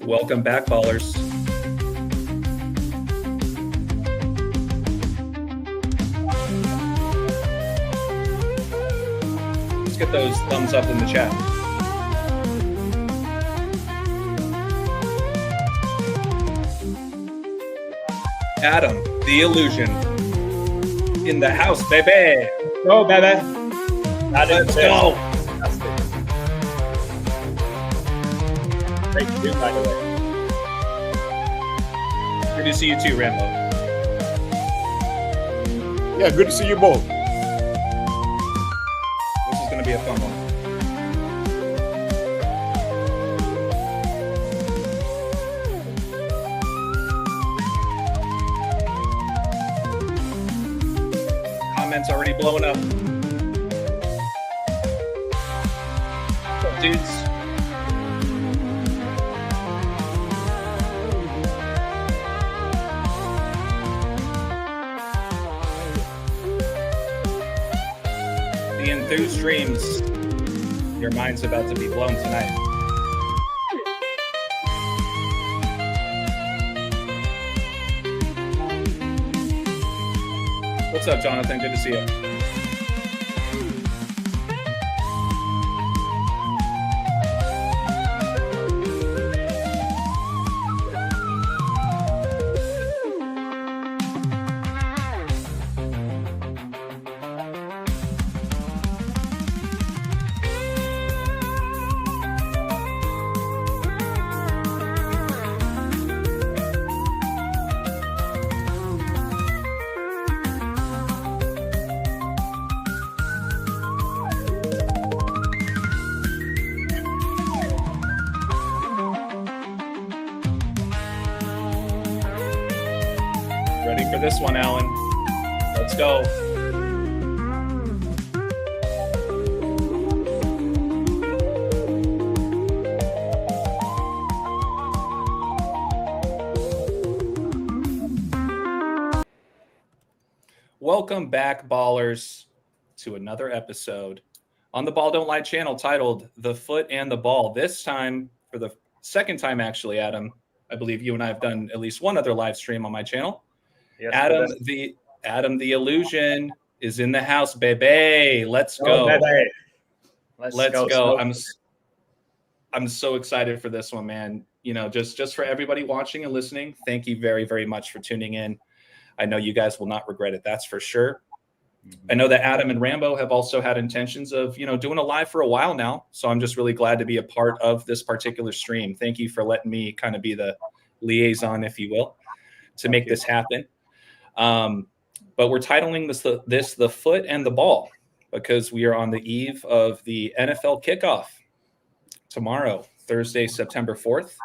Welcome back, ballers. Let's get those thumbs up in the chat. Adam, the illusion, in the house, baby. Go, baby. Let's go. Great to do, by the way. Good to see you too, Rambo. Yeah, good to see you both. This is going to be a fun one. Comments already blowing up. What's up, dudes? The enthused dreams. Your mind's about to be blown tonight. What's up, Jonathan? Good to see you. Ready for this one, Alan? Let's go. Welcome back, ballers, to another episode on the Balll Don't Lie channel titled The Foot and the Ball. This time, for the second time, actually, Adam, I believe you and I have done at least one other live stream on my channel. Yes, Adam the illusion is in the house, baby. Let's go. Baby. Let's go. I'm so excited for this one, man. You know, just for everybody watching and listening, thank you very, very much for tuning in. I know you guys will not regret it. That's for sure. I know that Adam and Rambo have also had intentions of, doing a live for a while now. So I'm just really glad to be a part of this particular stream. Thank you for letting me kind of be the liaison, if you will, to make this happen. But we're titling this The Foot and the Ball because we are on the eve of the NFL kickoff tomorrow, Thursday, September 4th.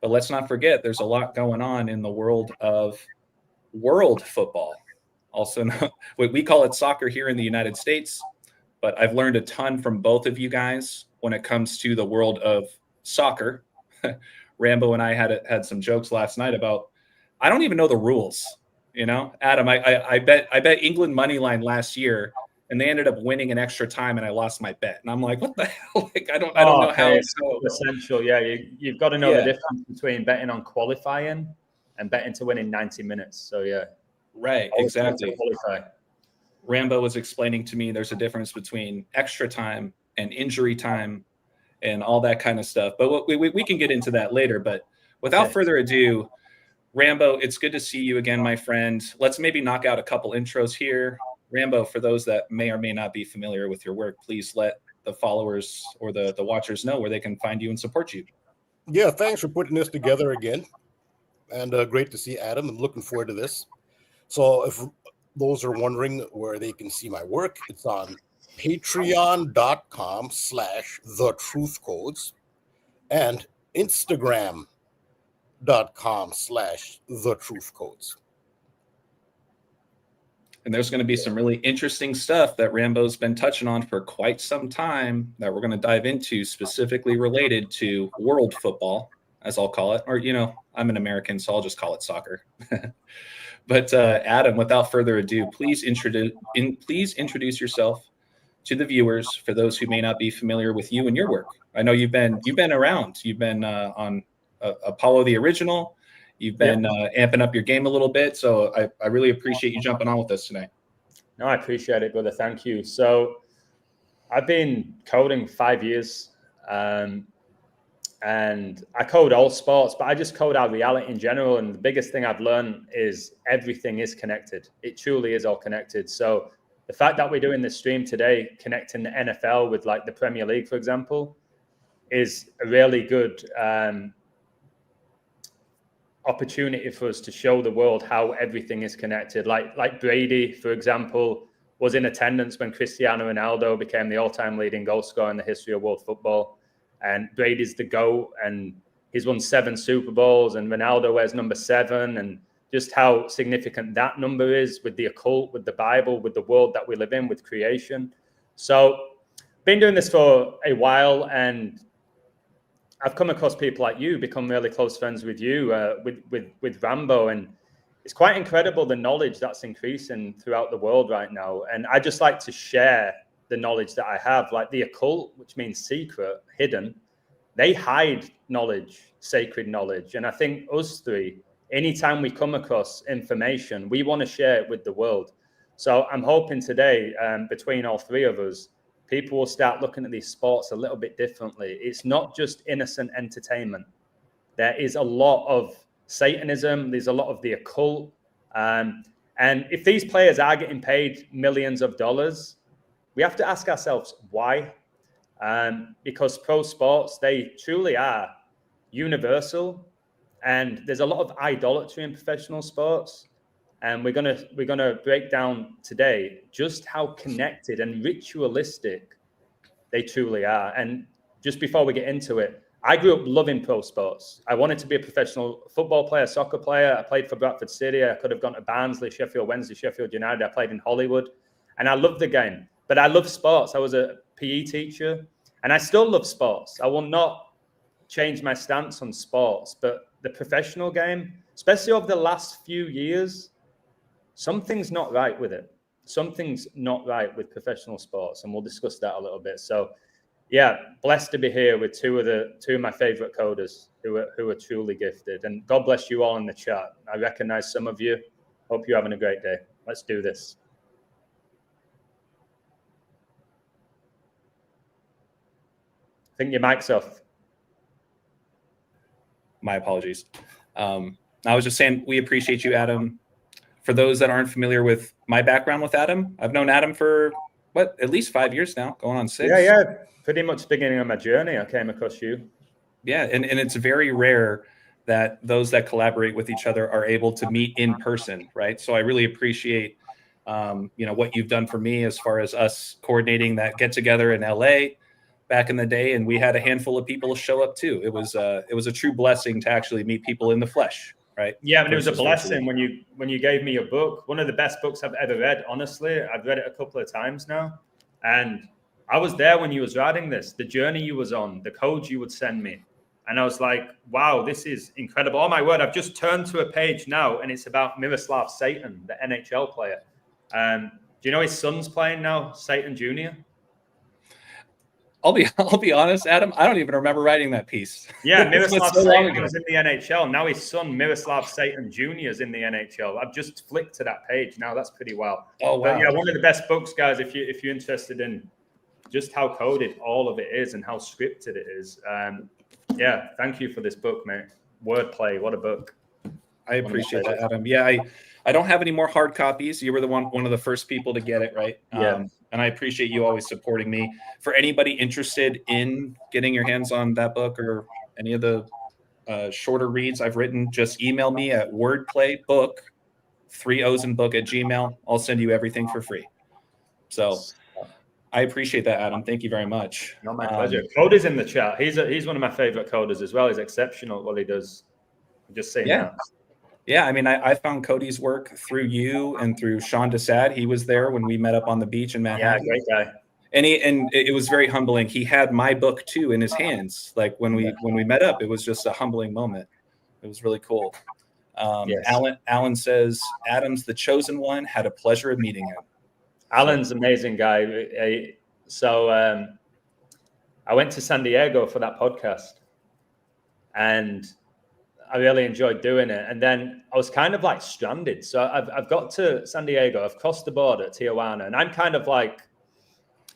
But let's not forget, there's a lot going on in the world of world football. Also, we call it soccer here in the United States, but I've learned a ton from both of you guys when it comes to the world of soccer. Rambo and I had some jokes last night about, I don't even know the rules. Adam, I bet England money line last year, and they ended up winning in extra time, and I lost my bet. And I'm like, what the hell? Like, I don't know how it's so essential. Yeah, you've got to know the difference between betting on qualifying and betting to win in 90 minutes. So yeah, right, exactly. Rambo was explaining to me there's a difference between extra time and injury time, and all that kind of stuff. But we can get into that later. But without further ado, Rambo, it's good to see you again, my friend. Let's maybe knock out a couple intros here. Rambo, for those that may or may not be familiar with your work, please let the followers or the watchers know where they can find you and support you. Yeah, thanks for putting this together again. And great to see Adam. I'm looking forward to this. So if those are wondering where they can see my work, it's on patreon.com/thetruthcodes and Instagram.com/thetruthcodes. And there's going to be some really interesting stuff that Rambo's been touching on for quite some time that we're going to dive into, specifically related to world football, as I'll call it. Or, you know, I'm an American, so I'll just call it soccer. But Adam, without further ado, please introduce yourself to the viewers for those who may not be familiar with you and your work. I know you've been around. You've been on Apollo the Original. You've been amping up your game a little bit. So I really appreciate you jumping on with us today. No, I appreciate it, brother. Thank you. So I've been coding 5 years. And I code all sports, but I just code our reality in general. And the biggest thing I've learned is everything is connected. It truly is all connected. So the fact that we're doing this stream today, connecting the NFL with like the Premier League, for example, is a really good opportunity for us to show the world how everything is connected. Like Brady, for example, was in attendance when Cristiano Ronaldo became the all-time leading goal scorer in the history of world football. And Brady's the GOAT, and he's won 7 Super Bowls, and Ronaldo wears number 7, and just how significant that number is with the occult, with the Bible, with the world that we live in, with creation. So been doing this for a while, and I've come across people like you, become really close friends with you, with Rambo, and it's quite incredible the knowledge that's increasing throughout the world right now. And I just like to share the knowledge that I have, like the occult, which means secret, hidden. They hide knowledge, sacred knowledge. And I think us three, anytime we come across information, we want to share it with the world. So I'm hoping today, between all three of us, people will start looking at these sports a little bit differently. It's not just innocent entertainment. There is a lot of Satanism. There's a lot of the occult. And if these players are getting paid millions of dollars, we have to ask ourselves why. Because pro sports, they truly are universal. And there's a lot of idolatry in professional sports. And we're gonna break down today just how connected and ritualistic they truly are. And just before we get into it, I grew up loving pro sports. I wanted to be a professional football player, soccer player. I played for Bradford City. I could have gone to Barnsley, Sheffield Wednesday, Sheffield United. I played in Hollywood, and I loved the game. But I love sports. I was a PE teacher, and I still love sports. I will not change my stance on sports, but the professional game, especially over the last few years, something's not right with it. Something's not right with professional sports, and we'll discuss that a little bit. So, yeah, blessed to be here with two of my favorite coders who are truly gifted. And God bless you all in the chat. I recognize some of you. Hope you're having a great day. Let's do this. I think your mic's off. My apologies. I was just saying we appreciate you, Adam. For those that aren't familiar with my background with Adam, I've known Adam for, at least 5 years now, going on 6. Yeah. Pretty much beginning of my journey, I came across you. Yeah, and it's very rare that those that collaborate with each other are able to meet in person, right? So I really appreciate, what you've done for me as far as us coordinating that get together in LA back in the day, and we had a handful of people show up too. It was a true blessing to actually meet people in the flesh, right? Yeah, but it was a blessing when you gave me your book. One of the best books I've ever read. Honestly, I've read it a couple of times now, and I was there when you was writing this. The journey you was on, the codes you would send me, and I was like, "Wow, this is incredible!" Oh my word! I've just turned to a page now, and it's about Miroslav Satan, the NHL player. Do you know his son's playing now, Satan Jr.? I'll be honest, Adam. I don't even remember writing that piece. Yeah, Miroslav Satan was in the NHL. Now his son, Miroslav Satan Jr., is in the NHL. I've just flicked to that page now. That's pretty wild. Oh wow! But yeah, one of the best books, guys. If you're interested in just how coded all of it is and how scripted it is, yeah, thank you for this book, mate. Wordplay, what a book. I appreciate that, Adam. Yeah, I don't have any more hard copies. You were one of the first people to get it, right? Yeah. And I appreciate you always supporting me. For anybody interested in getting your hands on that book or any of the shorter reads I've written, just email me at wordplaybook, 3 O's in book @gmail. I'll send you everything for free. So I appreciate that, Adam. Thank you very much. No, my pleasure. Coda's in the chat. He's one of my favorite coders as well. He's exceptional at what he does. I'm just saying that. Yeah, I mean, I found Cody's work through you and through Sean Desad. He was there when we met up on the beach in Manhattan. Yeah, great guy. And it was very humbling. He had my book too in his hands. Like when we met up, it was just a humbling moment. It was really cool. Yes. Alan says, Adam's the chosen one. Had a pleasure of meeting him. Alan's an amazing guy. So I went to San Diego for that podcast, and I really enjoyed doing it. And then I was kind of like stranded. So I've got to San Diego. I've crossed the border at Tijuana, and I'm kind of like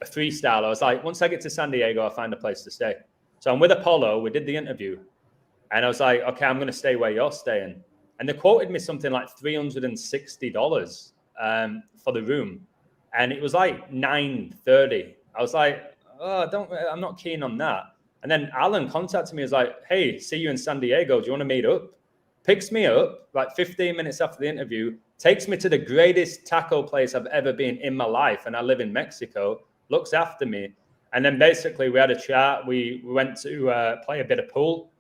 a freestyle. I was like, once I get to San Diego, I'll find a place to stay. So I'm with Apollo. We did the interview, and I was like, okay, I'm going to stay where you're staying. And they quoted me something like $360 for the room. And it was like 9:30. I was like, oh, I'm not keen on that. And then Alan contacted me. He was like, hey, see you in San Diego. Do you want to meet up? Picks me up like 15 minutes after the interview, takes me to the greatest taco place I've ever been in my life. And I live in Mexico, looks after me. And then basically we had a chat. We went to play a bit of pool,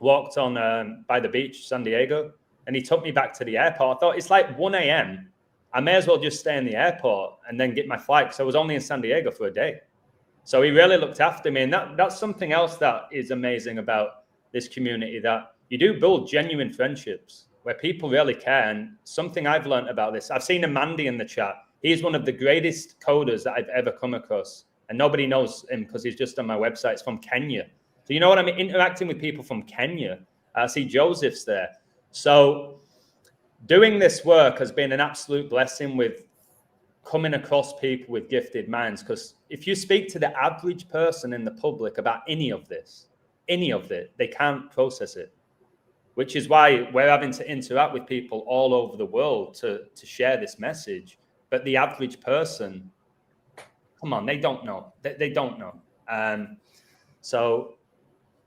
walked on by the beach, San Diego. And he took me back to the airport. I thought, it's like 1 a.m. I may as well just stay in the airport and then get my flight. Because I was only in San Diego for a day. So he really looked after me. And that's something else that is amazing about this community, that you do build genuine friendships where people really care. And something I've learned about this, I've seen Amandi in the chat. He's one of the greatest coders that I've ever come across. And nobody knows him because he's just on my website. It's from Kenya. So you know what I mean? Interacting with people from Kenya. I see Joseph's there. So doing this work has been an absolute blessing with coming across people with gifted minds. Because if you speak to the average person in the public about any of it, they can't process it. Which is why we're having to interact with people all over the world to share this message. But the average person, come on, they don't know. They don't know. So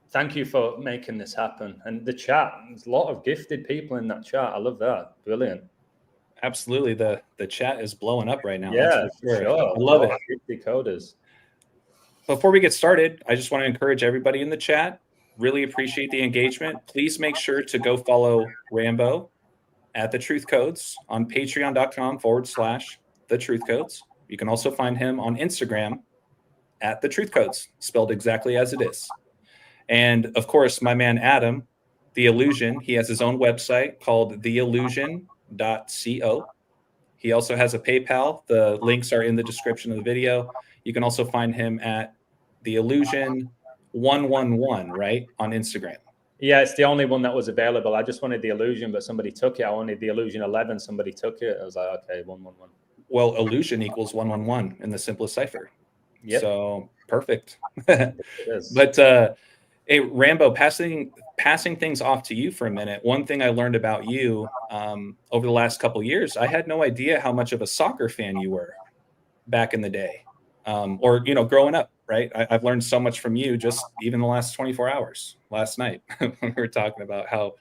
thank you for making this happen. And the chat, there's a lot of gifted people in that chat. I love that. Brilliant. Absolutely. The chat is blowing up right now. Yeah, sure. I love it. Gifted coders. Before we get started, I just want to encourage everybody in the chat. Really appreciate the engagement. Please make sure to go follow Rambo at The Truth Codes on patreon.com/The Truth Codes. You can also find him on Instagram at The Truth Codes, spelled exactly as it is. And of course, my man Adam, The Illusion, he has his own website called theillusion.co. He also has a PayPal. The links are in the description of the video. You can also find him at The Illusion 111, right, on Instagram. Yeah, it's the only one that was available. I just wanted The Illusion, but somebody took it. I wanted The Illusion 11. Somebody took it. I was like, okay, 111. Well, illusion equals 111 in the simplest cipher. Yep. So perfect. But hey, Rambo, passing things off to you for a minute. One thing I learned about you over the last couple of years, I had no idea how much of a soccer fan you were back in the day, or growing up. Right, I've learned so much from you just even the last 24 hours. Last night when we were talking about how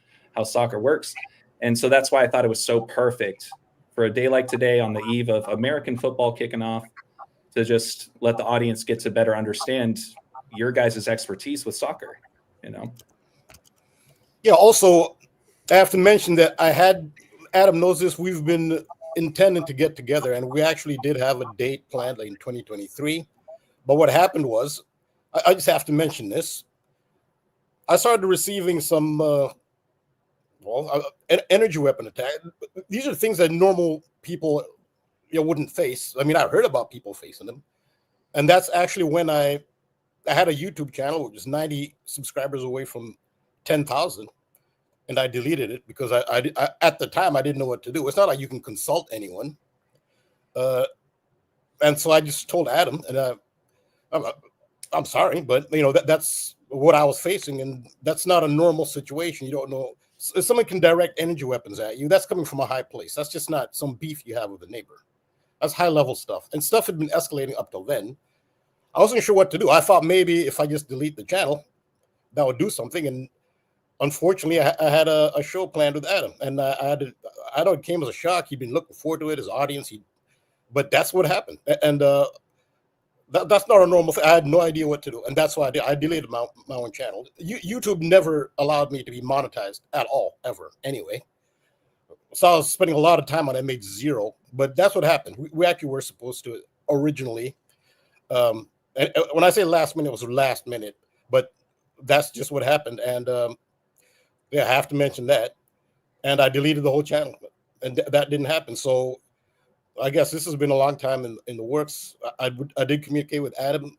soccer works, and so that's why I thought it was so perfect for a day like today, on the eve of American football kicking off, to just let the audience get to better understand your guys' expertise with soccer. Yeah. Also, I have to mention that Adam knows this. We've been intending to get together, and we actually did have a date planned in 2023. But what happened was, I just have to mention this. I started receiving some, energy weapon attack. These are things that normal people, wouldn't face. I mean, I heard about people facing them, and that's actually when I had a YouTube channel which was 90 subscribers away from 10,000, and I deleted it because I at the time I didn't know what to do. It's not like you can consult anyone, and so I just told Adam, and I'm sorry, but that's what I was facing, and that's not a normal situation. You don't know if someone can direct energy weapons at you. That's coming from a high place. That's just not some beef you have with a neighbor. That's high level stuff, and stuff had been escalating up till then. I wasn't sure what to do. I thought maybe if I just delete the channel, that would do something. And unfortunately, I had a show planned with Adam, and I know it came as a shock. He'd been looking forward to it, his audience. But that's what happened, and that's not a normal thing. I had no idea what to do, and that's why I deleted my own channel. YouTube never allowed me to be monetized at all, ever. Anyway, So I was spending a lot of time on MH0, but that's what happened. We actually were supposed to originally. And when I say last minute, it was last minute, but that's just what happened. And yeah, I have to mention that. And I deleted the whole channel, and that didn't happen. So I guess this has been a long time in the works. I did communicate with Adam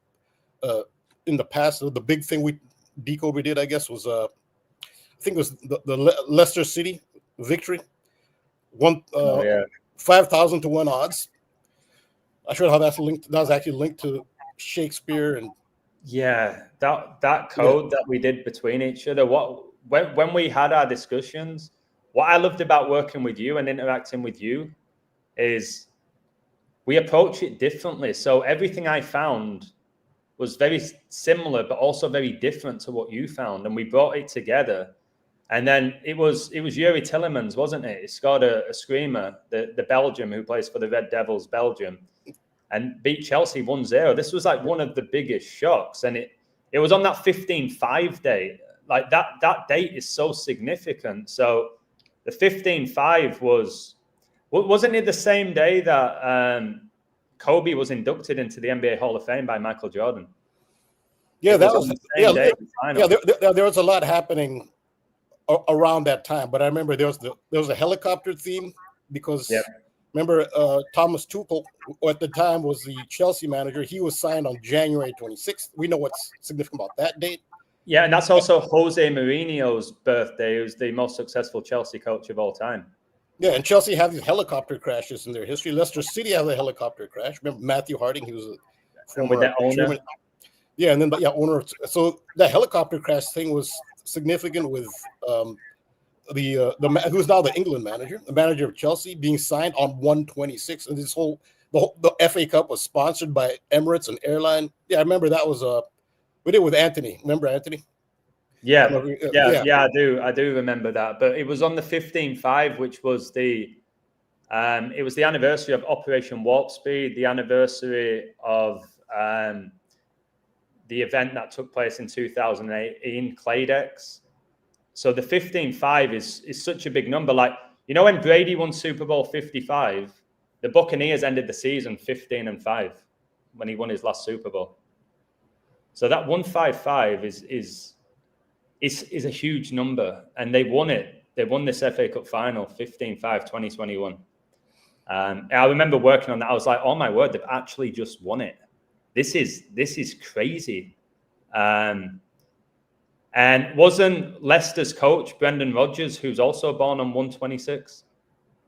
in the past. So the big thing we did, I guess, was I think it was the Leicester City victory. 5,000 to 1 odds. I showed how that's linked. That was actually linked to Shakespeare and that code that we did between each other. When we had our discussions, what I loved about working with you and interacting with you is we approach it differently. So everything I found was very similar, but also very different to what you found, and we brought it together. And then it was Yuri Tillemans, wasn't it? He scored a screamer, the Belgium who plays for the Red Devils, Belgium, and beat Chelsea 1-0. This was like one of the biggest shocks. And it was on that 15-5 day. Like that date is so significant. So the 15-5 wasn't it the same day that Kobe was inducted into the NBA Hall of Fame by Michael Jordan? Yeah, that was the same day. There was a lot happening around that time, but I remember there was a helicopter theme because remember Thomas Tuchel at the time was the Chelsea manager. He was signed on January 26th. We know what's significant about that date. Yeah, and that's also Jose Mourinho's birthday, who's the most successful Chelsea coach of all time. Yeah, and Chelsea have these helicopter crashes in their history. Leicester City has a helicopter crash. Remember Matthew Harding? He was a former owner. Yeah, and then owner. So the helicopter crash thing was significant with who's now the England manager, the manager of Chelsea, being signed on 1/26, and this whole the FA Cup was sponsored by Emirates and airline. Yeah, I remember that was we did it with Anthony. Remember Anthony? Yeah, I do remember that. But it was on the 15-5, which was it was the anniversary of Operation Warp Speed, the anniversary of the event that took place in 2018, Claydex. So the 15-5 is such a big number. Like, you know, when Brady won Super Bowl 55, the Buccaneers ended the season 15-5 when he won his last Super Bowl. So that 155 is a huge number, and they won it. They won this FA Cup final 15-5 2021. I remember working on that. I was like, oh my word, they've actually just won it. This is crazy. And wasn't Leicester's coach Brendan Rodgers, who's also born on 126?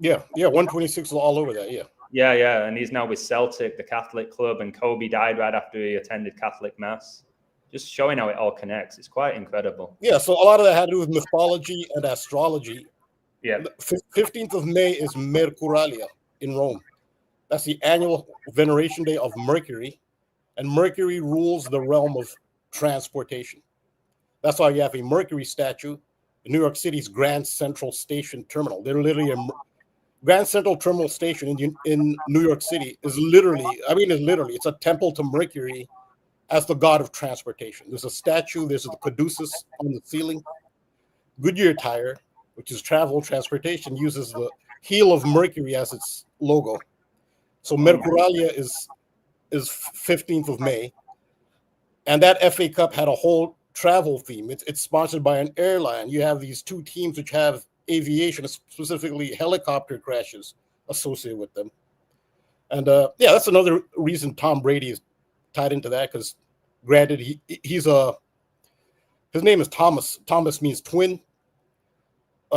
Yeah, 126 is all over that. Yeah, and he's now with Celtic, the Catholic club, and Kobe died right after he attended Catholic mass. Just showing how it all connects. It's quite incredible. Yeah, so a lot of that had to do with mythology and astrology. Yeah. 15th of May is Mercuralia in Rome. That's the annual veneration day of Mercury, and Mercury rules the realm of transportation. That's why you have a Mercury statue in New York City's Grand Central Station Terminal. They're literally Grand Central Terminal Station in New York City is literally, it's a temple to Mercury as the god of transportation. There's a statue, there's the caduceus on the ceiling. Goodyear Tire, which is travel transportation, uses the heel of Mercury as its logo. So Mercuralia is 15th of May. And that FA Cup had a whole travel theme. It's sponsored by an airline. You have these two teams which have aviation, specifically helicopter crashes associated with them. And that's another reason Tom Brady is tied into that, because granted, his name is Thomas. Thomas means twin.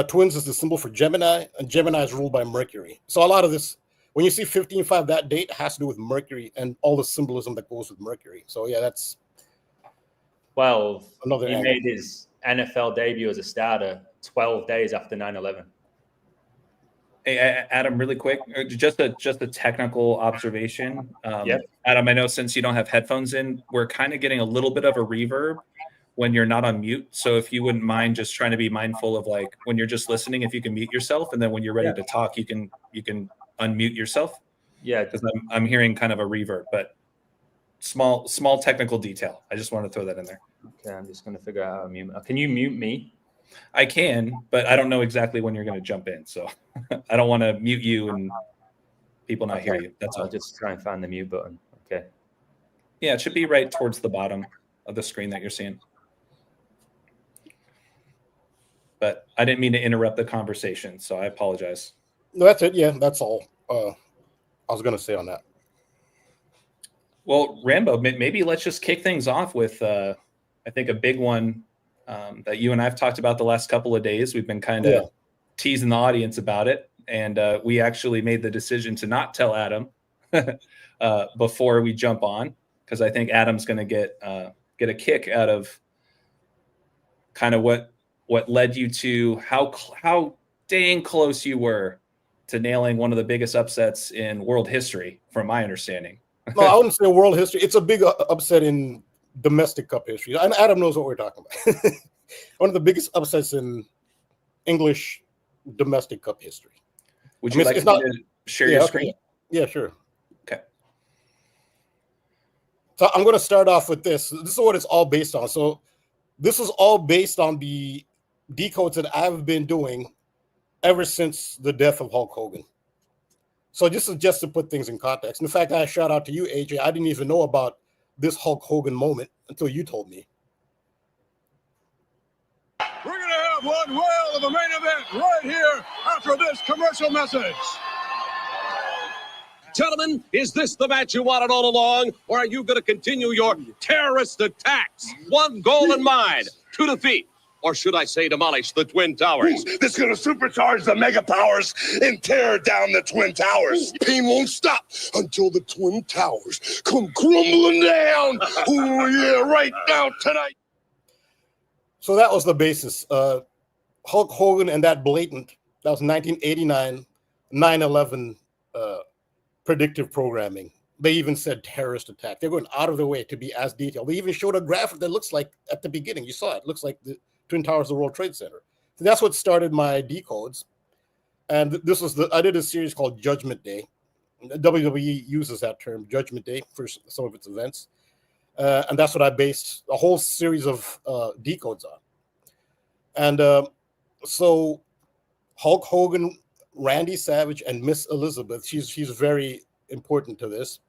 Twins is the symbol for Gemini, and Gemini is ruled by Mercury. So a lot of this, when you see 15-5, that date has to do with Mercury and all the symbolism that goes with Mercury. So yeah, that's another. He made his NFL debut as a starter 12 days after 9/11. Hey, Adam, really quick, just a technical observation. Adam, I know since you don't have headphones in, we're kind of getting a little bit of a reverb when you're not on mute. So if you wouldn't mind just trying to be mindful of, like, when you're just listening, if you can mute yourself, and then when you're ready to talk, you can unmute yourself. Yeah, because I'm hearing kind of a reverb, but small technical detail. I just want to throw that in there. Okay, I'm just going to figure out how to mute. Can you mute me? I can, but I don't know exactly when you're going to jump in. So I don't want to mute you and people not hear you. That's all. I'll just try and find the mute button. Okay. Yeah, it should be right towards the bottom of the screen that you're seeing. But I didn't mean to interrupt the conversation, so I apologize. No, that's it. Yeah, that's all I was going to say on that. Well, Rambo, maybe let's just kick things off with, I think, a big one that you and I've talked about the last couple of days. We've been kind of teasing the audience about it, and we actually made the decision to not tell Adam before we jump on, because I think Adam's going to get a kick out of kind of what led you to how dang close you were to nailing one of the biggest upsets in world history, from my understanding. No, I wouldn't say world history. It's a big upset in domestic cup history. And Adam knows what we're talking about. One of the biggest upsets in English domestic cup history. Would you like to share your screen? Yeah, sure. Okay. So I'm going to start off with this. This is what it's all based on. So this is all based on the decodes that I've been doing ever since the death of Hulk Hogan. So just to put things in context. In fact, I shout out to you, AJ. I didn't even know about this Hulk Hogan moment until you told me. We're going to have one whale of a main event right here after this commercial message. Gentlemen, is this the match you wanted all along, or are you going to continue your terrorist attacks? One goal in mind, to defeat, or should I say demolish, the Twin Towers. This is going to supercharge the mega powers and tear down the Twin Towers. Pain won't stop until the Twin Towers come crumbling down. Oh, yeah, right now, tonight. So that was the basis. Hulk Hogan and that was 1989, 9/11 predictive programming. They even said terrorist attack. They're going out of their way to be as detailed. They even showed a graphic that looks like, at the beginning, you saw it, looks like the Twin Towers of the World Trade Center. So that's what started my decodes. And this was I did a series called Judgment Day. WWE uses that term, Judgment Day, for some of its events. And that's what I based a whole series of decodes on. And so Hulk Hogan, Randy Savage, and Miss Elizabeth, she's very important to this.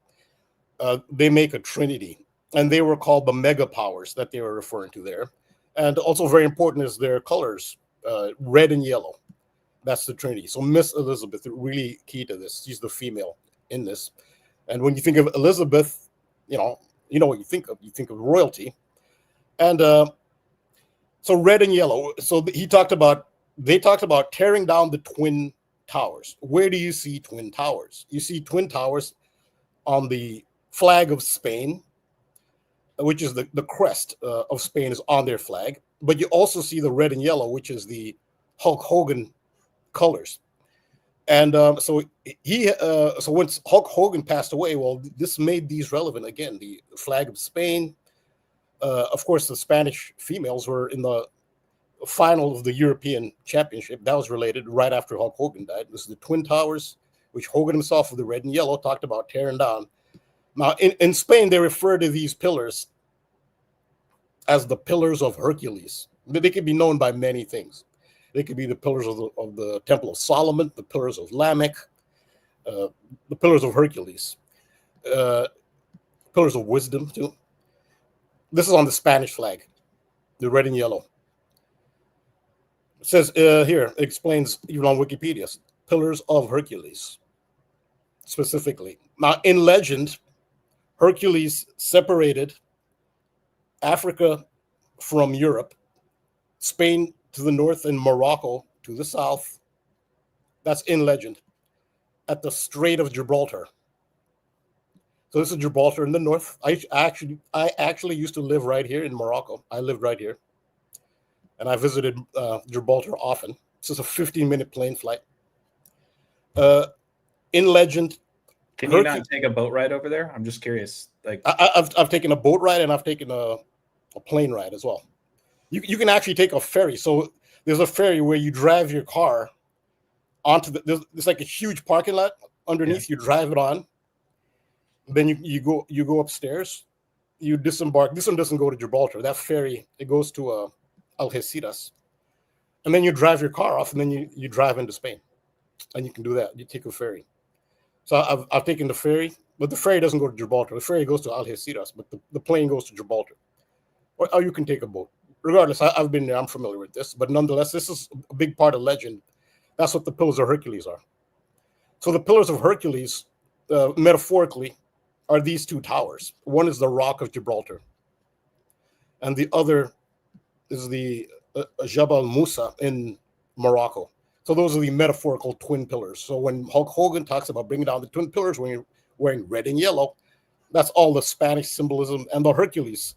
They make a trinity, and they were called the mega powers that they were referring to there. And also very important is their colors, red and yellow. That's the trinity. So Miss Elizabeth, really key to this. She's the female in this. And when you think of Elizabeth, you know what you think of. You think of royalty. And so red and yellow. So they talked about tearing down the Twin Towers. Where do you see Twin Towers? You see Twin Towers on the flag of Spain, which is the crest of Spain is on their flag. But you also see the red and yellow, which is the Hulk Hogan colors. And so once Hulk Hogan passed away, well, this made these relevant again. The flag of Spain, of course, the Spanish females were in the final of the European Championship. That was related right after Hulk Hogan died. This is the Twin Towers, which Hogan himself with the red and yellow talked about tearing down. Now, in Spain, they refer to these pillars as the pillars of Hercules. They could be known by many things. They could be the pillars of the Temple of Solomon, the pillars of Lamech, the pillars of Hercules, pillars of wisdom too. This is on the Spanish flag, the red and yellow. It says here, it explains even on Wikipedia, pillars of Hercules, specifically. Now, in legend, Hercules separated Africa from Europe, Spain to the north, and Morocco to the south. That's in legend, at the Strait of Gibraltar. So this is Gibraltar in the north. I actually used to live right here in Morocco. I lived right here, and I visited Gibraltar often. This is a 15-minute plane flight. In legend, can you not take a boat ride over there? I'm just curious. Like I've taken a boat ride, and I've taken a plane ride as well. You can actually take a ferry. So there's a ferry where you drive your car onto there's like a huge parking lot underneath. Yeah. You drive it on. Then you go upstairs. You disembark. This one doesn't go to Gibraltar. That ferry, it goes to Algeciras. and then you drive your car off, and then you drive into Spain, and you can do that. You take a ferry. So I've taken the ferry, but the ferry doesn't go to Gibraltar. The ferry goes to Algeciras, but the plane goes to Gibraltar. Or you can take a boat. Regardless, I've been there. I'm familiar with this, but nonetheless, this is a big part of legend. That's what the Pillars of Hercules are. So the Pillars of Hercules, metaphorically, are these two towers. One is the Rock of Gibraltar, and the other is the Jabal Musa in Morocco. So those are the metaphorical twin pillars. So when Hulk Hogan talks about bringing down the twin pillars when you're wearing red and yellow, that's all the Spanish symbolism and the Hercules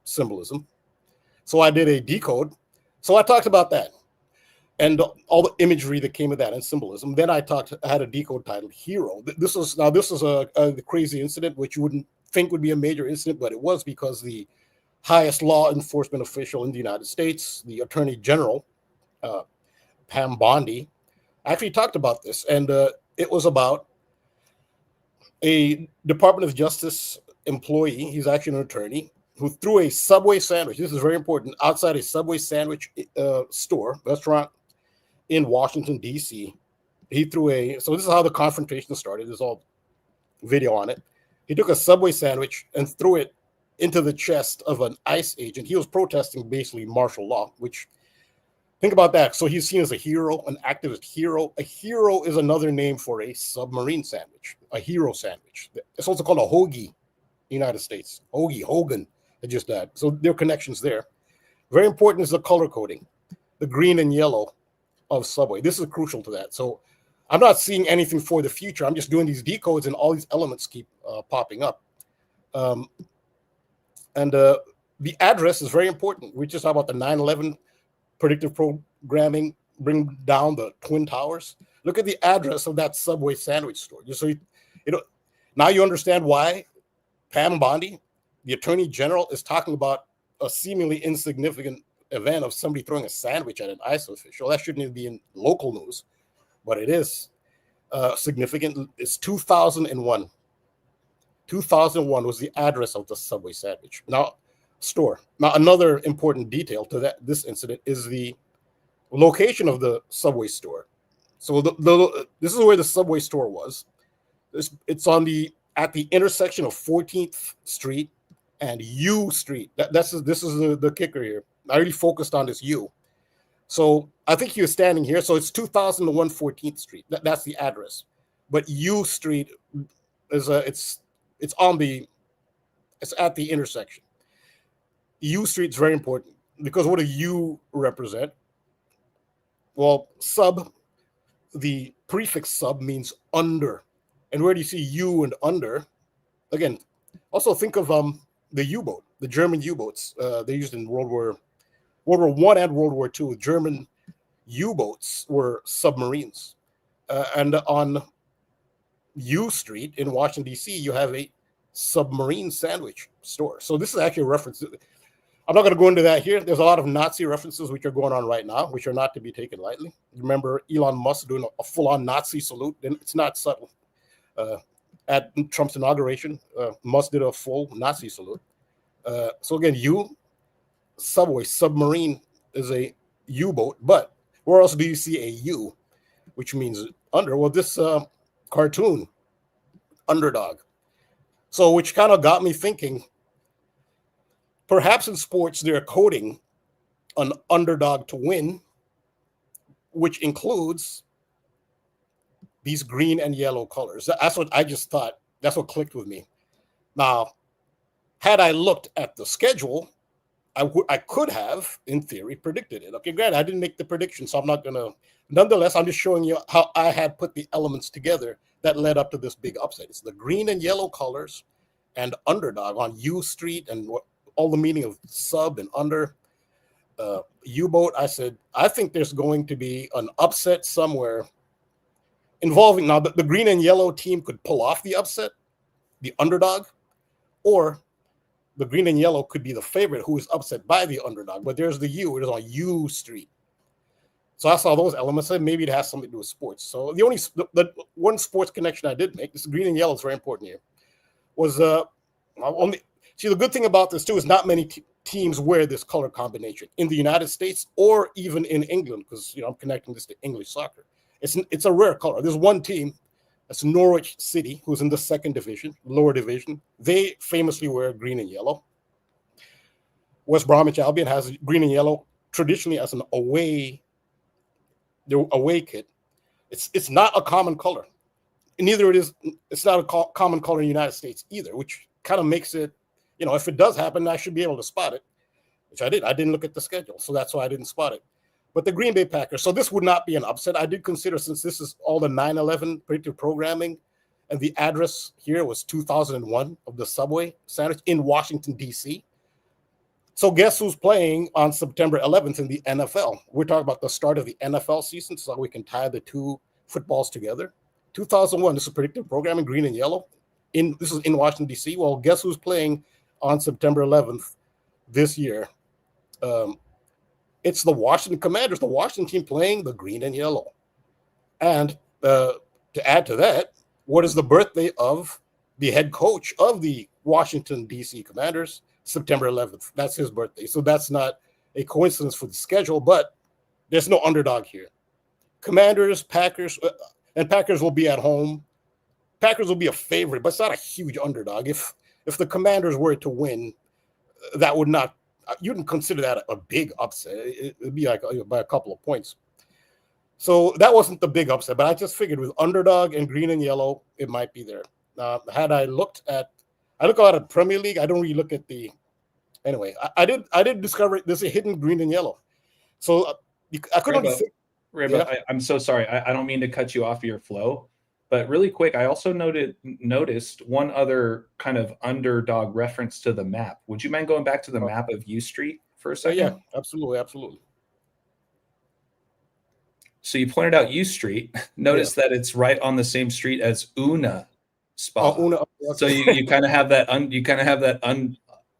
symbolism. So I did a decode. So I talked about that and all the imagery that came with that and symbolism. Then I had a decode titled Hero. This is a crazy incident, which you wouldn't think would be a major incident, but it was because the highest law enforcement official in the United States, the Attorney General, Pam Bondi, actually talked about this. And it was about a Department of Justice employee. He's actually an attorney who threw a Subway sandwich. This is very important. Outside a Subway sandwich restaurant in Washington, D.C. He threw so this is how the confrontation started. There's all video on it. He took a Subway sandwich and threw it into the chest of an ICE agent. He was protesting basically martial law, which, think about that. So he's seen as a hero, an activist hero. A hero is another name for a submarine sandwich, a hero sandwich. It's also called a hoagie, United States. Hogan, just that. So there are connections there. Very important is the color coding, the green and yellow of Subway. This is crucial to that. So I'm not seeing anything for the future. I'm just doing these decodes, and all these elements keep popping up. And the address is very important. We just talked about the 9/11 predictive programming, bring down the Twin Towers. Look at the address of that Subway sandwich store. Just so you know, now you understand why Pam Bondi, the Attorney General, is talking about a seemingly insignificant event of somebody throwing a sandwich at an ICE official. That shouldn't even be in local news, but it is significant. It's 2001. 2001 was the address of the Subway sandwich. Now, another important detail to this incident is the location of the Subway store. So this is where the Subway store was. It's at the intersection of 14th Street and U Street. This is the kicker here. I really focused on this U. So I think you're standing here. So it's 2001 14th Street. That's the address. But U Street is it's at the intersection. U Street is very important because what do U represent? Well, the prefix sub means under. And where do you see U and under? Again, also think of the U-boat, the German U-boats they used in World War I and World War II. German U-boats were submarines. And on U Street in Washington, D.C., you have a submarine sandwich store. So this is actually a reference. I'm not going to go into that here. There's a lot of Nazi references which are going on right now, which are not to be taken lightly. Remember Elon Musk doing a full-on Nazi salute? And it's not subtle. At Trump's inauguration, Musk did a full Nazi salute. So again, Subway, submarine is a U-boat, but where else do you see a U, which means under? Well, this cartoon, Underdog. So which kind of got me thinking, perhaps in sports, they're coding an underdog to win, which includes these green and yellow colors. That's what I just thought. That's what clicked with me. Now, had I looked at the schedule, I could have, in theory, predicted it. Okay, granted, I didn't make the prediction, so I'm not going to. Nonetheless, I'm just showing you how I had put the elements together that led up to this big upset. It's the green and yellow colors and underdog on U Street and all the meaning of sub and under. U-boat, I said, I think there's going to be an upset somewhere involving, now the green and yellow team could pull off the upset, the underdog, or the green and yellow could be the favorite who is upset by the underdog. But there's the U, it is on U Street. So I saw those elements, and maybe it has something to do with sports. So the one sports connection I did make, this green and yellow is very important here, was See, the good thing about this too is not many teams wear this color combination in the United States or even in England, because I'm connecting this to English soccer. It's a rare color. There's one team, that's Norwich City, who's in the second division, lower division. They famously wear green and yellow. West Bromwich Albion has green and yellow traditionally as an away kit. It's not a common color. Neither it's not a common color in the United States either, which kind of makes it, if it does happen, I should be able to spot it, which I did. I didn't look at the schedule, so that's why I didn't spot it. But the Green Bay Packers, so this would not be an upset. I did consider, since this is all the 9/11 predictive programming, and the address here was 2001 of the subway sandwich in Washington, D.C. So guess who's playing on September 11th in the NFL? We're talking about the start of the NFL season, so we can tie the two footballs together. 2001, this is predictive programming, green and yellow. This is in Washington, D.C. Well, guess who's playing on September 11th this year? It's the Washington Commanders, the Washington team playing the green and yellow. And to add to that, what is the birthday of the head coach of the Washington, D.C. Commanders? September 11th. That's his birthday. So that's not a coincidence for the schedule, but there's no underdog here. Commanders, Packers, and Packers will be at home. Packers will be a favorite, but it's not a huge underdog. If the Commanders were to win, that would not, you wouldn't consider that a big upset. It'd be like by a couple of points. So that wasn't the big upset, but I just figured with underdog and green and yellow, it might be there. Had I looked at, I look at Premier League, I don't really look at the, anyway, I did discover there's a hidden green and yellow. So I couldn't. Rambo, I'm so sorry. I don't mean to cut you off your flow, but really quick, I also noticed one other kind of underdog reference to the map. Would you mind going back to the map of U Street for a second? Yeah, absolutely. So you pointed out U Street. Notice that it's right on the same street as Una Spa. Oh, Una. Okay. So you kind of have that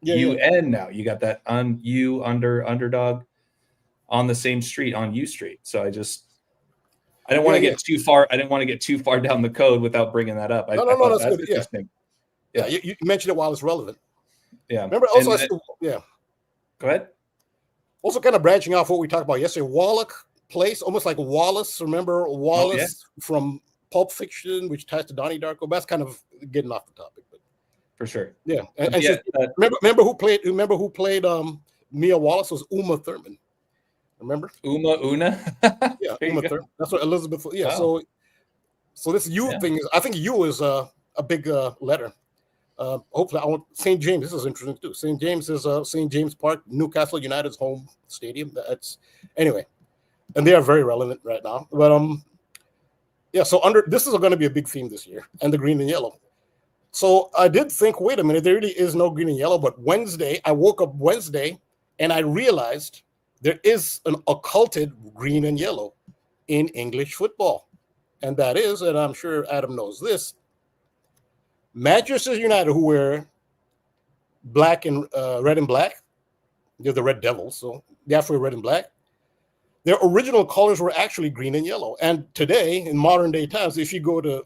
UN now. You got that underdog on the same street on U Street. So I didn't want to get too far. I didn't want to get too far down the code without bringing that up. No, that's good. Interesting. Yeah, you mentioned it while it's relevant. Yeah. Remember also, Go ahead. Also, kind of branching off what we talked about yesterday, Wallach Place, almost like Wallace. Remember Wallace from Pulp Fiction, which ties to Donnie Darko. That's kind of getting off the topic, but for sure. Yeah, remember who played Mia Wallace was Uma Thurman. Remember? Una? Yeah, Uma Thurman. That's what Elizabeth. Yeah, wow. So this U thing is, I think U is a big letter. Hopefully, I want St. James. This is interesting too. St. James is St. James Park, Newcastle United's home stadium. That's anyway, and they are very relevant right now. But so this is going to be a big theme this year, and the green and yellow. So I did think, wait a minute, there really is no green and yellow. But I woke up Wednesday, and I realized there is an occulted green and yellow in English football. And that is, and I'm sure Adam knows this, Manchester United, who wear black and red and black, they're the Red Devils, so they have to wear red and black. Their original colors were actually green and yellow. And today, in modern day times, if you go to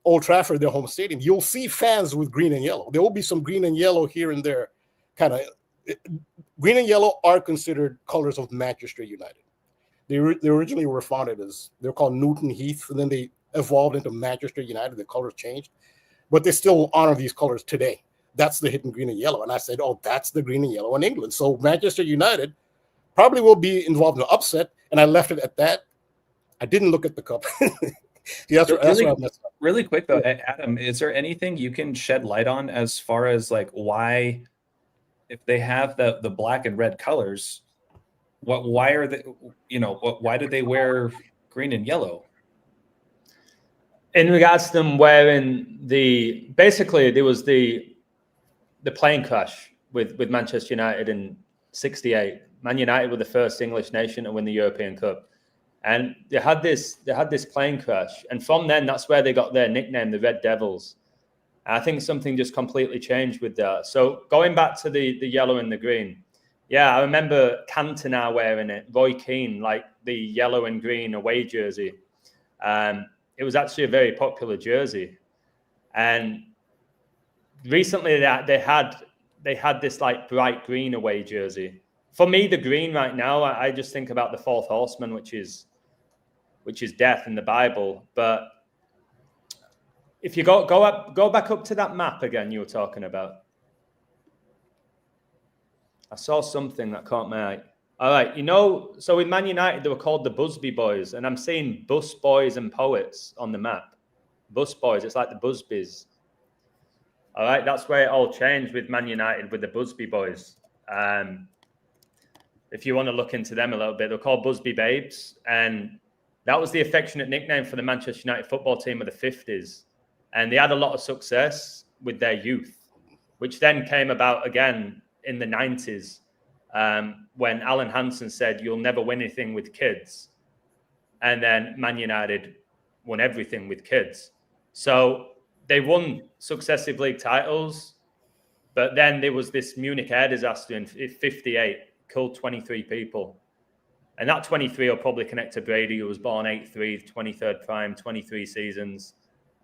Old Trafford, their home stadium, you'll see fans with green and yellow. There will be some green and yellow here and there. Green and yellow are considered colors of Manchester United. They originally were founded they're called Newton Heath, and then they evolved into Manchester United. The colors changed, but they still honor these colors today. That's the hidden green and yellow. And I said, oh, that's the green and yellow in England. So Manchester United probably will be involved in an upset, and I left it at that. I didn't look at the cup. That's where I messed up. Really quick though, Adam, is there anything you can shed light on as far as like why, if they have the black and red colors, why are they, why do they wear green and yellow? In regards to them wearing basically there was the plane crash with Manchester United in '68. Man United were the first English nation to win the European Cup. And they had this plane crash. And from then, that's where they got their nickname, the Red Devils. And I think something just completely changed with that. So going back to the yellow and the green, yeah, I remember Cantona wearing it, Roy Keane, like the yellow and green away jersey. It was actually a very popular jersey. And recently they had they had this like bright green away jersey. For me, the green right now, I just think about the fourth horseman, which is death in the Bible. But if you go back up to that map again you were talking about. I saw something that caught my eye. All right, so in Man United, they were called the Busby Boys, and I'm seeing Bus Boys and Poets on the map. Bus Boys, it's like the Busbys. All right, that's where it all changed with Man United, with the Busby Boys. If you want to look into them a little bit, they're called Busby Babes, and that was the affectionate nickname for the Manchester United football team of the 50s. And they had a lot of success with their youth, which then came about again in the 90s when Alan Hansen said, "You'll never win anything with kids." And then Man United won everything with kids. So they won successive league titles, but then there was this Munich air disaster in 58, killed 23 people. And that 23 will probably connect to Brady, who was born 83, 23rd prime, 23 seasons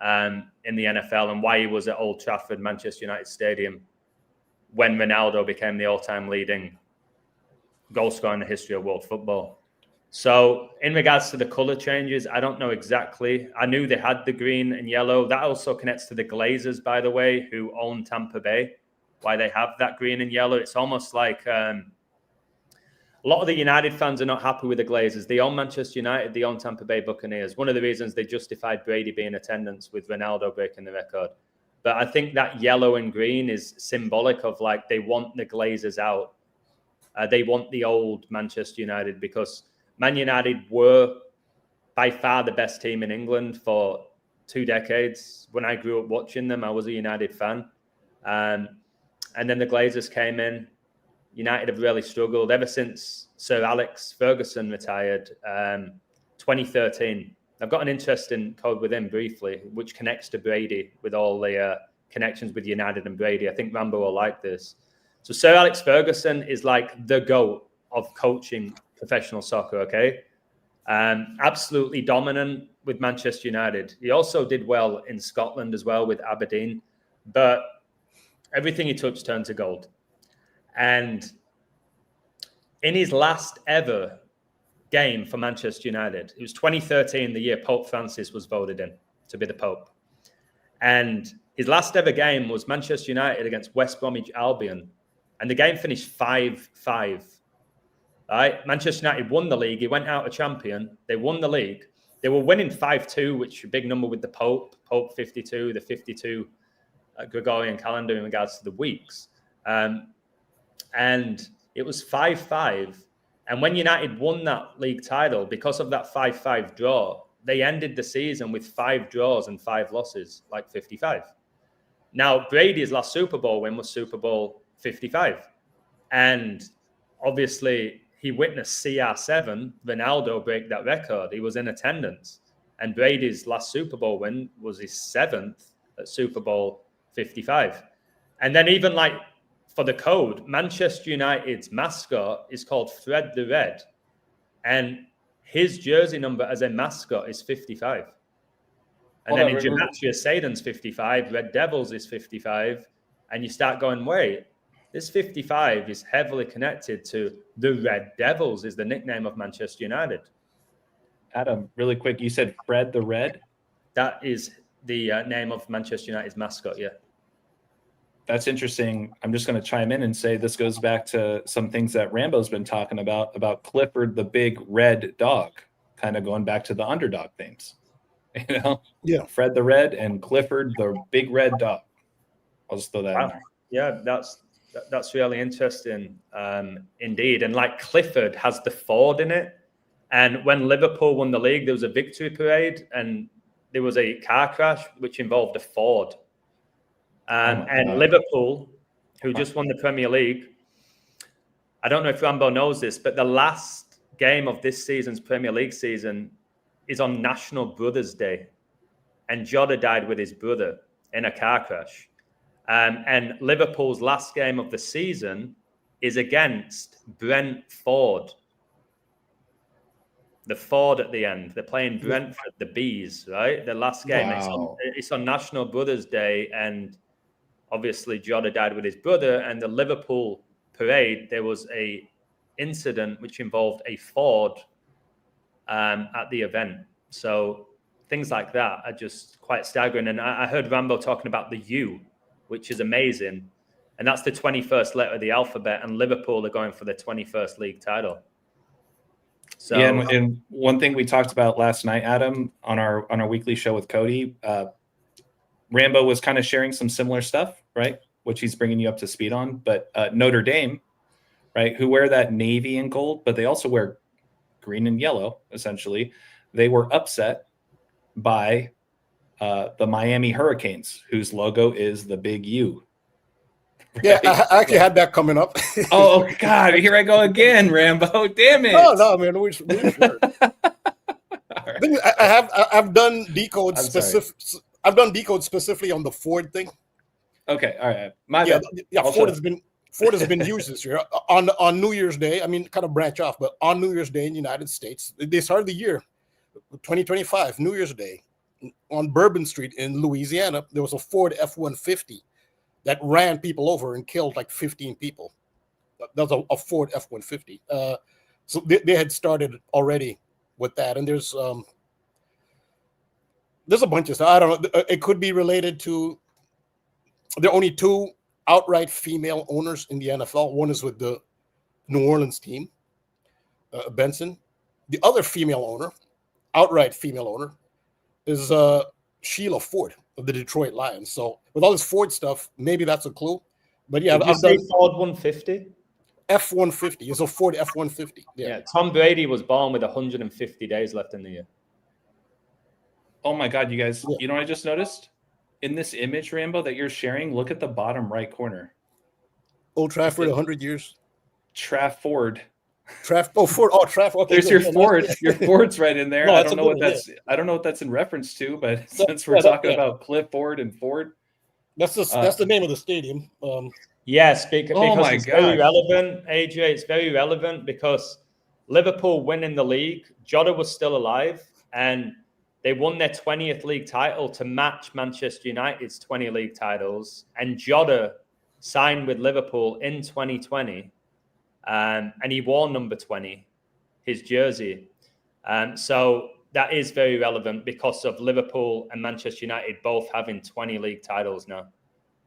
in the NFL, and why he was at Old Trafford, Manchester United Stadium, when Ronaldo became the all-time leading goal scorer in the history of world football. So in regards to the color changes, I don't know exactly. I knew they had the green and yellow. That also connects to the Glazers, by the way, who own Tampa Bay, why they have that green and yellow. It's almost like a lot of the United fans are not happy with the Glazers. They own Manchester United, they own Tampa Bay Buccaneers. One of the reasons they justified Brady being in attendance with Ronaldo breaking the record. But I think that yellow and green is symbolic of like they want the Glazers out. They want the old Manchester United, because Man United were by far the best team in England for 2 decades. When I grew up watching them, I was a United fan. And then the Glazers came in. United have really struggled ever since Sir Alex Ferguson retired, 2013. I've got an interesting code with him briefly, which connects to Brady with all the connections with United and Brady. I think Rambo will like this. So Sir Alex Ferguson is like the GOAT of coaching professional soccer, okay? Absolutely dominant with Manchester United. He also did well in Scotland as well with Aberdeen, but everything he touched turned to gold. And in his last ever game for Manchester United, it was 2013, the year Pope Francis was voted in to be the Pope. And his last ever game was Manchester United against West Bromwich Albion. And the game finished 5-5. Right? Manchester United won the league. He went out a champion. They won the league. They were winning 5-2, which is a big number with the Pope 52, the 52 Gregorian calendar in regards to the weeks. And it was 5-5. And when United won that league title, because of that 5-5 draw, they ended the season with 5 draws and 5 losses, like 55. Now, Brady's last Super Bowl win was Super Bowl 55. And obviously, he witnessed CR7, Ronaldo, break that record. He was in attendance. And Brady's last Super Bowl win was his 7th at Super Bowl 55. And then even like for the code, Manchester United's mascot is called Fred the Red. And his jersey number as a mascot is 55. And then in Gematria, Satan's 55, Red Devils is 55. And you start going, wait, this 55 is heavily connected to the Red Devils, is the nickname of Manchester United. Adam, really quick, you said Fred the Red? That is the name of Manchester United's mascot, yeah. That's interesting. I'm just going to chime in and say this goes back to some things that Rambo's been talking about Clifford the big red dog, kind of going back to the underdog themes. You know? Yeah. Fred the Red and Clifford the big red dog. I'll just throw that in there. Yeah, that's really interesting, indeed. And like Clifford has the Ford in it. And when Liverpool won the league, there was a victory parade and there was a car crash which involved a Ford. And Liverpool, who just won the Premier League, I don't know if Rambo knows this, but the last game of this season's Premier League season is on National Brothers Day. And Jota died with his brother in a car crash. And Liverpool's last game of the season is against Brentford. The Ford at the end. They're playing Brentford, the Bees, right? The last game. Wow. It's on National Brothers Day. And obviously Jota died with his brother, and the Liverpool parade, there was a incident which involved a Ford at the event. So things like that are just quite staggering. And I heard Rambo talking about the U, which is amazing. And that's the 21st letter of the alphabet, and Liverpool are going for the 21st league title. So yeah, and one thing we talked about last night, Adam, on our weekly show with Cody, Rambo was kind of sharing some similar stuff, right? Which he's bringing you up to speed on. But Notre Dame, right, who wear that navy and gold, but they also wear green and yellow, essentially. They were upset by the Miami Hurricanes, whose logo is the big U. Right? Yeah, I actually had that coming up. Oh, God, here I go again, Rambo. Damn it. No, man, we're sure. Right. I've done decode specific. I've done decode specifically on the Ford thing. Okay, all right. My yeah, bad. yeah. Ford has been used this year on New Year's Day. I mean, kind of branch off, but on New Year's Day in the United States, they started the year 2025 New Year's Day on Bourbon Street in Louisiana. There was a Ford F-150 that ran people over and killed like 15 people. That was a Ford F-150. So they had started already with that, and there's a bunch of stuff. I don't know. It could be related to there are only two outright female owners in the NFL. One is with the New Orleans team, Benson. The other female owner, outright female owner, is Sheila Ford of the Detroit Lions. So with all this Ford stuff, maybe that's a clue. But yeah, I've done Ford 150. F-150. It's a Ford F-150. Yeah, Tom Brady was born with 150 days left in the year. Oh my God, you guys! Yeah. You know what I just noticed? In this image, Rambo, that you're sharing, look at the bottom right corner. Old Trafford, 100 years. Trafford. Ford. Oh, Trafford. Okay, there's your Ford. Your Ford's right in there. No, I don't know what that's. Yeah. I don't know what that's in reference to, but since we're talking about Cliff Ford and Ford, that's the name of the stadium. Yes, because it's very relevant, AJ. It's very relevant because Liverpool winning the league, Jota was still alive, and they won their 20th league title to match Manchester United's 20 league titles. And Jota signed with Liverpool in 2020, and he wore number 20, his jersey. So that is very relevant because of Liverpool and Manchester United both having 20 league titles now.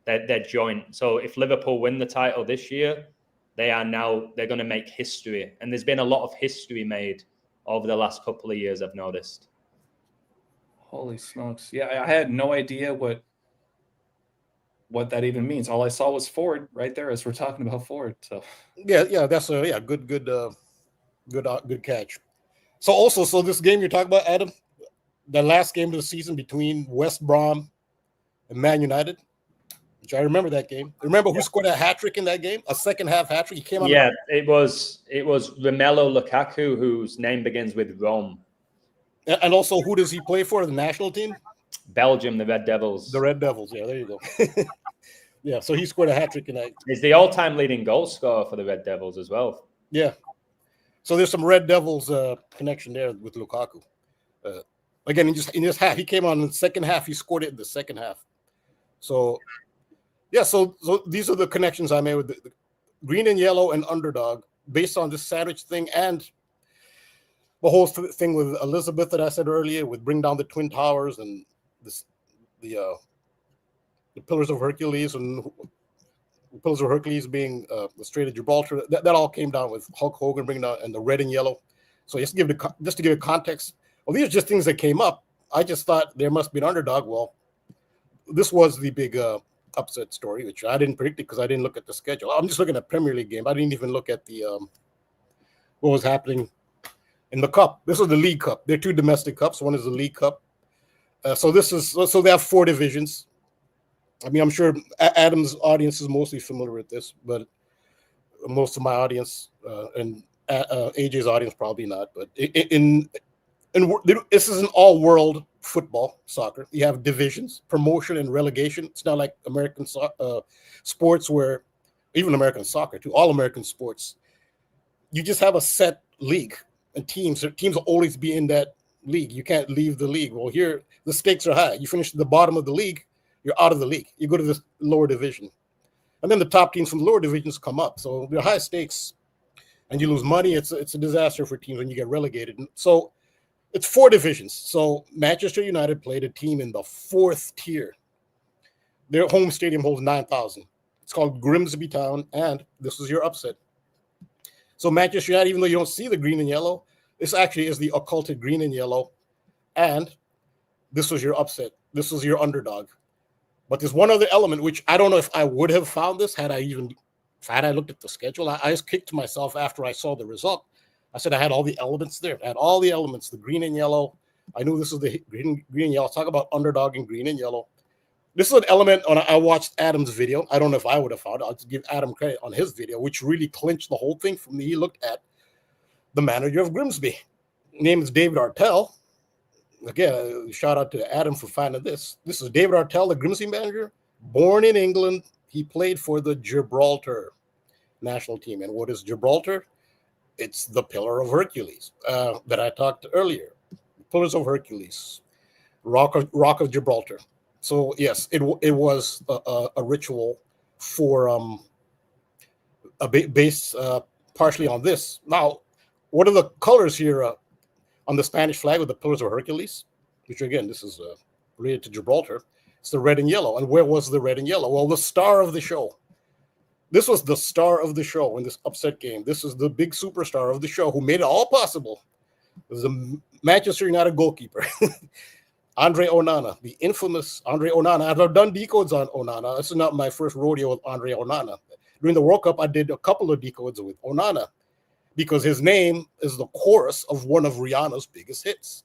They're joint. So if Liverpool win the title this year, they're going to make history. And there's been a lot of history made over the last couple of years, I've noticed. Holy smokes. Yeah, I had no idea what that even means. All I saw was Ford right there as we're talking about Ford. So yeah, that's a good catch. So this game you're talking about, Adam, the last game of the season between West Brom and Man United, which I remember that game. Remember who scored a hat trick in that game? A second half hat trick. He came on. Yeah, it was Romelu Lukaku, whose name begins with Rome. And also, who does he play for? The national team? Belgium, the Red Devils. The Red Devils. Yeah, there you go. Yeah, so he scored a hat trick in that. He's the all-time leading goal scorer for the Red Devils as well. Yeah. So there's some Red Devils connection there with Lukaku. Again, in this half, he came on in the second half. He scored it in the second half. So, yeah, so these are the connections I made with the green and yellow and underdog based on this sandwich thing and the whole thing with Elizabeth that I said earlier with bring down the Twin Towers and the Pillars of Hercules and the Pillars of Hercules being the Strait of Gibraltar. That all came down with Hulk Hogan bringing down and the red and yellow. So just to give it context, well, these are just things that came up. I just thought there must be an underdog. Well, this was the big upset story, which I didn't predict it because I didn't look at the schedule. I'm just looking at Premier League game. I didn't even look at the what was happening in the cup. This is the League Cup. There are two domestic cups. One is the League Cup. So they have 4 divisions. I mean, I'm sure Adam's audience is mostly familiar with this, but most of my audience and AJ's audience probably not. But this is an all-world football, soccer. You have divisions, promotion and relegation. It's not like American sports where, even American soccer too, all American sports, you just have a set league and teams will always be in that league. You can't leave the league. Well, here the stakes are high. You finish at the bottom of the league, you're out of the league. You go to the lower division. And then the top teams from the lower divisions come up. So they're high stakes and you lose money. It's a disaster for teams when you get relegated. And so it's 4 divisions. So Manchester United played a team in the 4th tier. Their home stadium holds 9,000. It's called Grimsby Town, and this is your upset. So Manchester United, even though you don't see the green and yellow, this actually is the occulted green and yellow, and this was your upset. This was your underdog. But there's one other element, which I don't know if I would have found this had I looked at the schedule. I just kicked myself after I saw the result. I said I had all the elements there. I had all the elements, the green and yellow. I knew this was the green and yellow. Talk about underdog and green and yellow. This is an element I watched Adam's video. I don't know if I would have found it. I'll just give Adam credit on his video, which really clinched the whole thing for me. He looked at the manager of Grimsby. His name is David Artell. Again, shout out to Adam for finding this. This is David Artell, the Grimsby manager, born in England. He played for the Gibraltar national team. And what is Gibraltar? It's the Pillar of Hercules that I talked earlier. Pillars of Hercules, Rock of Gibraltar. So yes, it was a ritual for based partially on this. Now, what are the colors here on the Spanish flag with the Pillars of Hercules? Which again, this is related to Gibraltar. It's the red and yellow. And where was the red and yellow? Well, the star of the show. This was the star of the show in this upset game. This is the big superstar of the show who made it all possible. It was a Manchester United goalkeeper. Andre Onana, the infamous Andre Onana. I've done decodes on Onana. This is not my first rodeo with Andre Onana. During the World Cup, I did a couple of decodes with Onana because his name is the chorus of one of Rihanna's biggest hits.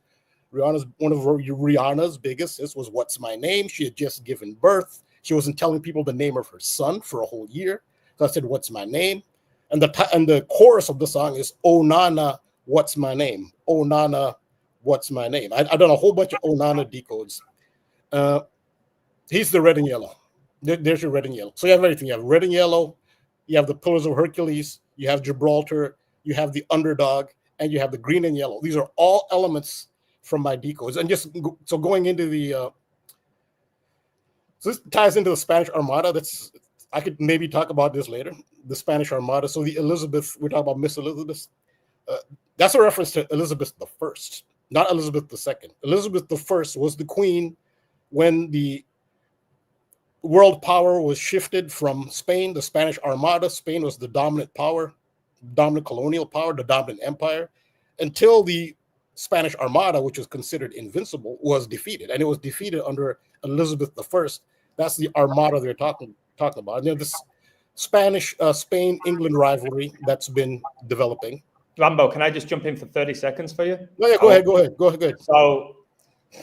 One of Rihanna's biggest hits was "What's My Name." She had just given birth. She wasn't telling people the name of her son for a whole year. So I said, "What's my name?" And the chorus of the song is "Onana, what's my name? Onana, what's my name?" I've done a whole bunch of Onana decodes. He's the red and yellow. There's your red and yellow. So you have everything. You have red and yellow. You have the Pillars of Hercules. You have Gibraltar. You have the underdog. And you have the green and yellow. These are all elements from my decodes. And so going into the... so this ties into the Spanish Armada. I could maybe talk about this later. The Spanish Armada. So the Elizabeth, we're talking about Miss Elizabeth. That's a reference to Elizabeth I, not Elizabeth II. Elizabeth I was the queen when the world power was shifted from Spain, the Spanish Armada. Spain was the dominant power, dominant colonial power, the dominant empire, until the Spanish Armada, which was considered invincible, was defeated. And it was defeated under Elizabeth I. That's the Armada they're talking about. And this Spain-England rivalry that's been developing. Rambo, can I just jump in for 30 seconds for you? Oh, yeah, go ahead. So,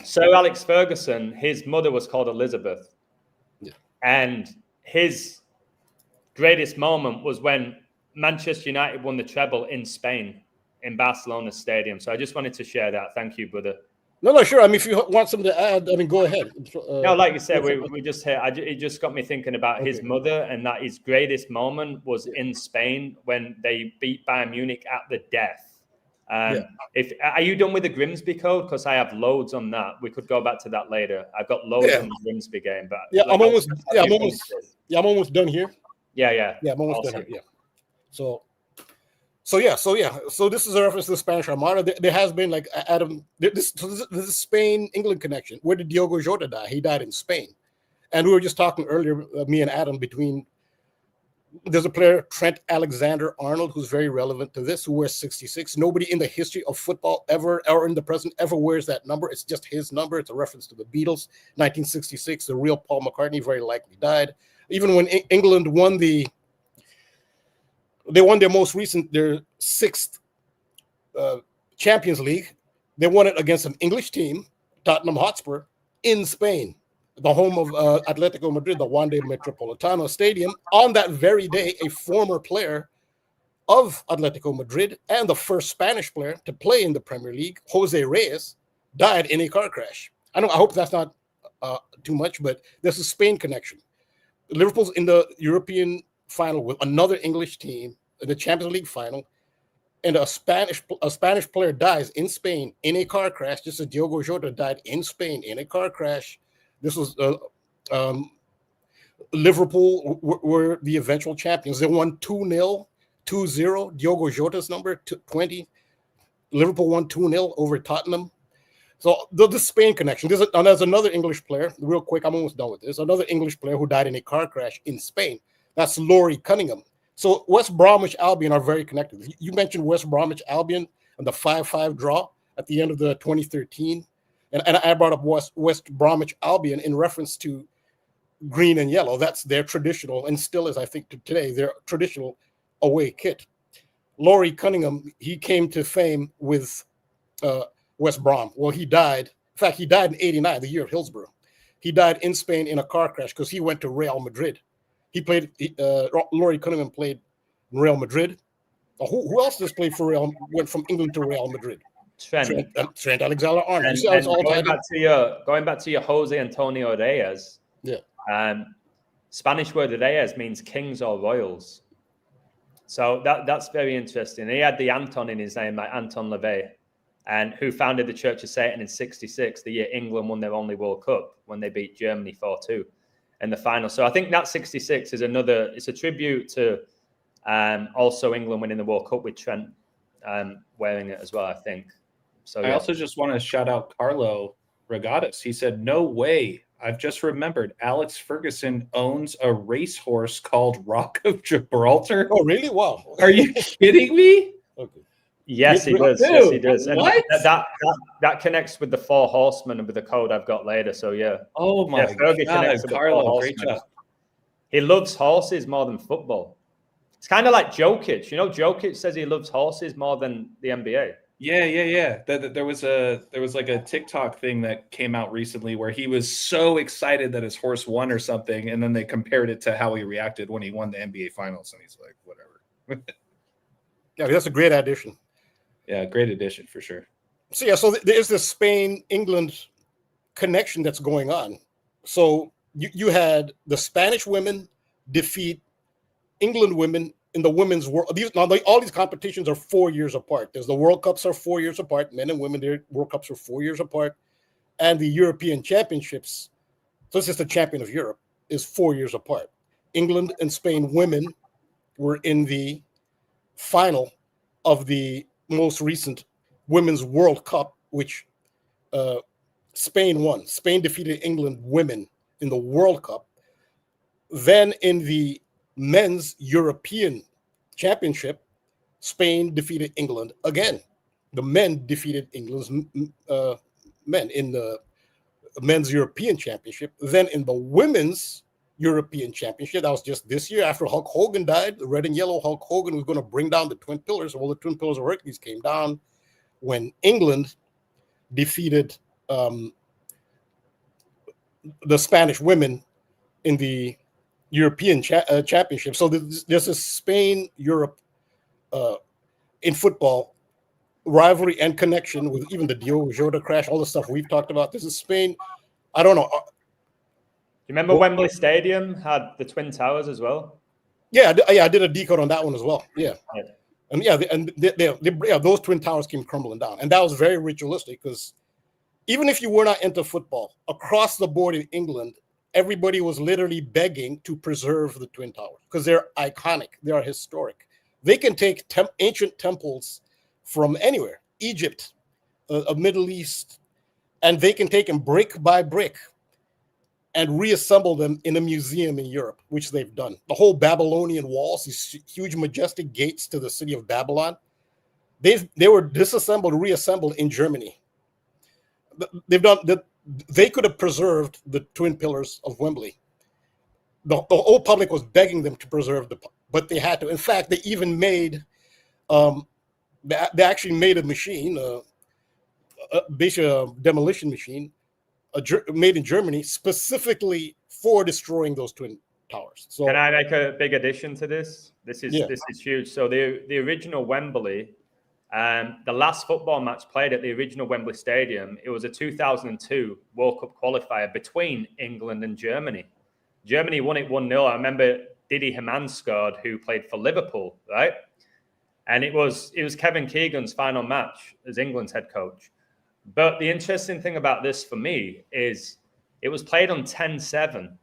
Sir Alex Ferguson, his mother was called Elizabeth. Yeah. And his greatest moment was when Manchester United won the treble in Spain, in Barcelona Stadium. So I just wanted to share that. Thank you, brother. No, sure. I mean, if you want something to add, go ahead. No, like you said, we just here. It just got me thinking about his mother, and that his greatest moment was in Spain when they beat Bayern Munich at the death. Are you done with the Grimsby code? Because I have loads on that. We could go back to that later. I've got loads on the Grimsby game, but I'm almost done here. Yeah, I'm almost done here. Yeah. So this is a reference to the Spanish Armada. There has been, like Adam, this is Spain-England connection. Where did Diogo Jota die? He died in Spain. And we were just talking earlier, me and Adam, there's a player, Trent Alexander-Arnold, who's very relevant to this, who wears 66. Nobody in the history of football ever, or in the present, ever wears that number. It's just his number. It's a reference to the Beatles, 1966. The real Paul McCartney very likely died. Even when England won their sixth Champions League. They won it against an English team, Tottenham Hotspur, in Spain, the home of Atletico Madrid, the Wanda Metropolitano Stadium. On that very day, a former player of Atletico Madrid and the first Spanish player to play in the Premier League, Jose Reyes, died in a car crash. I hope that's not too much, but there's a Spain connection. Liverpool's in the European final with another English team in the Champions League final, and a Spanish player dies in Spain in a car crash, just as Diogo Jota died in Spain in a car crash. This was Liverpool were the eventual champions. They won 2-0, 2-0. Diogo Jota's number 20. Liverpool won 2-0 over Tottenham. So the Spain connection. There's another English player, real quick, I'm almost done with this. Another English player who died in a car crash in Spain. That's Laurie Cunningham. So West Bromwich Albion are very connected. You mentioned West Bromwich Albion and the 5-5 draw at the end of the 2013. And I brought up West Bromwich Albion in reference to green and yellow. That's their traditional, and still is, I think, to today, their traditional away kit. Laurie Cunningham, he came to fame with West Brom. Well, he died. In fact, he died in '89, the year of Hillsborough. He died in Spain in a car crash because he went to Real Madrid. Laurie Cunningham played in Real Madrid. Who else just played for Real? Went from England to Real Madrid. Trent Alexander-Arnold. Going back to your Jose Antonio Reyes. Yeah. Spanish word Reyes means kings or royals. So that's very interesting. He had the Anton in his name, like Anton LaVey, and who founded the Church of Satan in '66, the year England won their only World Cup when they beat Germany 4-2 in the final. So I think that '66 is it's a tribute to also England winning the World Cup with Trent wearing it as well, I think. So I also just want to shout out Carlo Regatas. He said, "No way. I've just remembered Alex Ferguson owns a racehorse called Rock of Gibraltar." Oh, really? Wow. Are you kidding me? Okay. Yes, he does. Dude, yes, he does. And what? that connects with the Four Horsemen and with the code I've got later. So yeah. Oh my God, Carlo, great job. He loves horses more than football. It's kind of like Jokic. You know, Jokic says he loves horses more than the NBA. Yeah. There was like a TikTok thing that came out recently where he was so excited that his horse won or something, and then they compared it to how he reacted when he won the NBA Finals, and he's like, whatever. Yeah, that's a great addition. Yeah, great addition for sure. So there's this Spain-England connection that's going on. So you had the Spanish women defeat England women in the women's world. All these competitions are 4 years apart. There's the World Cups are 4 years apart. Men and women, their World Cups are 4 years apart. And the European Championships, so it's just the champion of Europe, is 4 years apart. England and Spain women were in the final of the most recent Women's World Cup, which Spain won. Spain defeated England women in the World Cup. Then in the Men's European Championship, Spain defeated England again. The men defeated England's men in the Men's European Championship. Then in the Women's European Championship, that was just this year after Hulk Hogan died, the red and yellow Hulk Hogan was going to bring down the Twin Pillars. Well, the Twin Pillars of Hercules came down when England defeated the Spanish women in the European Championship. So there's a Spain-Europe in football rivalry and connection with even the Diogo Jota crash, all the stuff we've talked about. This is Spain. I don't know. You remember Wembley Stadium had the Twin Towers as well? Yeah, I did a decode on that one as well. Yeah. And those Twin Towers came crumbling down. And that was very ritualistic because even if you were not into football, across the board in England, everybody was literally begging to preserve the Twin Towers because they're iconic. They are historic. They can take ancient temples from anywhere, Egypt, Middle East, and they can take them brick by brick and reassemble them in a museum in Europe, which they've done. The whole Babylonian walls, these huge, majestic gates to the city of Babylon, they were disassembled, reassembled in Germany. They've done that. They could have preserved the Twin Pillars of Wembley. The whole public was begging them to preserve but they had to. In fact, they even made, they actually made a machine, basically a demolition machine, made in Germany specifically for destroying those Twin Towers. So, can I make a big addition to this? This is huge. So the original Wembley, the last football match played at the original Wembley Stadium, it was a 2002 World Cup qualifier between England and Germany. Germany won it 1-0. I remember Didi Hamann scored, who played for Liverpool, right? And it was Kevin Keegan's final match as England's head coach. But the interesting thing about this for me is It was played on 10-7.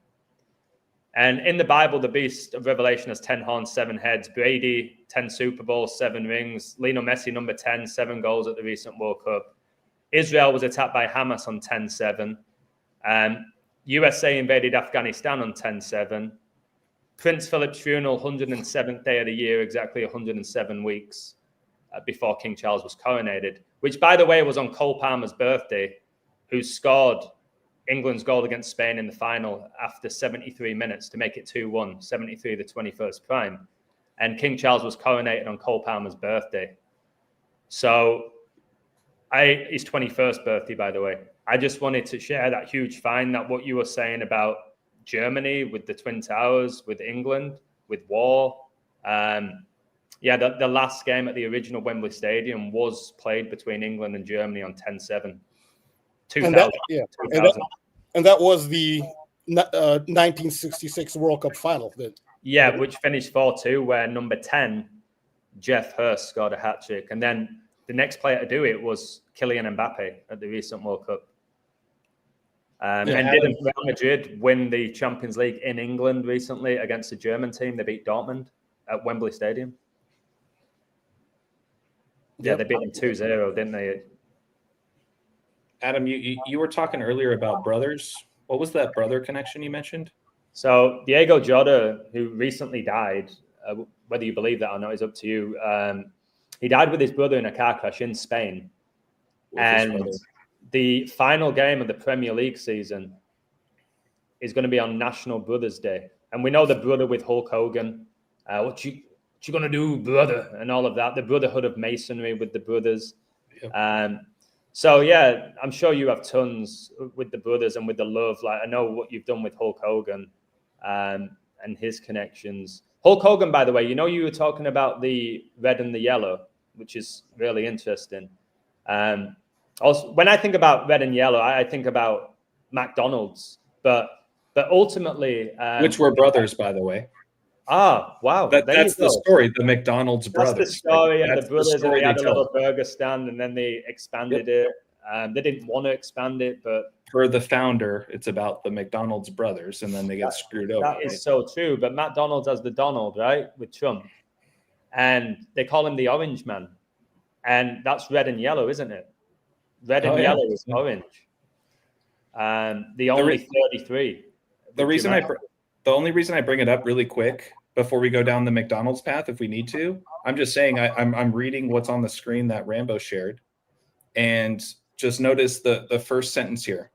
And in the Bible, the beast of Revelation has 10 horns, 7 heads. Brady, 10 Super Bowls, 7 rings. Lionel Messi, number 10, 7 goals at the recent World Cup. Israel was attacked by Hamas on 10-7. USA invaded Afghanistan on 10-7. Prince Philip's funeral, 107th day of the year, exactly 107 weeks before King Charles was coronated, which, by the way, was on Cole Palmer's birthday, who scored England's goal against Spain in the final after 73 minutes to make it 2-1, 73 the 21st prime. And King Charles was coronated on Cole Palmer's birthday. So his 21st birthday, by the way. I just wanted to share that huge find, that what you were saying about Germany with the Twin Towers, with England, with war. The last game at the original Wembley Stadium was played between England and Germany on 10-7. 2000. And that was the 1966 World Cup final. Which finished 4-2, where number 10, Jeff Hurst, scored a hat-trick. And then the next player to do it was Kylian Mbappe at the recent World Cup. And didn't Real Madrid win the Champions League in England recently against a German team? They beat Dortmund at Wembley Stadium. Yeah, they beat them 2-0, didn't they? Adam, you were talking earlier about brothers. What was that brother connection you mentioned? So Diego Jota, who recently died, whether you believe that or not is up to you. He died with his brother in a car crash in Spain. And the final game of the Premier League season is going to be on National Brothers Day. And we know the brother with Hulk Hogan. What you going to do, brother? And all of that. The brotherhood of masonry with the brothers. Yep. So, yeah, I'm sure you have tons with the brothers and with the love. Like, I know what you've done with Hulk Hogan and his connections. Hulk Hogan, by the way, you were talking about the red and the yellow, which is really interesting. Also, when I think about red and yellow, I think about McDonald's, but ultimately... which were brothers, by the way. Ah, wow. That's the story, the McDonald's brothers. That's the story, and the brothers, and they had a little burger stand, and then they expanded it. They didn't want to expand it, but... For the founder, it's about the McDonald's brothers, and then they get screwed over. That is so true, but McDonald's has the Donald, right, with Trump. And they call him the Orange Man. And that's red and yellow, isn't it? Red and yellow is orange. The only 33. The only reason I bring it up really quick before we go down the McDonald's path, if we need to, I'm just saying I'm reading what's on the screen that Rambo shared, and just notice the first sentence here.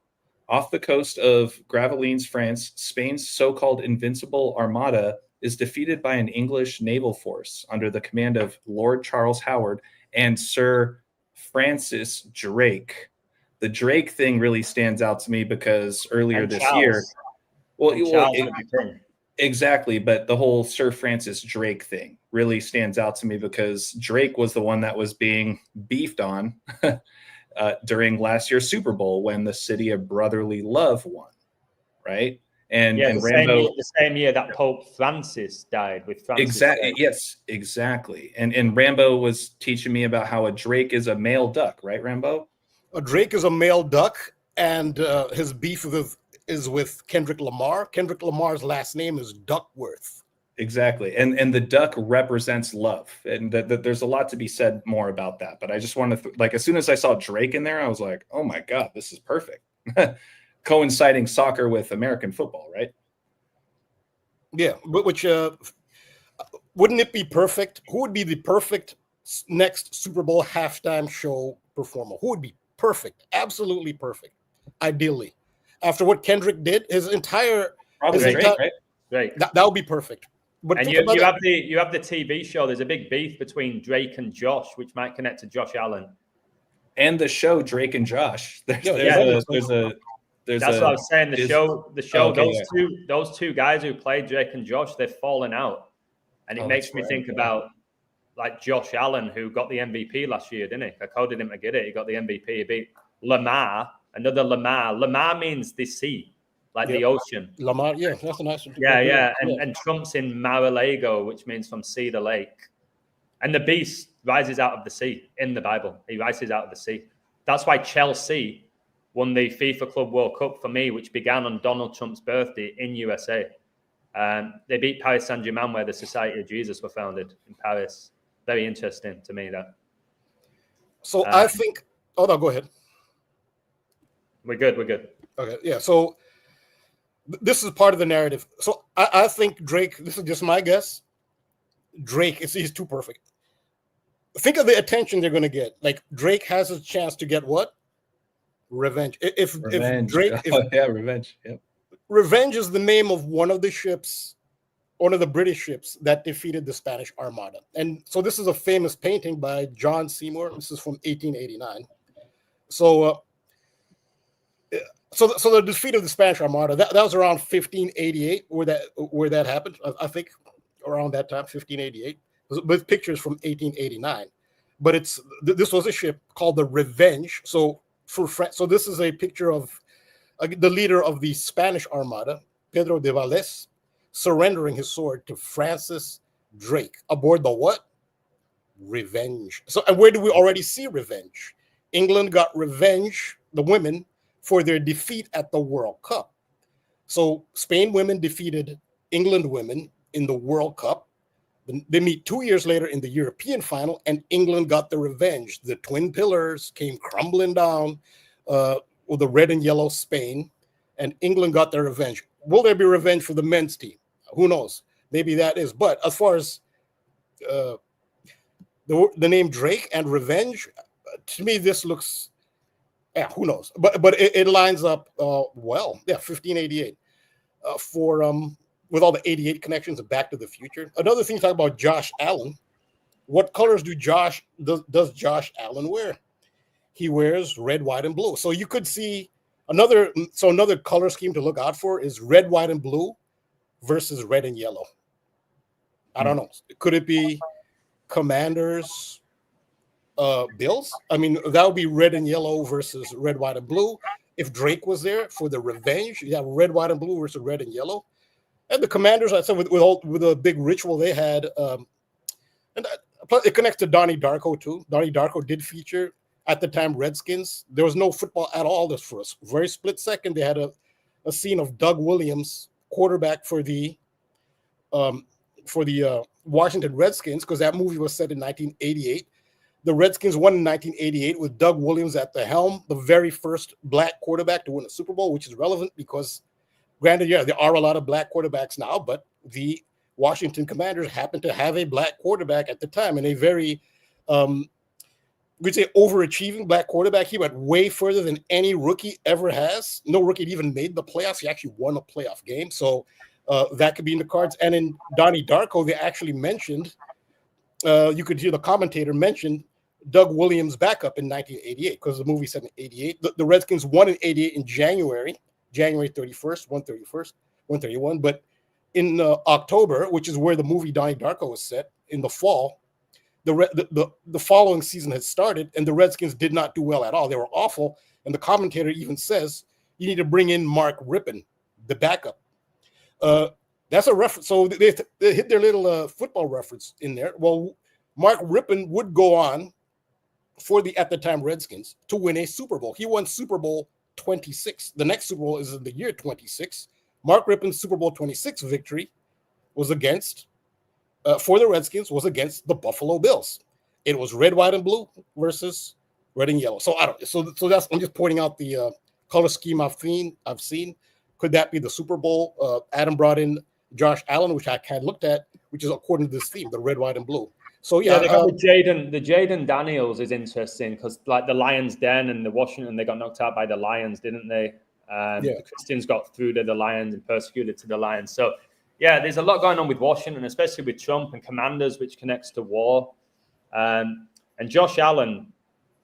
Off the coast of Gravelines, France, Spain's so-called invincible armada is defeated by an English naval force under the command of Lord Charles Howard and Sir Francis Drake. The Drake thing really stands out to me because earlier this year... Exactly, but the whole Sir Francis Drake thing really stands out to me because Drake was the one that was being beefed on during last year's Super Bowl when the city of brotherly love won, right? And Rambo, the same year that Pope Francis died with Francis. Exactly. Yes, exactly. And Rambo was teaching me about how a Drake is a male duck, right, Rambo? A Drake is a male duck, and his beef is with Kendrick Lamar. Kendrick Lamar's last name is Duckworth. Exactly. And the duck represents love. And there's a lot to be said more about that. But I just want to, as soon as I saw Drake in there, I was like, oh my God, this is perfect. Coinciding soccer with American football, right? Yeah, but wouldn't it be perfect? Who would be the perfect next Super Bowl halftime show performer? Who would be perfect? Absolutely perfect. Ideally. After what Kendrick did, his entire... Probably Drake, right? Right. That would be perfect. But and you have the TV show. There's a big beef between Drake and Josh, which might connect to Josh Allen. And the show Drake and Josh. That's what I was saying. The show. Those two guys who played Drake and Josh, they've fallen out, and it makes me think about Josh Allen, who got the MVP last year, didn't he? I coded him to get it. He got the MVP. He beat Lamar. Another Lamar. Lamar means the sea, the ocean. Lamar, yeah, that's a nice one. Yeah. And Trump's in Mar-a-Lago, which means from sea to lake. And the beast rises out of the sea in the Bible. He rises out of the sea. That's why Chelsea won the FIFA Club World Cup for me, which began on Donald Trump's birthday in USA. They beat Paris Saint-Germain, where the Society of Jesus were founded in Paris. Very interesting to me, that. So I think, oh no, go ahead. We're good. Okay, yeah, so this is part of the narrative. So I think Drake, this is just my guess, Drake, he's too perfect. Think of the attention they're going to get. Like, Drake has a chance to get what? Revenge. If Drake, revenge. Yep. Revenge is the name of one of the ships, one of the British ships that defeated the Spanish Armada. And so this is a famous painting by John Seymour. This is from 1889. So the defeat of the Spanish Armada, that was around 1588 where that happened. I think around that time, 1588, with pictures from 1889. But this was a ship called the Revenge. So this is a picture of the leader of the Spanish Armada, Pedro de Valdés, surrendering his sword to Francis Drake aboard the what? Revenge. So, and where do we already see revenge? England got revenge, the women, for their defeat at the World Cup. So Spain women defeated England women in the World Cup. They meet 2 years later in the European final, and England got the revenge. The twin pillars came crumbling down with the red and yellow Spain, and England got their revenge. Will there be revenge for the men's team? Who knows? Maybe that is. But as far as the name Drake and revenge, to me, this looks, who knows? But it lines up well. 1588 with all the 88 connections of Back to the Future. Another thing to talk about Josh Allen. What colors does Josh Allen wear? He wears red, white, and blue. So you could see another color scheme to look out for is red, white, and blue versus red and yellow. I don't know. Could it be Commanders, Bills? I mean, that would be red and yellow versus red, white, and blue. If Drake was there for the revenge, you have red, white, and blue versus red and yellow. And the Commanders, I said, with a big ritual they had, and it connects to Donnie Darko too. Donnie Darko did feature at the time Redskins. There was no football at all. This for a very split second, they had a scene of Doug Williams, quarterback for the Washington Redskins, because that movie was set in 1988. The Redskins won in 1988 with Doug Williams at the helm, the very first black quarterback to win a Super Bowl, which is relevant because, granted, there are a lot of black quarterbacks now, but the Washington Commanders happened to have a black quarterback at the time, and a very, we'd say, overachieving black quarterback. He went way further than any rookie ever has. No rookie had even made the playoffs. He actually won a playoff game, so that could be in the cards. And in Donnie Darko, they actually mentioned, you could hear the commentator mention Doug Williams' backup in 1988, because the movie set in 88. The Redskins won in 88 in January 31st, 131. But in October, which is where the movie Donnie Darko was set, in the fall, the following season had started, and the Redskins did not do well at all. They were awful, and the commentator even says, you need to bring in Mark Rippon, the backup. That's a reference. So they hit their little football reference in there. Well, Mark Rippon would go on for the, at the time, Redskins to win a Super Bowl. He won Super Bowl 26. The next Super Bowl is in the year 26. Mark Rippon's Super Bowl 26 victory was against, for the Redskins, was against the Buffalo Bills. It was red, white, and blue versus red and yellow. So so that's, I'm just pointing out the color scheme I've seen. Could that be the Super Bowl? Adam brought in Josh Allen, which I kind of looked at, which is according to this theme, the red, white, and blue. So they got the Jaden Daniels is interesting because, like, the Lions Den and the Washington, they got knocked out by the Lions, didn't they? The Christians got through to the Lions and persecuted to the Lions. So there's a lot going on with Washington, especially with Trump and Commanders, which connects to war. And Josh Allen,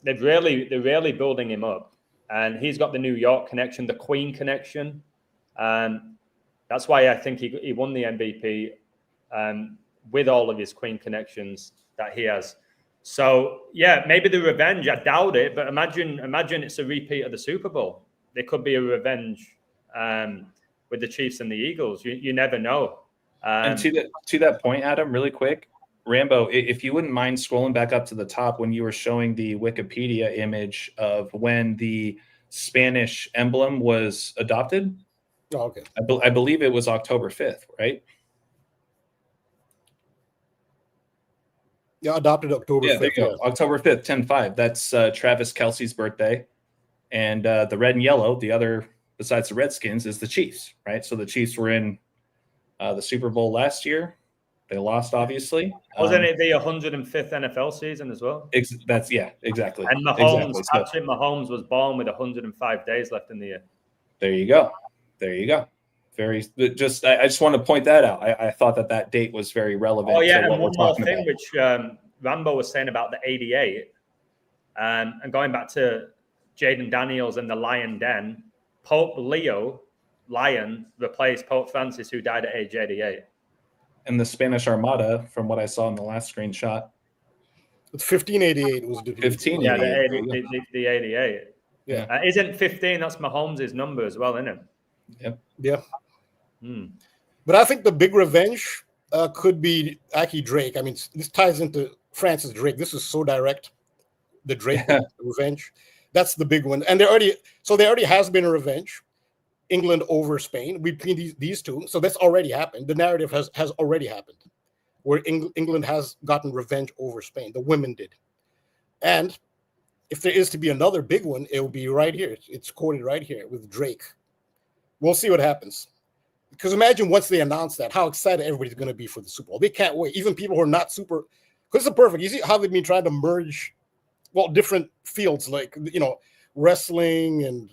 they're really building him up, and he's got the New York connection, the Queen connection. That's why I think he won the MVP with all of his Queen connections that he has. So maybe the revenge. I doubt it, but imagine it's a repeat of the Super Bowl. There could be a revenge with the Chiefs and the Eagles. You never know. And to that point, Adam, really quick, Rambo, if you wouldn't mind scrolling back up to the top when you were showing the Wikipedia image of when the Spanish emblem was adopted. Oh, okay. I believe it was October 5th, right? Yeah, adopted October 5th. There you go. October 5th, 10/5. That's Travis Kelce's birthday. And the red and yellow, the other, besides the Redskins, is the Chiefs, right? So the Chiefs were in the Super Bowl last year. They lost, obviously. Wasn't it the 105th NFL season as well? Exactly. And Mahomes, exactly. Patrick Mahomes was born with 105 days left in the year. There you go. I just want to point that out. I thought that date was very relevant. Oh yeah, to what and one more thing, which Rambo was saying about the 88, and going back to Jaden Daniels and the Lion Den, Pope Leo Lion replaced Pope Francis, who died at age 88. And the Spanish Armada, from what I saw in the last screenshot, It's 1588 was defeated. 1588. Yeah, the 88. Yeah. Isn't 15? That's Mahomes' number as well, isn't it? Yep. Yeah. Hmm. But I think the big revenge could be Aki Drake. I mean, this ties into Francis Drake. This is so direct. The Drake revenge. That's the big one. And there already has been a revenge. England over Spain between these two. So that's already happened. The narrative has already happened where England has gotten revenge over Spain. The women did. And if there is to be another big one, it will be right here. It's quoted right here with Drake. We'll see what happens. Because imagine once they announce that, how excited everybody's going to be for the Super Bowl. They can't wait. Even people who are not super, because it's perfect. You see how they've been trying to merge, different fields like, wrestling and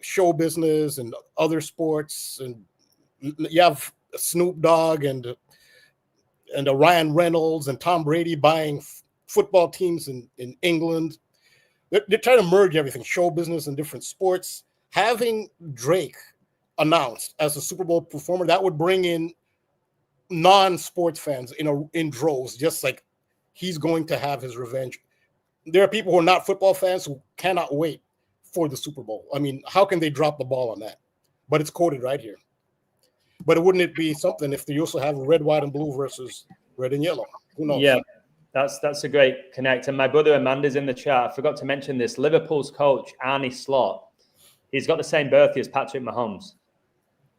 show business and other sports. And you have Snoop Dogg and a Ryan Reynolds and Tom Brady buying football teams in England. They're trying to merge everything, show business and different sports. Having Drake announced as a Super Bowl performer, that would bring in non-sports fans in droves, just like he's going to have his revenge. There are people who are not football fans who cannot wait for the Super Bowl. I mean, how can they drop the ball on that? But it's quoted right here. But wouldn't it be something if they also have red, white, and blue versus red and yellow? Who knows? Yeah, that's a great connect. And my brother Amanda's in the chat. I forgot to mention this. Liverpool's coach, Arne Slot, he's got the same birthday as Patrick Mahomes.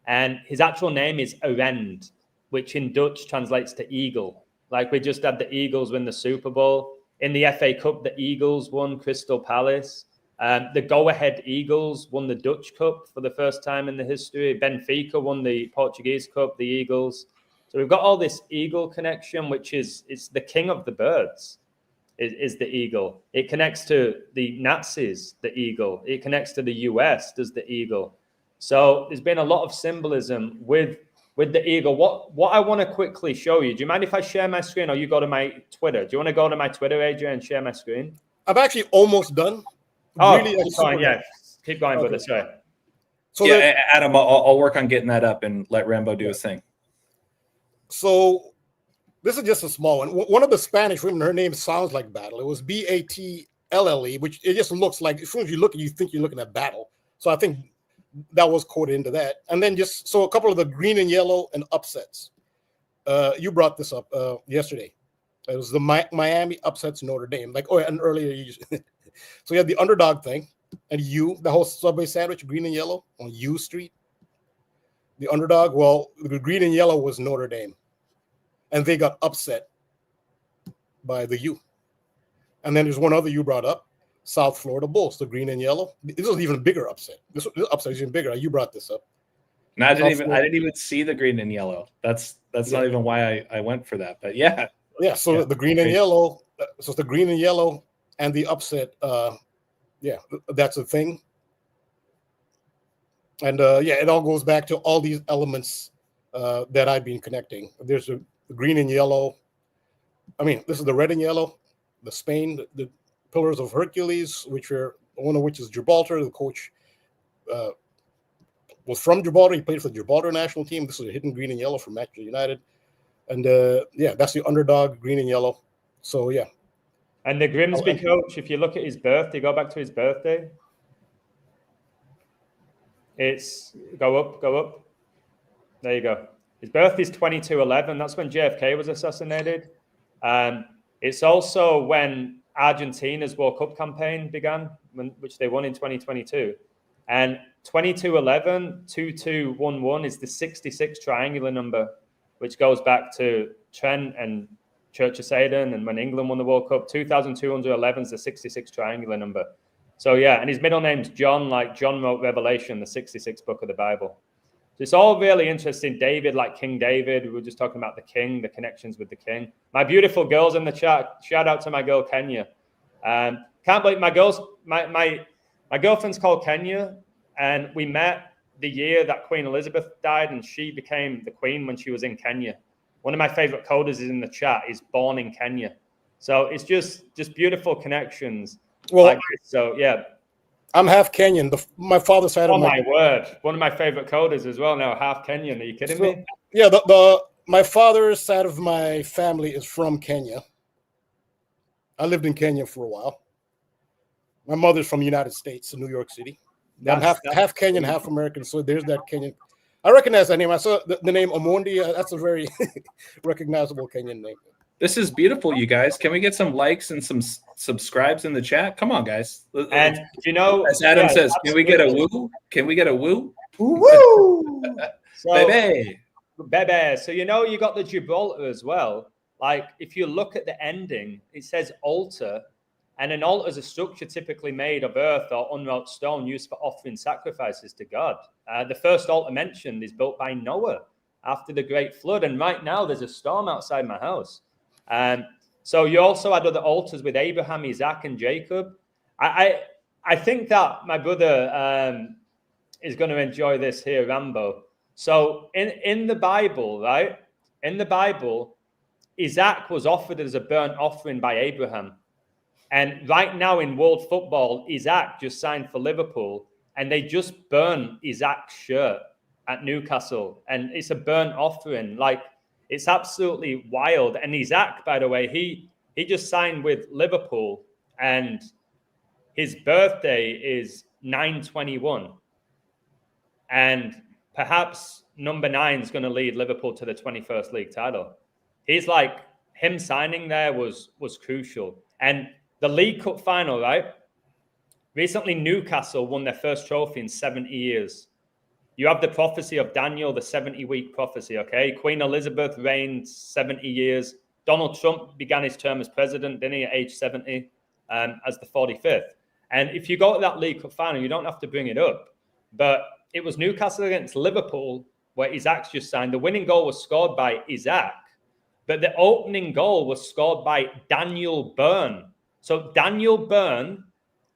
And his actual name is Arend, which in Dutch translates to eagle. Like we just had the Eagles win the Super Bowl. In the FA Cup, the Eagles won Crystal Palace. The go-ahead Eagles won the Dutch Cup for the first time in the history. Benfica won the Portuguese Cup, the Eagles. So we've got all this eagle connection, which it's the king of the birds, is the eagle. It connects to the Nazis, the eagle. It connects to the US, does the eagle. So there's been a lot of symbolism with the eagle. What I want to quickly show you, do you mind if I share my screen or you go to my Twitter? Do you want to go to my Twitter, Adrian, and share my screen? I'm actually almost done. Oh, really, fine, yeah. Keep going, brother. Sorry. So yeah, Adam, I'll work on getting that up and let Rambo do his thing. So this is just a small one. One of the Spanish women, her name sounds like Battle. It was Battle, which it just looks like, as soon as you look at it, you think you're looking at Battle. So I think that was quoted into that. And then so a couple of the green and yellow and upsets. You brought this up yesterday. It was the Miami upsets Notre Dame. And earlier so you had the underdog thing, and the whole Subway sandwich, green and yellow on U Street. The underdog, the green and yellow was Notre Dame, and they got upset by the U. And then there's one other you brought up, South Florida Bulls, the green and yellow. This was even a bigger upset. This upset is even bigger. You brought this up. And I didn't even see the green and yellow. That's not even why I went for that. But yeah. Yeah. So the green and yellow. So it's the green and yellow and the upset. That's a thing. And it all goes back to all these elements that I've been connecting. There's the green and yellow. I mean, this is the red and yellow, the Spain, the Pillars of Hercules, one of which is Gibraltar. The coach was from Gibraltar. He played for the Gibraltar national team. This is a hidden green and yellow from Manchester United. And that's the underdog, green and yellow. So, yeah. And the Grimsby coach, if you look at his birthday, go back to his birthday. It's go up. There you go. His birthday is 22/11. That's when JFK was assassinated. It's also when Argentina's World Cup campaign began, which they won in 2022. And 2211, 2211 is the 66 triangular number, which goes back to Trent and Church of Satan, and when England won the World Cup. 2211 is the 66 triangular number. So yeah, and his middle name's John, like John wrote Revelation, the 66th book of the Bible. So it's all really interesting. David, like King David, we were just talking about the king, the connections with the king. My beautiful girls in the chat, shout out to my girl Kenya. Can't believe my girlfriend's called Kenya, and we met the year that Queen Elizabeth died, and she became the queen when she was in Kenya. One of my favorite coders is in the chat, is born in Kenya. So it's just beautiful connections. Well, like so yeah. I'm half Kenyan. My father's side of my word. One of my favorite coders as well now, half Kenyan. Are you kidding me? Yeah, my father's side of my family is from Kenya. I lived in Kenya for a while. My mother's from the United States, in New York City. I'm half Kenyan, half American, so there's that Kenyan. I recognize that name. I saw the name Omondi. That's a very recognizable Kenyan name. This is beautiful, you guys. Can we get some likes and some subscribes in the chat? Come on, guys. And you know, as Adam says, can we get a woo? Can we get a woo? Woo! So, baby. So you know, you got the Gibraltar as well. Like if you look at the ending, it says altar, and an altar is a structure typically made of earth or unwrought stone used for offering sacrifices to God. The first altar mentioned is built by Noah after the great flood, and right now there's a storm outside my house. So you also had other altars with Abraham, Isaac, and Jacob. I think that my brother is going to enjoy this here, Rambo. So in the Bible, right? In the Bible, Isaac was offered as a burnt offering by Abraham. And right now in world football, Isaac just signed for Liverpool, and they just burned Isaac's shirt at Newcastle. And it's a burnt offering. Like, it's absolutely wild. And Isaac, by the way, he just signed with Liverpool, and his birthday is 9/21. And perhaps number 9 is going to lead Liverpool to the 21st league title. He's like, him signing there was crucial. And the League Cup final, right? Recently, Newcastle won their first trophy in 70 years. You have the prophecy of Daniel, the 70-week prophecy, okay? Queen Elizabeth reigned 70 years. Donald Trump began his term as president, didn't he, at age 70, as the 45th. And if you go to that League Cup final, you don't have to bring it up. But it was Newcastle against Liverpool, where Isaac's just signed. The winning goal was scored by Isaac, but the opening goal was scored by Daniel Byrne. So Daniel Byrne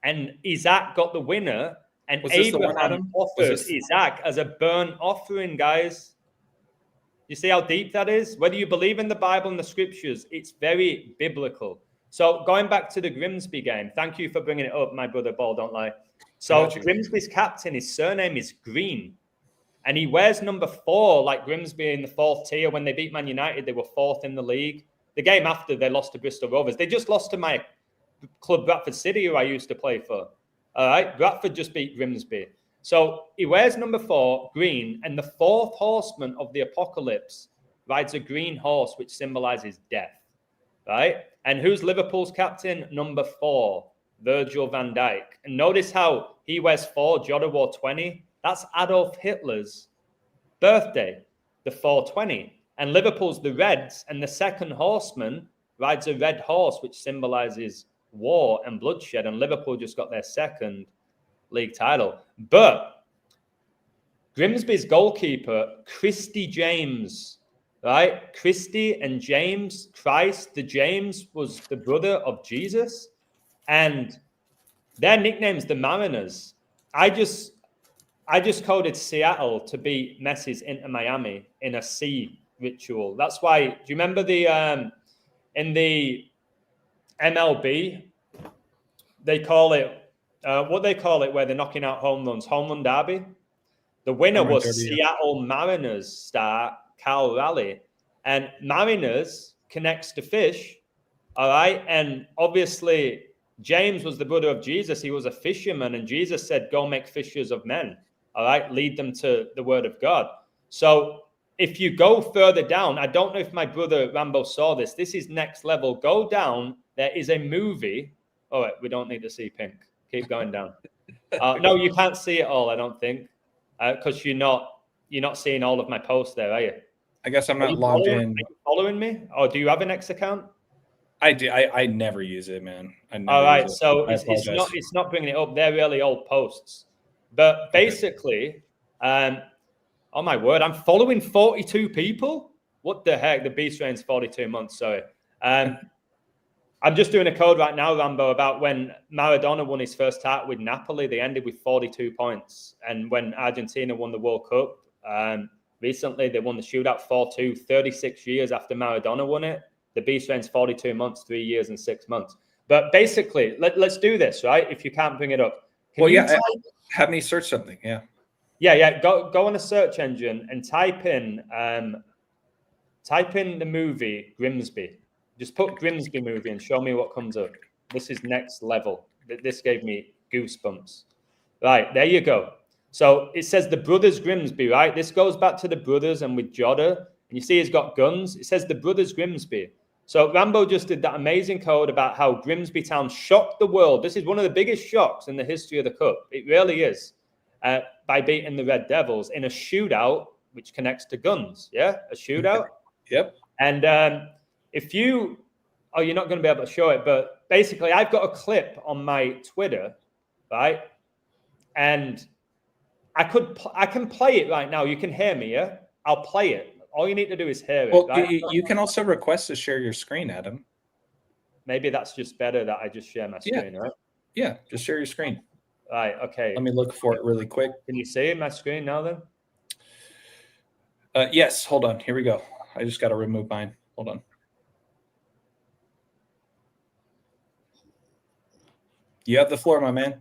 and Isaac got the winner, and Abraham offered Isaac as a burnt offering, guys. You see how deep that is? Whether you believe in the Bible and the scriptures, it's very biblical. So going back to the Grimsby game, thank you for bringing it up, my brother Balll Don't Lie. So Grimsby's captain, his surname is Green, and he wears number 4, like Grimsby in the 4th tier. When they beat Man United, they were 4th in the league. The game after, they lost to Bristol Rovers. They just lost to my club, Bradford City, who I used to play for. All right, Bradford just beat Grimsby. So he wears number 4, green, and the 4th horseman of the apocalypse rides a green horse, which symbolizes death, right? And who's Liverpool's captain? Number 4, Virgil van Dijk. And notice how he wears 4, Jota wore 20. That's Adolf Hitler's birthday, the 420. And Liverpool's the Reds, and the 2nd horseman rides a red horse, which symbolizes war and bloodshed, and Liverpool just got their 2nd league title. But Grimsby's goalkeeper, Christy James, right? Christy and James, Christ, the James was the brother of Jesus, and their nickname's the Mariners. I just coded Seattle to beat Messi's Inter Miami in a C ritual. That's why, do you remember the in the MLB, they call it, what they call it, where they're knocking out home runs, home run derby? The winner was Seattle Mariners star Cal Raleigh. And Mariners connects to fish, all right? And obviously, James was the brother of Jesus. He was a fisherman, and Jesus said, go make fishers of men, all right? Lead them to the word of God. So if you go further down, I don't know if my brother Rambo saw this. This is next level. Go down. There is a movie Oh, wait, we don't need to see pink. Keep going down. No, you can't see it all, I don't think, because you're not seeing all of my posts there, are you? I guess I'm not logged in. Are you following me? Or do you have an X account? I do. I never use it, man. All right, so it's not bringing it up. They're really old posts. But basically, oh my word, I'm following 42 people? What the heck? The beast reign's 42 months, sorry. I'm just doing a code right now, Rambo, about when Maradona won his first title with Napoli. They ended with 42 points. And when Argentina won the World Cup, recently they won the shootout 4-2, 36 years after Maradona won it. The beast reign's 42 months, 3 years and 6 months. But basically, let's do this, right? If you can't bring it up. Have me search something, yeah. Yeah. Go on a search engine and type in the movie Grimsby. Just put Grimsby movie and show me what comes up. This is next level. This gave me goosebumps. Right, there you go. So it says the Brothers Grimsby, right? This goes back to the brothers and with Jodder. And you see he's got guns. It says the Brothers Grimsby. So Rambo just did that amazing code about how Grimsby Town shocked the world. This is one of the biggest shocks in the history of the Cup. It really is. By beating the Red Devils in a shootout, which connects to guns. Yeah, a shootout. Yep. And if you, you're not going to be able to show it, but basically I've got a clip on my Twitter, right? And I can play it right now. You can hear me, yeah? I'll play it. All you need to do is hear it. Well, right? you can also request to share your screen, Adam. Maybe that's just better that I just share my screen, right? Yeah, just share your screen. Right, okay. Let me look for it really quick. Can you see my screen now then? Yes, hold on. Here we go. I just got to remove mine. Hold on. You have the floor, my man.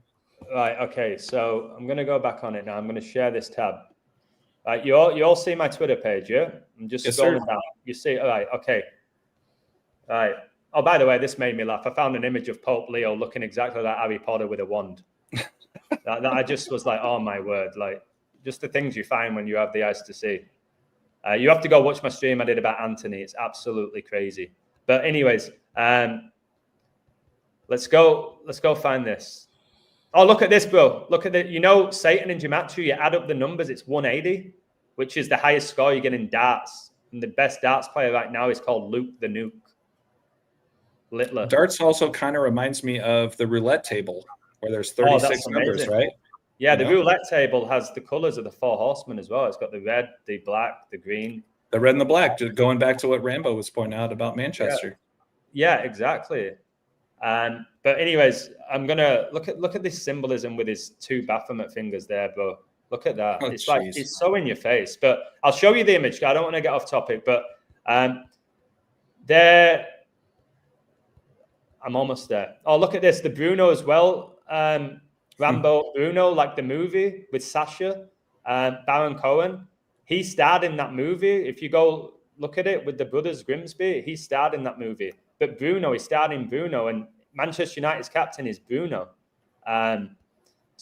Right, okay. So I'm going to go back on it now. I'm going to share this tab. Right, you all see my Twitter page, yeah? I'm just scrolling down. You see, all right, okay. All right. Oh, by the way, this made me laugh. I found an image of Pope Leo looking exactly like Harry Potter with a wand. that I just was like, oh my word, like just the things you find when you have the eyes to see. You have to go watch my stream I did about Anthony. It's absolutely crazy. But anyways, let's go find this. Oh, look at this, bro. Look at it. Satan in gematria, you add up the numbers, it's 180, which is the highest score you get in darts. And the best darts player right now is called Luke the Nuke. Littler. Darts also kind of reminds me of the roulette table where there's 36 numbers, right? Yeah, the roulette table has the colors of the four horsemen as well. It's got the red, the black, the green. The red and the black, just going back to what Rambo was pointing out about Manchester. Yeah, exactly. But anyways, I'm gonna look at this symbolism with his two Baphomet fingers there, bro. Look at that. It's like it's so in your face. But I'll show you the image. I don't want to get off topic, but there. I'm almost there. Oh, look at this. The Bruno as well. Rambo Bruno, like the movie with Sasha, Baron Cohen. He starred in that movie. If you go look at it with the brothers Grimsby, he starred in that movie. But Bruno, he starred in Bruno, and Manchester United's captain is Bruno. And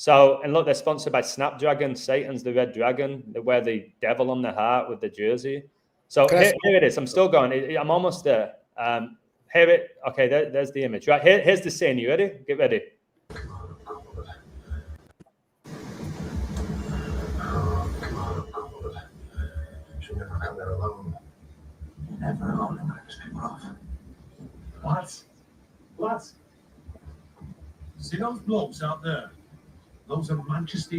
look, they're sponsored by Snapdragon. Satan's the red dragon. They wear the devil on their heart with the jersey. So here it is. I'm still going. I'm almost there. Here it. Okay, there's the image. Right, here's the scene. You ready? Get ready. You'll never come there alone. You're never alone in my people off. What? See those blokes out there? Those are Manchester.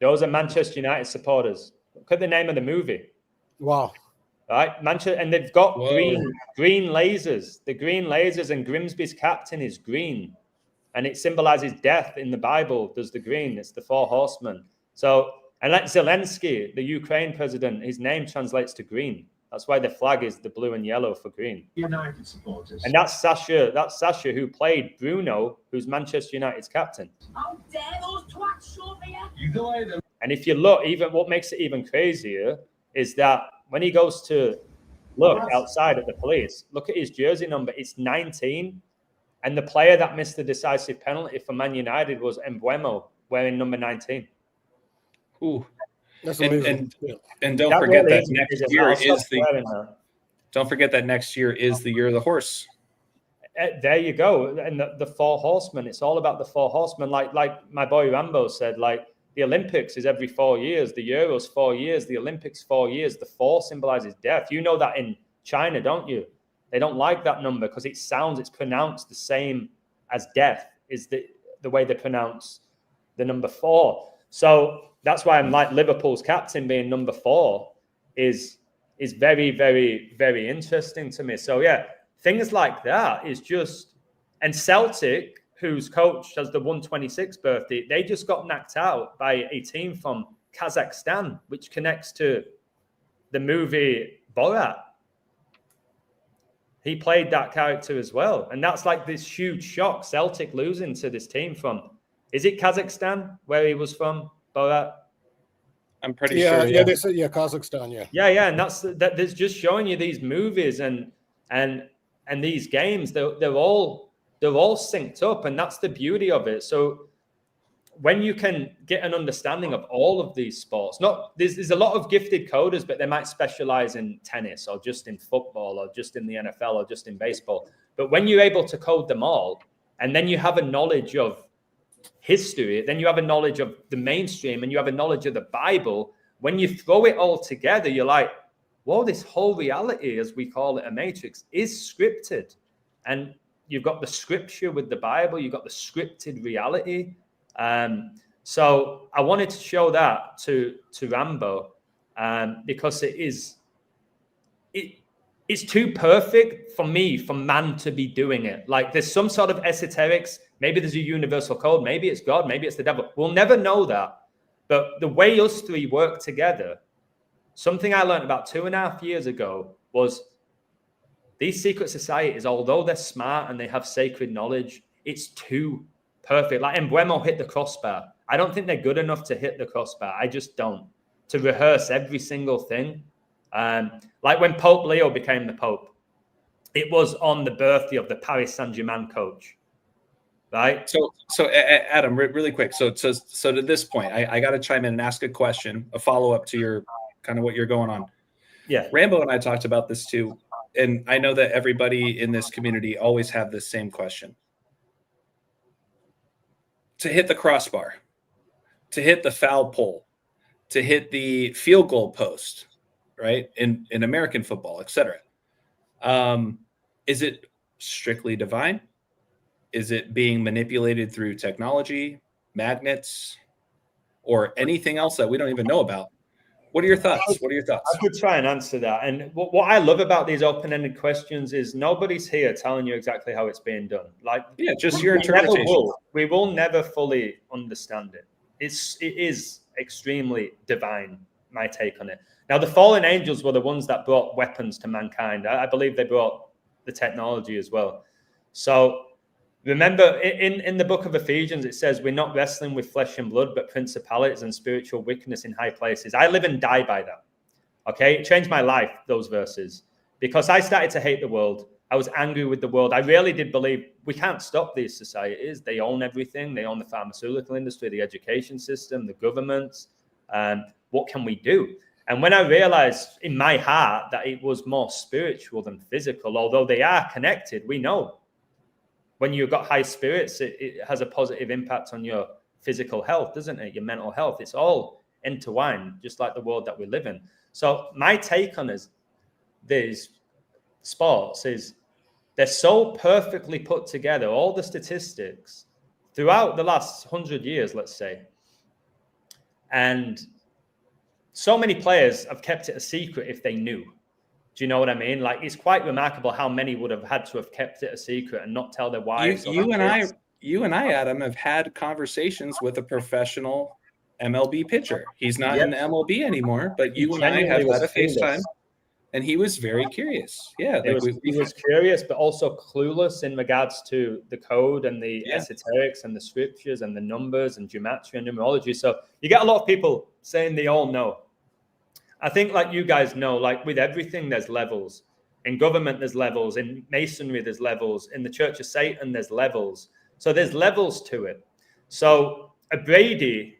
Those are Manchester United supporters. Look at the name of the movie. Wow. Right, Manchester, and they've got green lasers. The green lasers, and Grimsby's captain is green, and it symbolizes death in the Bible. Does the green? It's the four horsemen. So, and like Zelensky, the Ukraine president, his name translates to green. That's why the flag is the blue and yellow for green. United supporters. And that's Sasha who played Bruno, who's Manchester United's captain. How dare those twats show me? You go ahead. And if you look, even what makes it even crazier is that when he goes to look outside at the police, look at his jersey number. It's 19. And the player that missed the decisive penalty for Man United was Mbeumo, wearing number 19. Ooh. That's amazing. And don't forget that next year is the don't forget that next year is the year of the horse. there you go. And the four horsemen, it's all about the four horsemen. Like my boy Rambo said, like the Olympics is every 4 years, the Euros 4 years, the Olympics 4 years. The 4 symbolizes death. You know that in China, don't you? They don't like that number because it's pronounced the same as death, is the way they pronounce the number 4. So that's why I'm like Liverpool's captain being number 4 is very, very, very interesting to me. So yeah, things like that is just, and Celtic, whose coach has the 126th birthday, they just got knocked out by a team from Kazakhstan, which connects to the movie Borat. He played that character as well. And that's like this huge shock, Celtic losing to this team from, is it Kazakhstan where he was from, Borat? I'm pretty sure. Yeah, they said, Kazakhstan, Yeah, and that's just showing you these movies and these games, they're all synced up, and that's the beauty of it. So when you can get an understanding of all of these sports, there's a lot of gifted coders, but they might specialize in tennis or just in football or just in the NFL or just in baseball. But when you're able to code them all, and then you have a knowledge of history, then you have a knowledge of the mainstream, and you have a knowledge of the Bible, when you throw it all together, you're like, whoa, this whole reality, as we call it, a matrix, is scripted. And you've got the scripture with the Bible, you've got the scripted reality. So I wanted to show that to Rambo, because it's too perfect for man to be doing it. Like there's some sort of esoterics, maybe there's a universal code, maybe it's God, maybe it's the devil. We'll never know that. But the way us three work together, something I learned about 2.5 years ago was these secret societies, although they're smart and they have sacred knowledge, it's too perfect. Like Embuemo hit the crossbar. I don't think they're good enough to hit the crossbar. I just don't. To rehearse every single thing. Like when Pope Leo became the Pope, it was on the birthday of the Paris Saint-Germain coach, right? So Adam, really quick. So to this point, I got to chime in and ask a question, a follow-up to your kind of what you're going on. Yeah. Rambo and I talked about this too. And I know that everybody in this community always have this same question. To hit the crossbar, to hit the foul pole, to hit the field goal post, right? In American football, etc. Is it strictly divine? Is it being manipulated through technology, magnets, or anything else that we don't even know about? What are your thoughts? I could try and answer that. And what I love about these open-ended questions is nobody's here telling you exactly how it's being done. Like, yeah, just your interpretation. We will never fully understand it. It is extremely divine, my take on it. Now, the fallen angels were the ones that brought weapons to mankind. I believe they brought the technology as well. So remember, in the book of Ephesians, it says we're not wrestling with flesh and blood, but principalities and spiritual wickedness in high places. I live and die by that. Okay? It changed my life, those verses, because I started to hate the world. I was angry with the world. I really did believe we can't stop these societies. They own everything. They own the pharmaceutical industry, the education system, the governments. What can we do? And when I realized in my heart that it was more spiritual than physical, although they are connected, we know. When you've got high spirits, it has a positive impact on your physical health, doesn't it? Your mental health. It's all intertwined, just like the world that we live in. So my take on these sports is they're so perfectly put together, all the statistics throughout the last 100 years, let's say. And so many players have kept it a secret if they knew. Do you know what I mean? Like, it's quite remarkable how many would have had to have kept it a secret and not tell their wives. You and I, Adam, have had conversations with a professional MLB pitcher. He's not in the MLB anymore, but you and I have had a FaceTime, and he was very curious. Yeah, he was curious, but also clueless in regards to the code and the esoterics and the scriptures and the numbers and gematria and numerology. So you get a lot of people saying they all know. I think, like you guys know, like with everything, there's levels. In government, there's levels. In masonry, there's levels. In the Church of Satan, there's levels. So there's levels to it. So a Brady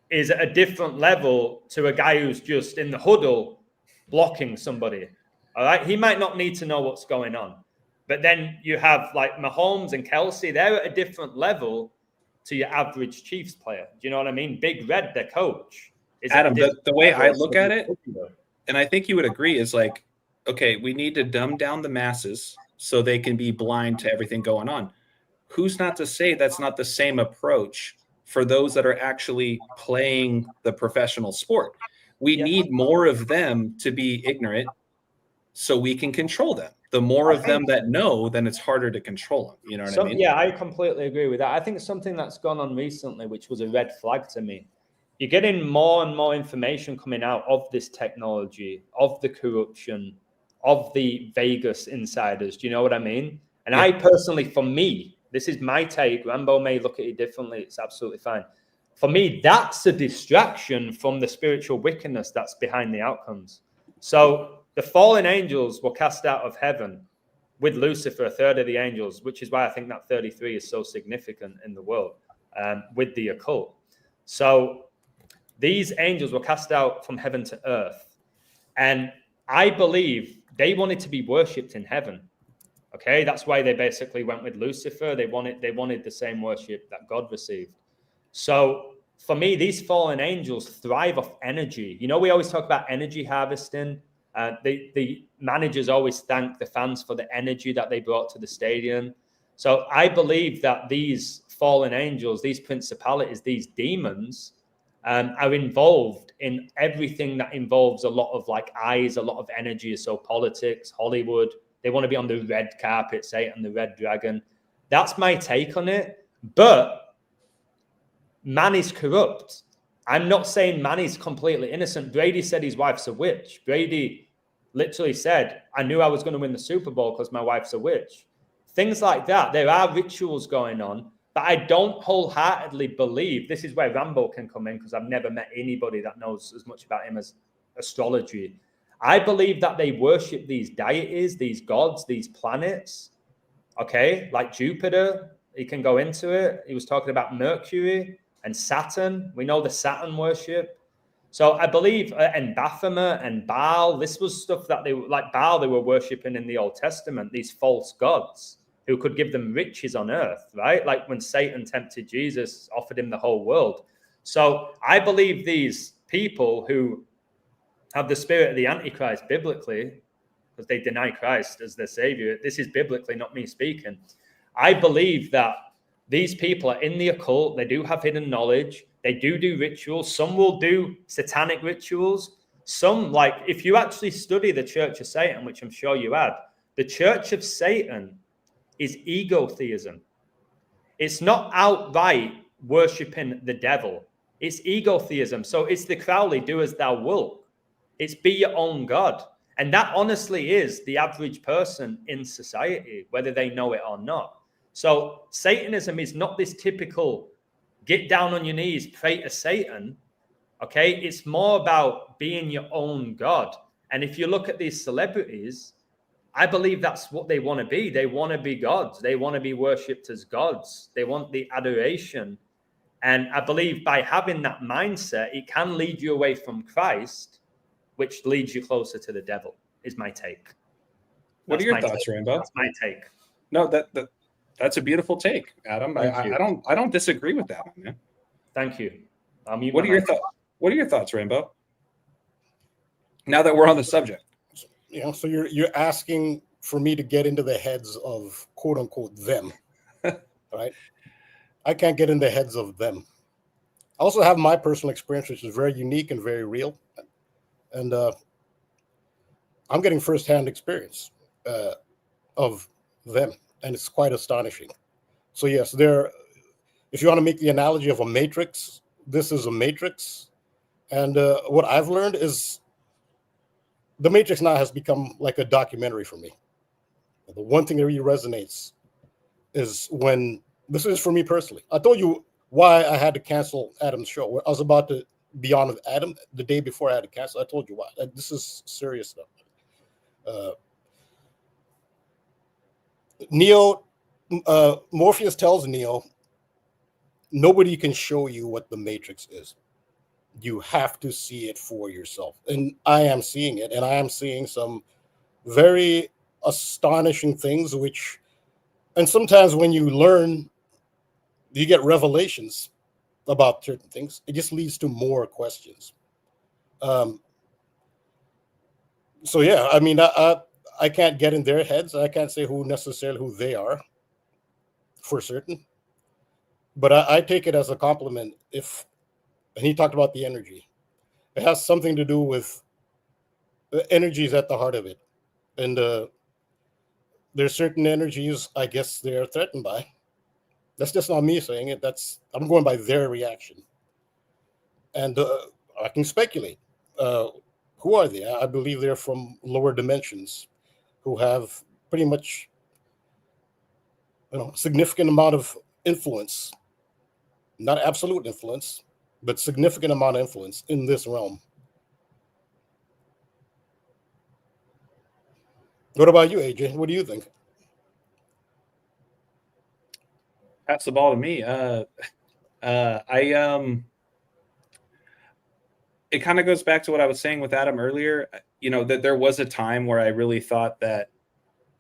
is at a different level to a guy who's just in the huddle blocking somebody. All right? He might not need to know what's going on. But then you have like Mahomes and Kelsey, they're at a different level to your average Chiefs player. Do you know what I mean? Big Red, their coach. Adam, the way I look at it, and I think you would agree, is like, okay, we need to dumb down the masses so they can be blind to everything going on. Who's not to say that's not the same approach for those that are actually playing the professional sport? We need more of them to be ignorant so we can control them. The more of them that know, then it's harder to control them. You know what I mean? Yeah, I completely agree with that. I think something that's gone on recently, which was a red flag to me, you're getting more and more information coming out of this technology, of the corruption, of the Vegas insiders. Do you know what I mean? And I personally, for me, this is my take. Rambo may look at it differently. It's absolutely fine. For me, that's a distraction from the spiritual wickedness that's behind the outcomes. So the fallen angels were cast out of heaven with Lucifer, a third of the angels, which is why I think that 33 is so significant in the world with the occult. So these angels were cast out from heaven to earth. And I believe they wanted to be worshipped in heaven. Okay, that's why they basically went with Lucifer. They wanted the same worship that God received. So for me, these fallen angels thrive off energy. You know, we always talk about energy harvesting. The managers always thank the fans for the energy that they brought to the stadium. So I believe that these fallen angels, these principalities, these demons are involved in everything that involves a lot of like eyes, a lot of energy. So politics, Hollywood, they want to be on the red carpet, Satan, the red dragon. That's my take on it. But man is corrupt. I'm not saying man is completely innocent. Brady said his wife's a witch. Brady literally said, I knew I was going to win the Super Bowl because my wife's a witch. Things like that. There are rituals going on, but I don't wholeheartedly believe, this is where Rambo can come in because I've never met anybody that knows as much about him as astrology. I believe that they worship these deities, these gods, these planets, okay? Like Jupiter, he can go into it. He was talking about Mercury and Saturn. We know the Saturn worship. So I believe, and Baphomet and Baal, this was stuff that they, like Baal, they were worshiping in the Old Testament, these false gods who could give them riches on earth, right? Like when Satan tempted Jesus, offered him the whole world. So I believe these people who have the spirit of the Antichrist biblically, because they deny Christ as their savior. This is biblically, not me speaking. I believe that these people are in the occult. They do have hidden knowledge. They do rituals. Some will do satanic rituals. Some, like if you actually study the Church of Satan, which I'm sure you had, the Church of Satan is egotheism. It's not outright worshiping the devil. It's egotheism. So it's the Crowley, do as thou wilt. It's be your own God. And that honestly is the average person in society, whether they know it or not. So Satanism is not this typical get down on your knees, pray to Satan. Okay, it's more about being your own God. And if you look at these celebrities, I believe that's what they want to be. They want to be gods. They want to be worshipped as gods. They want the adoration. And I believe by having that mindset, it can lead you away from Christ, which leads you closer to the devil, is my take. What are your thoughts, Rainbow? That's my take. No, that's a beautiful take, Adam. I don't disagree with that, man. Thank you. What are your thoughts? What are your thoughts, Rainbow? Now that we're on the subject, you know, so you're asking for me to get into the heads of quote unquote them, right? I can't get in the heads of them. I also have my personal experience, which is very unique and very real, and I'm getting firsthand experience of them, and it's quite astonishing. So yes, if you want to make the analogy of a matrix, this is a matrix, and what I've learned is the Matrix now has become like a documentary for me. The one thing that really resonates is when, this is for me personally, I told you why I had to cancel Adam's show. I was about to be on with Adam the day before I had to cancel. I told you why. This is serious stuff. Morpheus tells Neo, nobody can show you what the Matrix is. You have to see it for yourself. And I am seeing it, and I am seeing some very astonishing things, and sometimes when you learn, you get revelations about certain things. It just leads to more questions. So yeah, I mean, I can't get in their heads. I can't say who they are for certain, but I take it as a compliment. And he talked about the energy. It has something to do with the energies at the heart of it. And there's certain energies I guess they are threatened by. That's just not me saying it. I'm going by their reaction. And I can speculate. Who are they? I believe they're from lower dimensions who have pretty much, significant amount of influence, not absolute influence, but significant amount of influence in this realm. What about you, AJ? What do you think? Pass the ball to me. It kind of goes back to what I was saying with Adam earlier, that there was a time where I really thought that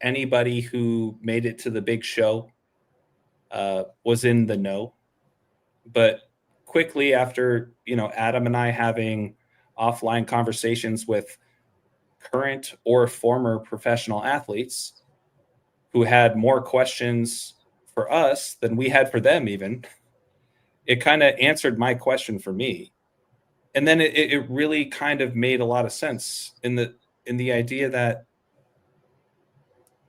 anybody who made it to the big show was in the know. But quickly after, Adam and I having offline conversations with current or former professional athletes who had more questions for us than we had for them even, it kind of answered my question for me. And then it really kind of made a lot of sense in the idea that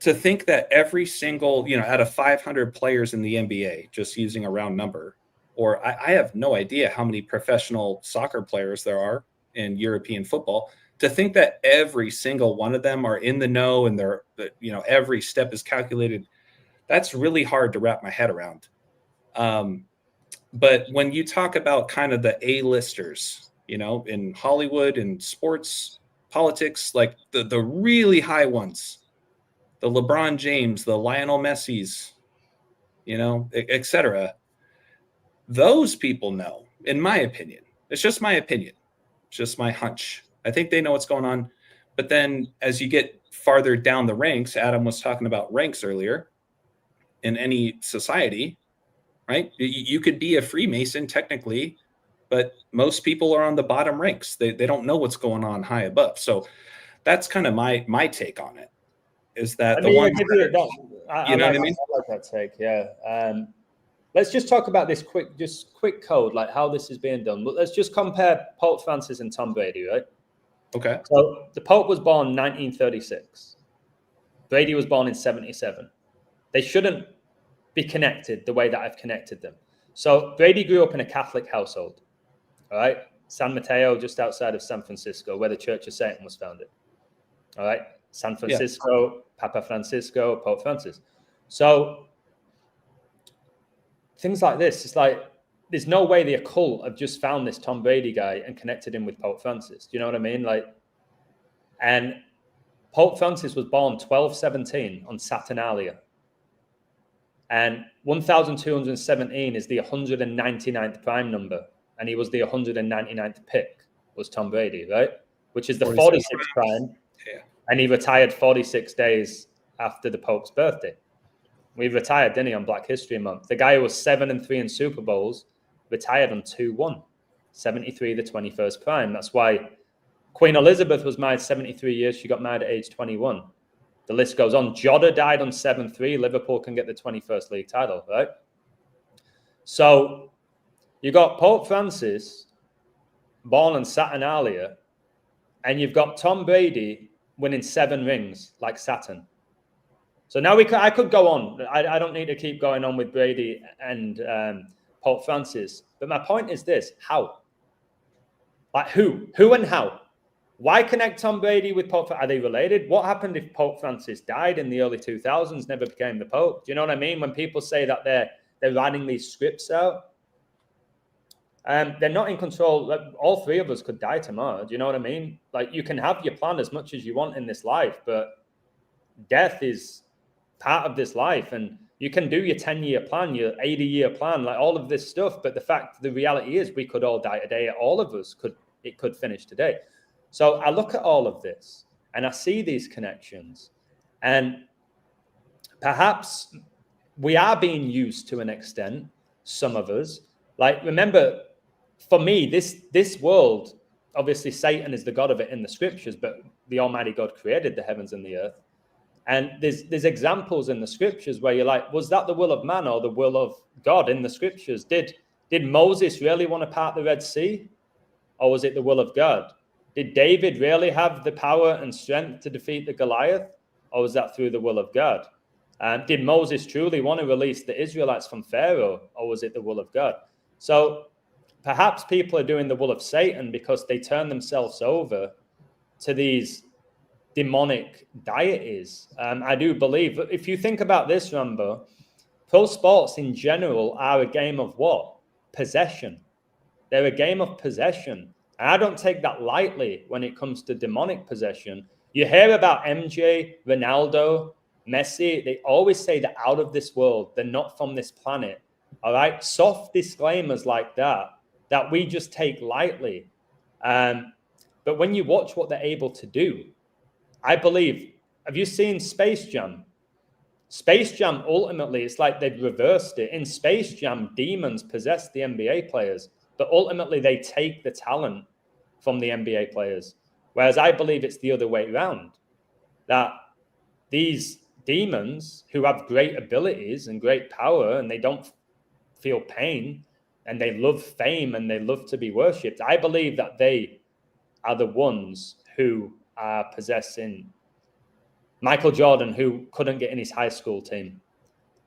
to think that every single, out of 500 players in the NBA, just using a round number, or I have no idea how many professional soccer players there are in European football, to think that every single one of them are in the know and they're, every step is calculated, that's really hard to wrap my head around. But when you talk about kind of the A-listers, in Hollywood and sports, politics, like the really high ones, the LeBron James, the Lionel Messis, et cetera, those people know, in my opinion. It's just my opinion. It's just my hunch. I think they know what's going on. But then as you get farther down the ranks, Adam was talking about ranks earlier, in any society, right? You could be a Freemason technically, but most people are on the bottom ranks. They don't know what's going on high above. So that's kind of my take on it, is that I like that take, yeah. Let's just talk about this quick code, like how this is being done. Let's just compare Pope Francis and Tom Brady, right? Okay. So the Pope was born in 1936. Brady was born in 1977. They shouldn't be connected the way that I've connected them. So Brady grew up in a Catholic household, all right? San Mateo, just outside of San Francisco, where the Church of Satan was founded. All right? San Francisco, Papa Francisco, Pope Francis. So things like this, it's like, there's no way the occult have just found this Tom Brady guy and connected him with Pope Francis. Do you know what I mean? And Pope Francis was born 1217 on Saturnalia. And 1217 is the 199th prime number. And he was the 199th pick, was Tom Brady, right? Which is the 46th prime. Yeah. And he retired 46 days after the Pope's birthday. We retired, didn't he, on Black History Month? The guy who was 7-3 in Super Bowls retired on 2-1. 73, the 21st prime. That's why Queen Elizabeth was married 73 years. She got married at age 21. The list goes on. Jota died on 7-3. Liverpool can get the 21st league title, right? So you got Pope Francis born on Saturnalia, and you've got Tom Brady winning 7 rings like Saturn. So now I could go on. I don't need to keep going on with Brady and Pope Francis. But my point is this: how? Like who and how? Why connect Tom Brady with Pope? Are they related? What happened if Pope Francis died in the early 2000s, never became the Pope? Do you know what I mean? When people say that they're writing these scripts out, they're not in control. Like, all 3 of us could die tomorrow. Do you know what I mean? Like, you can have your plan as much as you want in this life, but death is part of this life. And you can do your 10-year plan, your 80-year plan, like all of this stuff. But the reality is we could all die today. All of us could finish today. So I look at all of this and I see these connections, And perhaps we are being used to an extent, some of us. Like, remember, for me, this world, obviously Satan is the god of it in the scriptures, but the Almighty God created the heavens and the earth. And there's examples in the scriptures where you're like, was that the will of man or the will of God in the scriptures? Did Moses really want to part the Red Sea? Or was it the will of God? Did David really have the power and strength to defeat the Goliath? Or was that through the will of God? Did Moses truly want to release the Israelites from Pharaoh? Or was it the will of God? So perhaps people are doing the will of Satan because they turn themselves over to these demonic deities. I do believe, if you think about this, Rambo, pro sports in general are a game of what? Possession. They're a game of possession. And I don't take that lightly when it comes to demonic possession. You hear about MJ, Ronaldo, Messi, they always say they're out of this world. They're not from this planet. All right? Soft disclaimers like that we just take lightly. But when you watch what they're able to do, I believe, have you seen Space Jam? Space Jam, ultimately, it's like they've reversed it. In Space Jam, demons possess the NBA players, but ultimately they take the talent from the NBA players. Whereas I believe it's the other way around, that these demons who have great abilities and great power and they don't feel pain and they love fame and they love to be worshipped, I believe that they are the ones who are possessing Michael Jordan, who couldn't get in his high school team.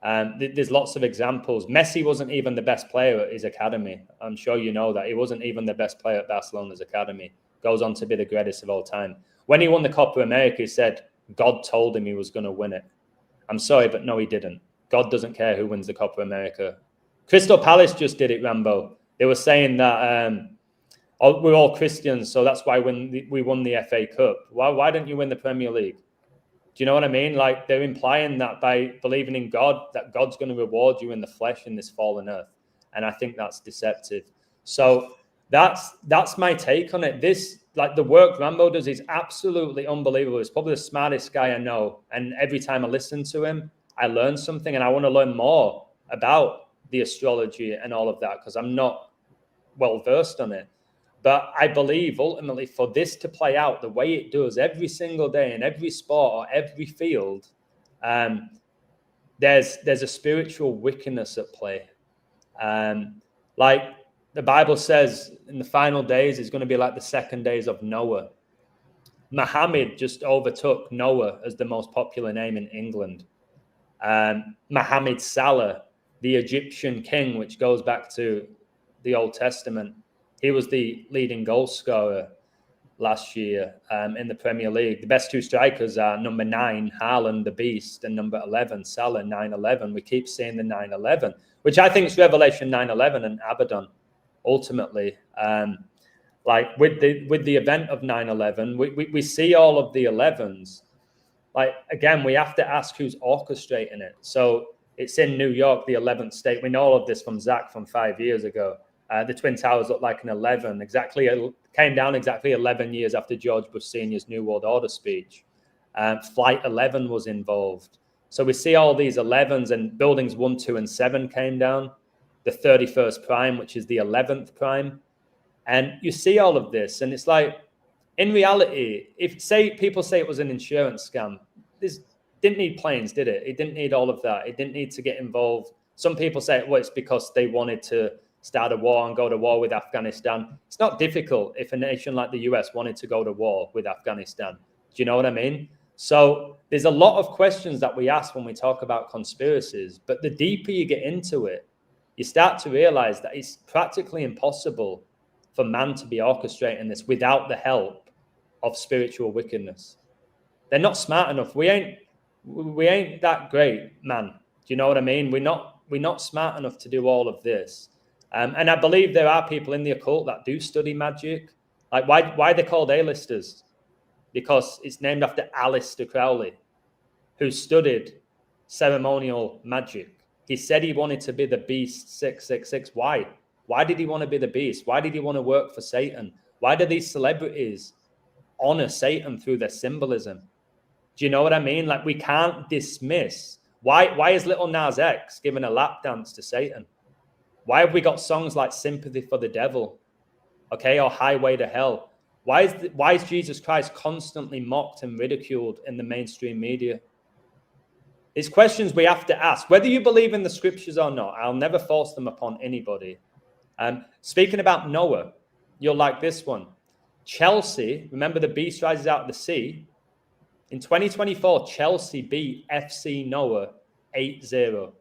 There's lots of examples. Messi wasn't even the best player at his academy. I'm sure you know that. He wasn't even the best player at Barcelona's academy. Goes on to be the greatest of all time. When he won the Copa America, he said God told him he was going to win it. I'm sorry, but no, he didn't. God doesn't care who wins the Copa America. Crystal Palace just did it, Rambo. They were saying that we're all Christians, so that's why when we won the FA Cup. Why didn't you win the Premier League? Do you know what I mean? Like, they're implying that by believing in God, that God's going to reward you in the flesh in this fallen earth. And I think that's deceptive. So that's my take on it. This, like, the work Rambo does is absolutely unbelievable. He's probably the smartest guy I know. And every time I listen to him, I learn something, and I want to learn more about the astrology and all of that, because I'm not well versed on it. But I believe ultimately for this to play out the way it does every single day in every sport or every field, there's a spiritual wickedness at play. Like the Bible says, in the final days is going to be like the second days of Noah. Muhammad just overtook Noah as the most popular name in England. Muhammad Salah, the Egyptian king, which goes back to the Old Testament, he was the leading goal scorer last year in the Premier League. The best two strikers are number 9, Haaland, the Beast, and number 11, Salah, 9-11. We keep seeing the 9-11, which I think is Revelation 9-11 and Abaddon, ultimately. Like with the event of 9/11, we see all of the 11s. Like, again, we have to ask who's orchestrating it. So it's in New York, the 11th state. We know all of this from Zach from 5 years ago. The Twin Towers look like an 11. Came down exactly 11 years after George Bush Sr.'s New World Order speech. Flight 11 was involved. So we see all these 11s, and buildings 1, 2, and 7 came down. The 31st prime, which is the 11th prime. And you see all of this, and it's like, in reality, people say it was an insurance scam, this didn't need planes, did it? It didn't need all of that. It didn't need to get involved. Some people say, well, it's because they wanted to start a war and go to war with Afghanistan. It's not difficult if a nation like the US wanted to go to war with Afghanistan. Do you know what I mean? So there's a lot of questions that we ask when we talk about conspiracies, but the deeper you get into it, you start to realize that it's practically impossible for man to be orchestrating this without the help of spiritual wickedness. They're not smart enough. We ain't that great, man. Do you know what I mean? We're not smart enough to do all of this. And I believe there are people in the occult that do study magic. Like, why they're called A-listers? Because it's named after Aleister Crowley, who studied ceremonial magic. He said he wanted to be the beast 666. Why? Why did he want to be the beast? Why did he want to work for Satan? Why do these celebrities honor Satan through their symbolism? Do you know what I mean? Like, we can't dismiss. Why is Little Nas X giving a lap dance to Satan? Why have we got songs like Sympathy for the Devil, okay, or Highway to Hell? Why is Jesus Christ constantly mocked and ridiculed in the mainstream media? It's questions we have to ask, whether you believe in the scriptures or not. I'll never force them upon anybody. Speaking about Noah, you'll like this one. Chelsea, remember the beast rises out of the sea? In 2024, Chelsea beat FC Noah 8-0.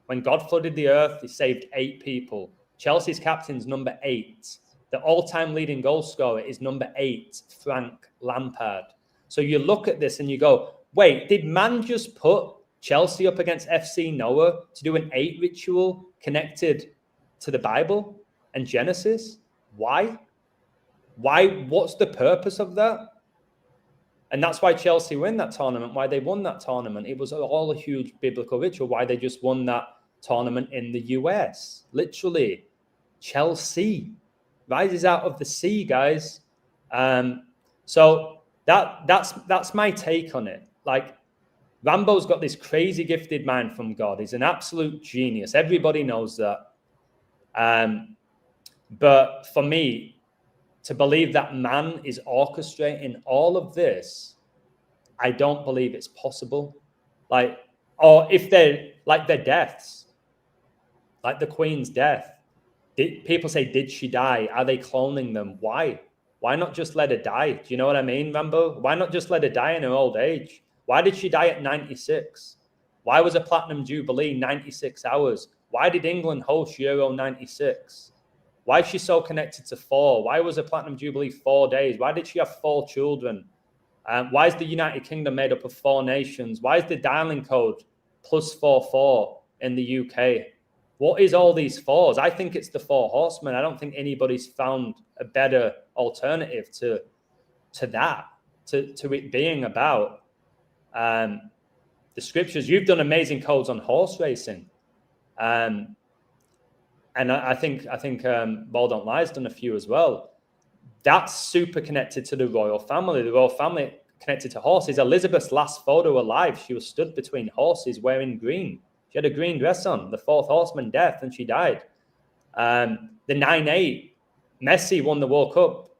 When God flooded the earth, he saved 8 people. Chelsea's captain's number 8. The all-time leading goal scorer is number 8, Frank Lampard. So you look at this and you go, wait, did man just put Chelsea up against FC Noah to do an 8 ritual connected to the Bible and Genesis? Why? What's the purpose of that? And that's why Chelsea win that tournament, why they won that tournament. It was all a huge biblical ritual, why they just won that tournament in the US. Literally, Chelsea rises out of the sea, guys. So that's my take on it. Like, Rambo's got this crazy gifted mind from God. He's an absolute genius. Everybody knows that. But for me, to believe that man is orchestrating all of this, I don't believe it's possible. Like, or if they're like their deaths, like the Queen's death. People say, did she die? Are they cloning them? Why? Why not just let her die? Do you know what I mean, Rambo? Why not just let her die in her old age? Why did she die at 96? Why was a Platinum Jubilee 96 hours? Why did England host Euro 96? Why is she so connected to 4? Why was a Platinum Jubilee 4 days? Why did she have 4 children? Why is the United Kingdom made up of 4 nations? Why is the dialing code +44 in the UK? What is all these 4s? I think it's the 4 horsemen. I don't think anybody's found a better alternative to that, to it being about the scriptures. You've done amazing codes on horse racing. And I think Balll Don't Lie has done a few as well. That's super connected to the royal family. The royal family connected to horses. Elizabeth's last photo alive, she was stood between horses wearing green. She had a green dress on, the 4th horseman death, and she died. The 9-8, Messi won the World Cup.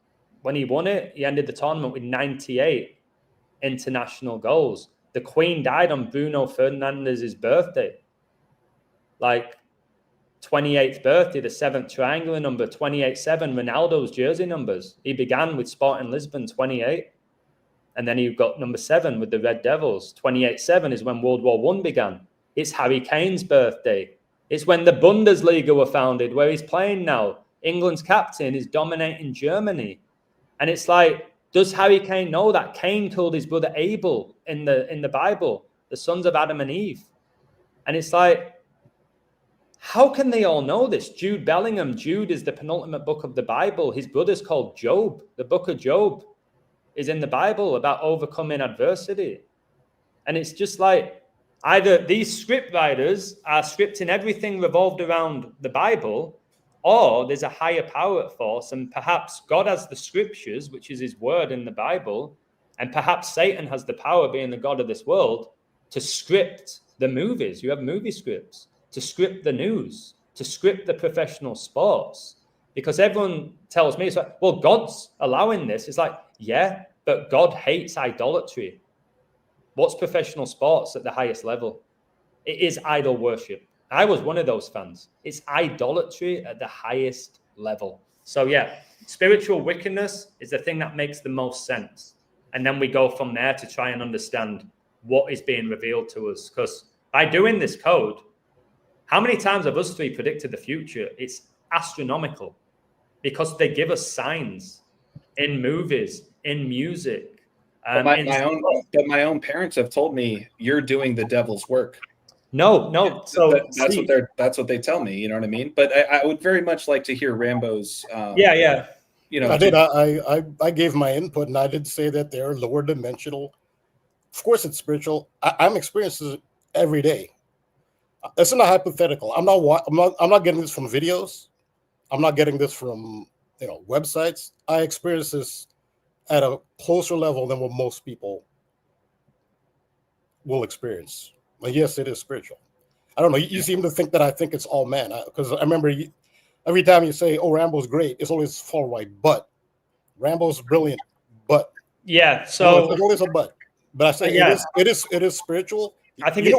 When he won it, he ended the tournament with 98 international goals. The Queen died on Bruno Fernandez's birthday. Like, 28th birthday, the 7th triangular number, 28-7, Ronaldo's jersey numbers. He began with Sporting Lisbon, 28. And then he got number 7 with the Red Devils. 28-7 is when World War I began. It's Harry Kane's birthday. It's when the Bundesliga were founded, where he's playing now. England's captain is dominating Germany. And it's like, does Harry Kane know that Cain killed his brother Abel in the Bible, the sons of Adam and Eve? And it's like, how can they all know this? Jude Bellingham. Jude is the penultimate book of the Bible. His brother's called Job. The book of Job is in the Bible about overcoming adversity. And it's just like, either these script writers are scripting everything revolved around the Bible, or there's a higher power at force, and perhaps God has the scriptures, which is his word in the Bible, and perhaps Satan has the power, being the God of this world, to script the movies. You have movie scripts. To script the news, to script the professional sports. Because everyone tells me, it's like, well, God's allowing this. It's like, yeah, but God hates idolatry. What's professional sports at the highest level? It is idol worship. I was one of those fans. It's idolatry at the highest level. So yeah, spiritual wickedness is the thing that makes the most sense. And then we go from there to try and understand what is being revealed to us. Because by doing this code, how many times have us 3 predicted the future? It's astronomical, because they give us signs in movies, in music. But my own parents have told me you're doing the devil's work. No. So that's what they tell me. You know what I mean? But I would very much like to hear Rambo's. Yeah. You know, I gave my input, and I did say that they're lower dimensional. Of course, it's spiritual. I'm experiencing it every day. It's not hypothetical. I'm not getting this from videos. I'm not getting this from websites. I experience this at a closer level than what most people will experience. But yes, it is spiritual. I don't know. You seem to think that I think it's all man, because I remember every time you say, "Oh, Rambo's great," it's always followed by "but." Rambo's brilliant, but yeah. it's So always a but. But I say yeah. it is spiritual. I think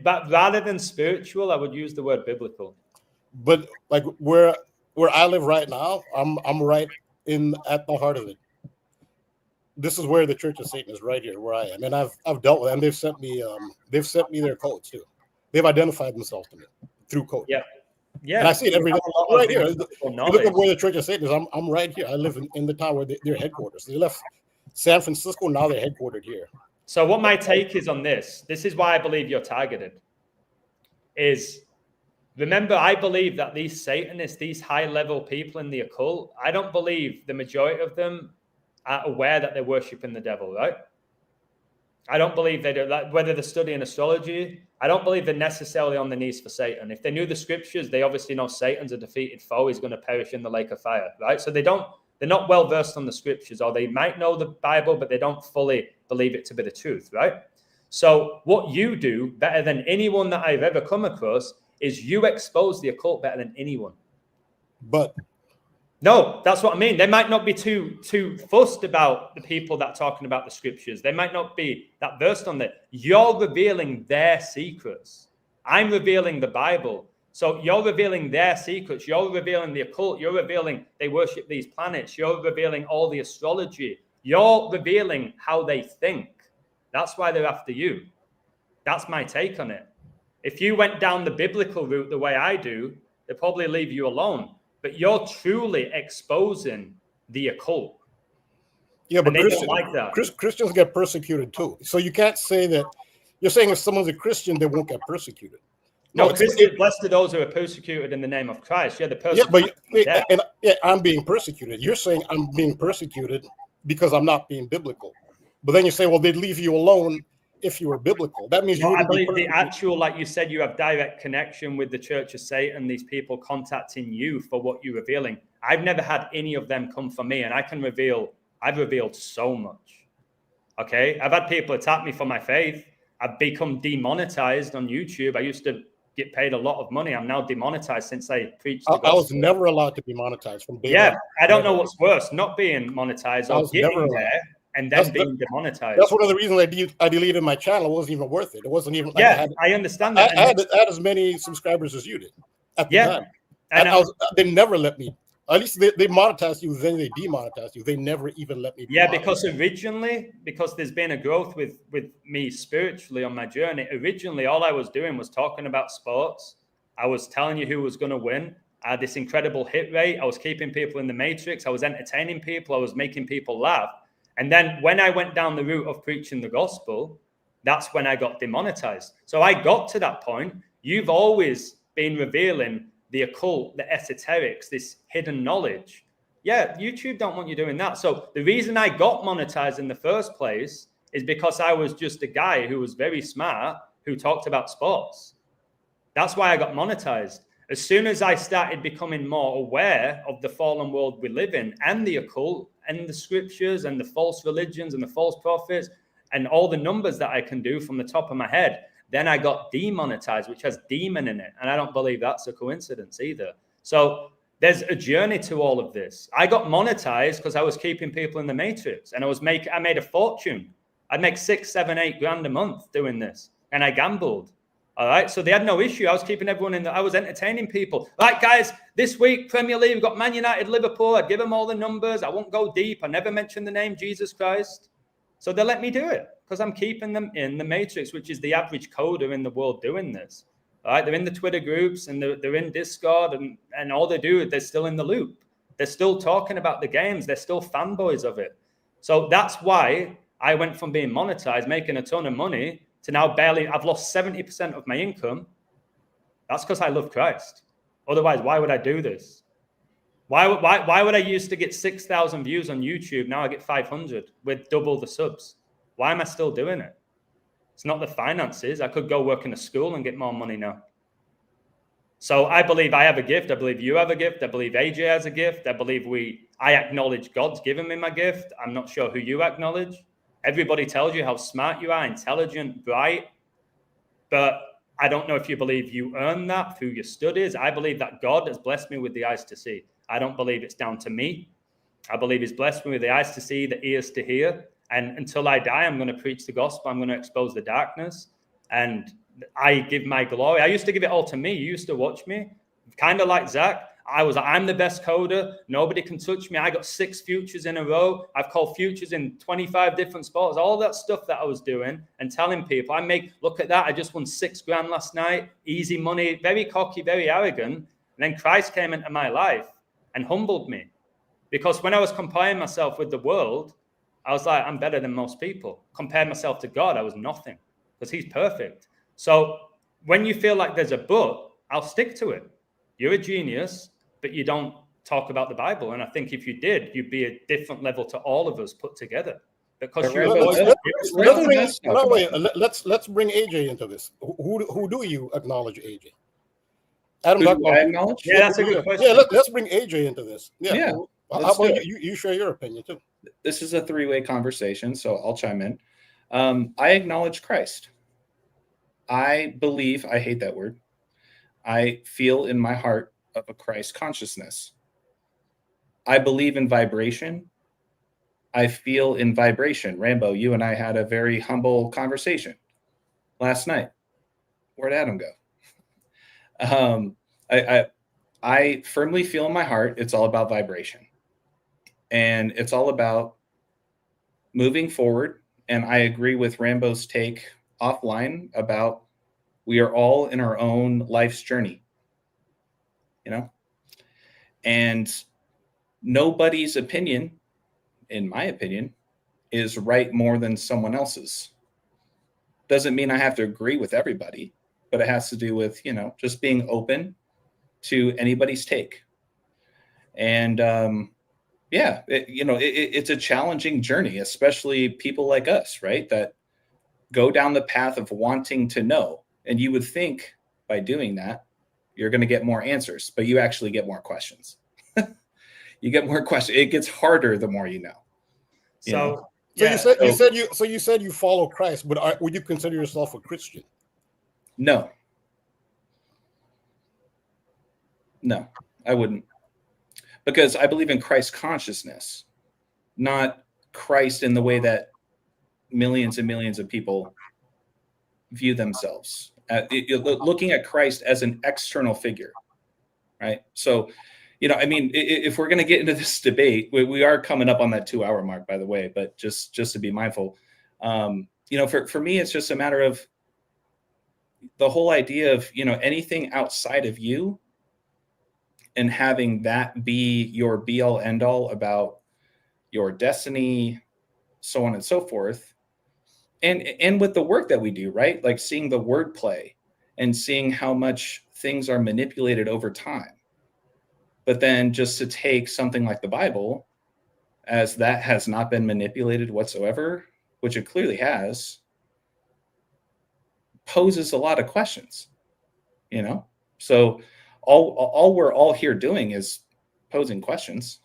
but rather than spiritual, I would use the word biblical. But like where I live right now, I'm right at the heart of it. This is where the Church of Satan is, right here where I am, and I've dealt with them. They've sent me their codes too. They've identified themselves to me through code. Yeah, yeah. And I see it every day right here. You look at where the Church of Satan is. I'm right here. I live in the town where their headquarters. They left San Francisco. Now they're headquartered here. So what my take is on this is why I believe you're targeted. Is remember, I believe that these Satanists, these high-level people in the occult, I don't believe the majority of them are aware that they're worshiping the devil, right? I don't believe they do. Like, whether they're studying astrology, I don't believe they're necessarily on the knees for Satan. If they knew the scriptures, they obviously know Satan's a defeated foe. He's going to perish in the lake of fire, right? So they're not well versed on the scriptures, or they might know the Bible, but they don't fully believe it to be the truth, right? So what you do better than anyone that I've ever come across is you expose the occult better than anyone. But no, that's what I mean. They might not be too fussed about the people that are talking about the scriptures. They might not be that versed on that. You're revealing their secrets. I'm revealing the Bible. So you're revealing their secrets. You're revealing the occult. You're revealing they worship these planets. You're revealing all the astrology. You're revealing how they think. That's why they're after you. That's my take on it. If you went down the biblical route the way I do, they'd probably leave you alone. But you're truly exposing the occult. Yeah, but Christians get persecuted too. So you can't say that. You're saying if someone's a Christian, they won't get persecuted. No, blessed are those who are persecuted in the name of Christ. Yeah, the persecuted. I'm being persecuted. You're saying I'm being persecuted because I'm not being biblical. But then you say, well, they'd leave you alone if you were biblical. That means I believe the actual, like you said, you have direct connection with the Church of Satan, these people contacting you for what you're revealing. I've never had any of them come for me, and I've revealed so much. Okay? I've had people attack me for my faith. I've become demonetized on YouTube. I used to get paid a lot of money. I'm now demonetized since I preached the gospel. I was never allowed to be monetized from day one. I don't know what's worse, not being monetized or getting there and then being demonetized. That's one of the reasons I deleted my channel. It wasn't even worth it. It wasn't even. I understand that. I had as many subscribers as you did at the time. And they never let me. At least they monetized you, then they demonetized you. They never even let me. Because originally, because there's been a growth with me spiritually on my journey. Originally, all I was doing was talking about sports. I was telling you who was going to win. I had this incredible hit rate. I was keeping people in the matrix. I was entertaining people. I was making people laugh. And then when I went down the route of preaching the gospel, that's when I got demonetized. So I got to that point. You've always been revealing the occult, the esoterics, this hidden knowledge. Yeah, YouTube don't want you doing that. So the reason I got monetized in the first place is because I was just a guy who was very smart, who talked about sports. That's why I got monetized. As soon as I started becoming more aware of the fallen world we live in and the occult and the scriptures and the false religions and the false prophets and all the numbers that I can do from the top of my head, then I got demonetized, which has demon in it. And I don't believe that's a coincidence either. So there's a journey to all of this. I got monetized because I was keeping people in the matrix and I made a fortune. I'd make 6, 7, 8 grand a month doing this. And I gambled. All right. So they had no issue. I was keeping everyone I was entertaining people. Right, guys, this week, Premier League, we've got Man United, Liverpool. I'd give them all the numbers. I won't go deep. I never mention the name Jesus Christ. So they let me do it because I'm keeping them in the matrix, which is the average coder in the world doing this. All right. They're in the Twitter groups and they're in Discord and all they do, they're still in the loop. They're still talking about the games. They're still fanboys of it. So that's why I went from being monetized, making a ton of money, to now I've lost 70% of my income. That's because I love Christ. Otherwise, why would I do this? Why would I used to get 6,000 views on YouTube? Now I get 500 with double the subs. Why am I still doing it? It's not the finances. I could go work in a school and get more money now. So I believe I have a gift. I believe you have a gift. I believe AJ has a gift. I believe I acknowledge God's given me my gift. I'm not sure who you acknowledge. Everybody tells you how smart you are, intelligent, bright, but I don't know if you believe you earned that through your studies. I believe that God has blessed me with the eyes to see. I don't believe it's down to me. I believe he's blessed me with the eyes to see, the ears to hear. And until I die, I'm going to preach the gospel. I'm going to expose the darkness. And I give my glory. I used to give it all to me. You used to watch me, kind of like Zach. I'm the best coder. Nobody can touch me. I got 6 futures in a row. I've called futures in 25 different sports. All that stuff that I was doing and telling people, look at that. I just won $6,000 last night. Easy money, very cocky, very arrogant. And then Christ came into my life and humbled me. Because when I was comparing myself with the world, I was like, I'm better than most people. Compared myself to God, I was nothing because he's perfect. So when you feel like there's a but, I'll stick to it. You're a genius, but you don't talk about the Bible. And I think if you did, you'd be a different level to all of us put together. Because let's bring AJ into this. Who do you acknowledge, AJ? Adam, who do I acknowledge? Yeah, that's a good question. Yeah, let's bring AJ into this. Yeah. How about you share your opinion too? This is a 3-way conversation, so I'll chime in. I acknowledge Christ. I believe, I hate that word. I feel in my heart of a Christ consciousness. I believe in vibration. I feel in vibration. Rambo, you and I had a very humble conversation last night. Where'd Adam go? I firmly feel in my heart it's all about vibration. And it's all about moving forward. And I agree with Rambo's take offline about we are all in our own life's journey, and nobody's opinion, in my opinion, is right more than someone else's. Doesn't mean I have to agree with everybody, but it has to do with, just being open to anybody's take. And, it's a challenging journey, especially people like us, right? That go down the path of wanting to know. And you would think by doing that, you're going to get more answers, but you actually get more questions. You get more questions. It gets harder the more you know. You said you follow Christ, but would you consider yourself a Christian? No, I wouldn't. Because I believe in Christ consciousness, not Christ in the way that millions and millions of people view themselves. Looking at Christ as an external figure, right? So, if we're going to get into this debate, we are coming up on that 2-hour mark, by the way, but just to be mindful, for me, it's just a matter of the whole idea of, anything outside of you and having that be your be all end all about your destiny, so on and so forth. And with the work that we do, right? Like seeing the wordplay and seeing how much things are manipulated over time. But then just to take something like the Bible as that has not been manipulated whatsoever, which it clearly has, poses a lot of questions, So all we're all here doing is posing questions,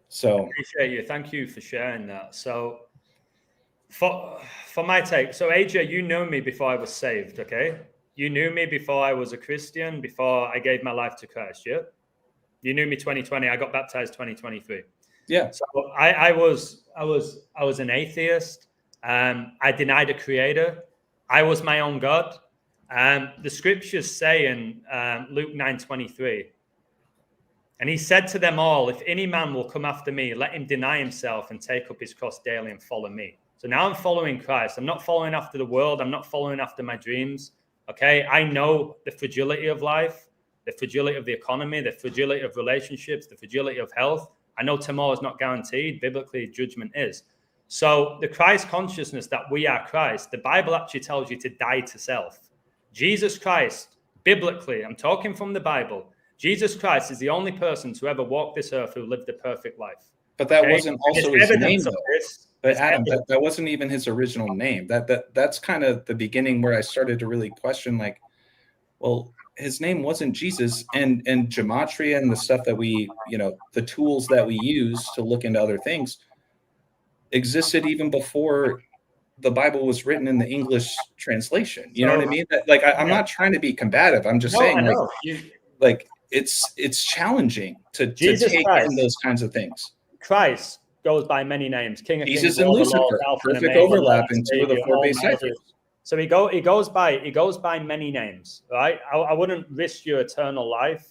So appreciate you. Thank you for sharing that. So for my take, so AJ, you know me before I was saved, okay? You knew me before I was a Christian, before I gave my life to Christ, yeah? You knew me 2020. I got baptized 2023. Yeah. So I was an atheist. I denied a creator. I was my own God. The scriptures say in Luke 9:23, and he said to them all, if any man will come after me, let him deny himself and take up his cross daily and follow me. So now I'm following Christ. I'm not following after the world. I'm not following after my dreams. Okay. I know the fragility of life, the fragility of the economy, the fragility of relationships, the fragility of health. I know tomorrow is not guaranteed. Biblically, judgment is. So the Christ consciousness that we are Christ, the Bible actually tells you to die to self. Jesus Christ, biblically, I'm talking from the Bible, Jesus Christ is the only person to ever walk this earth who lived a perfect life. But that wasn't also his name, though. But Adam, that wasn't even his original name. That's kind of the beginning where I started to really question, like, well, his name wasn't Jesus, and gematria and the stuff that we, the tools that we use to look into other things existed even before the Bible was written in the English translation. You know what I mean? That, like, I'm not trying to be combative. I'm just saying, like it's challenging to take in those kinds of things. Christ goes by many names. King of Jesus Kings, and Lord of Lucifer, Lords, Alpha and perfect Omega, overlap in two of the Savior, four base Almighty. ciphers. So he goes by many names, right? I wouldn't risk your eternal life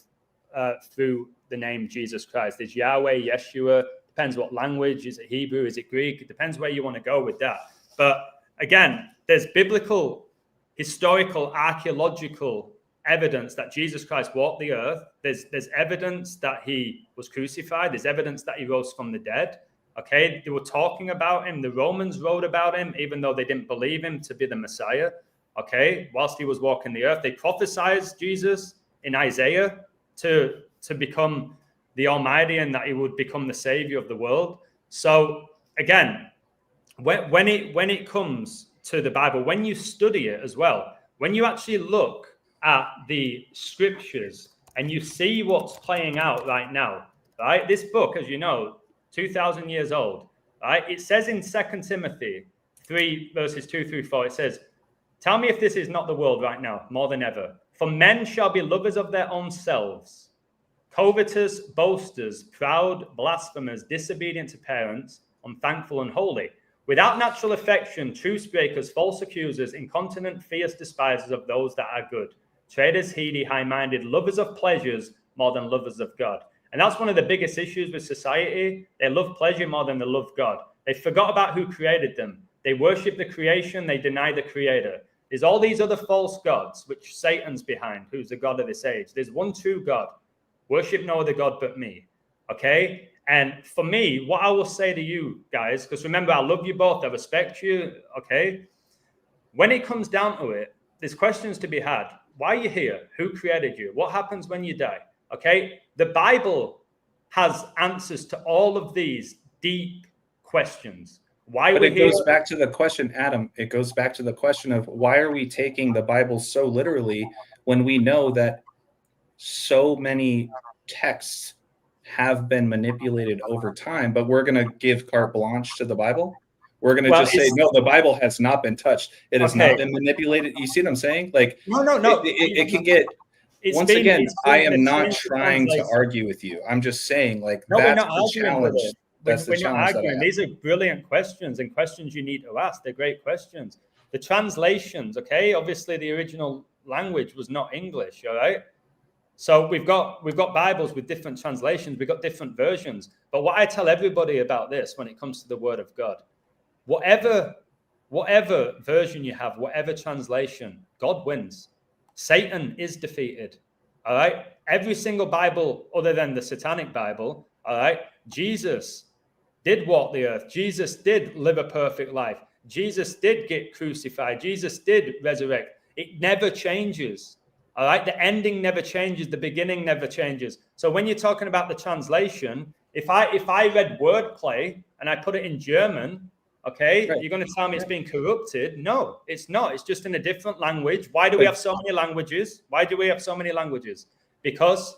through the name Jesus Christ. There's Yahweh, Yeshua. Depends what language. Is it Hebrew? Is it Greek? It depends where you want to go with that. But again, there's biblical, historical, archaeological evidence that Jesus Christ walked the earth. There's evidence that he was crucified. There's evidence that he rose from the dead. Okay, they were talking about him. The Romans wrote about him, even though they didn't believe him to be the Messiah. Okay, whilst he was walking the earth, they prophesied Jesus in Isaiah to become the Almighty and that he would become the Savior of the world. So again, when it comes to the Bible, when you study it as well, when you actually look at the scriptures and you see what's playing out right now, right? This book, as you know, 2,000 years old, right? It says in 2 Timothy 3 verses 2 through 4, it says, tell me if this is not the world right now, more than ever. For men shall be lovers of their own selves, covetous, boasters, proud, blasphemers, disobedient to parents, unthankful, unholy, without natural affection, truce breakers, false accusers, incontinent, fierce despisers of those that are good, traitors, heedy, high-minded, lovers of pleasures more than lovers of God. And that's one of the biggest issues with society. They love pleasure more than they love God. They forgot about who created them. They worship the creation. They deny the creator. There's all these other false gods, which Satan's behind, who's the God of this age. There's one true God. Worship no other God but me. Okay? And for me, what I will say to you guys, because remember, I love you both. I respect you. Okay? When it comes down to it, there's questions to be had. Why are you here? Who created you? What happens when you die? Okay? The Bible has answers to all of these deep questions. But it goes back to the question, Adam. It goes back to the question of why are we taking the Bible so literally when we know that so many texts have been manipulated over time, but we're going to give carte blanche to the Bible? We're going to just say, no, the Bible has not been touched. It has not been manipulated. You see what I'm saying? Like, no. It can get... Once again, I am not trying to argue with you. I'm just saying, like, that's the challenge. That's the challenge that I have. These are brilliant questions and questions you need to ask. They're great questions. The translations, okay? Obviously, the original language was not English, all right? So we've got Bibles with different translations. We've got different versions. But what I tell everybody about this when it comes to the Word of God, whatever version you have, whatever translation, God wins. Satan is defeated. All right. Every single Bible other than the Satanic Bible. All right. Jesus did walk the earth. Jesus did live a perfect life. Jesus did get crucified. Jesus did resurrect. It never changes. All right. The ending never changes. The beginning never changes. So when you're talking about the translation, if I read wordplay and I put it in German, okay, right, you're going to tell me it's being corrupted? No, it's not. It's just in a different language. Why do we have so many languages? Why do we have so many languages? Because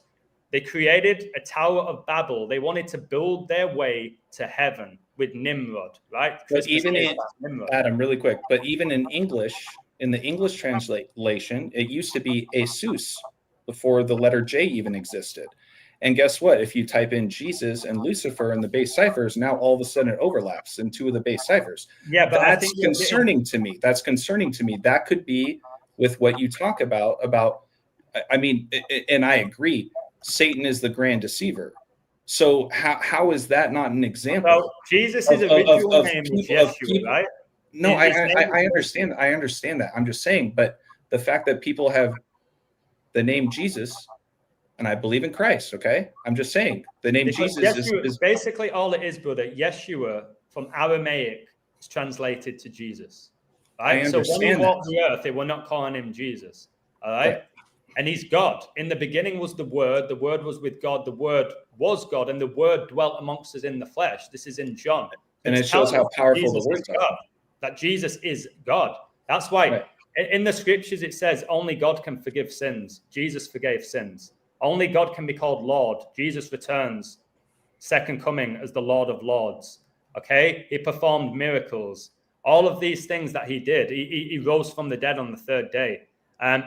they created a Tower of Babel. They wanted to build their way to heaven with Nimrod, right? But even in, Adam, really quick, but even in English, in the English translation, it used to be Jesus before the letter J even existed. And guess what? If you type in Jesus and Lucifer in the base ciphers, now all of a sudden it overlaps in two of the base ciphers. Yeah, but that's concerning to me. That's concerning to me. That could be with what you talk about, I mean, and I agree, Satan is the grand deceiver. So how is that not an example? Well, Jesus is a ritual name of Yeshua, right? No, I understand. I understand that. I'm just saying, but the fact that people have the name Jesus, and I believe in Christ, okay? I'm just saying the name Jesus Yeshua, is basically all it is, brother. Yeshua from Aramaic is translated to Jesus. Right? So when he walked the earth, they were not calling him Jesus. All right? And he's God. In the beginning was the Word was with God, the Word was God, and the Word dwelt amongst us in the flesh. This is in John. And it shows how powerful the words are. That Jesus is God. That's why in the scriptures it says only God can forgive sins. Jesus forgave sins. Only God can be called Lord. Jesus returns, second coming as the Lord of Lords. Okay, he performed miracles. All of these things that he did, he rose from the dead on the third day.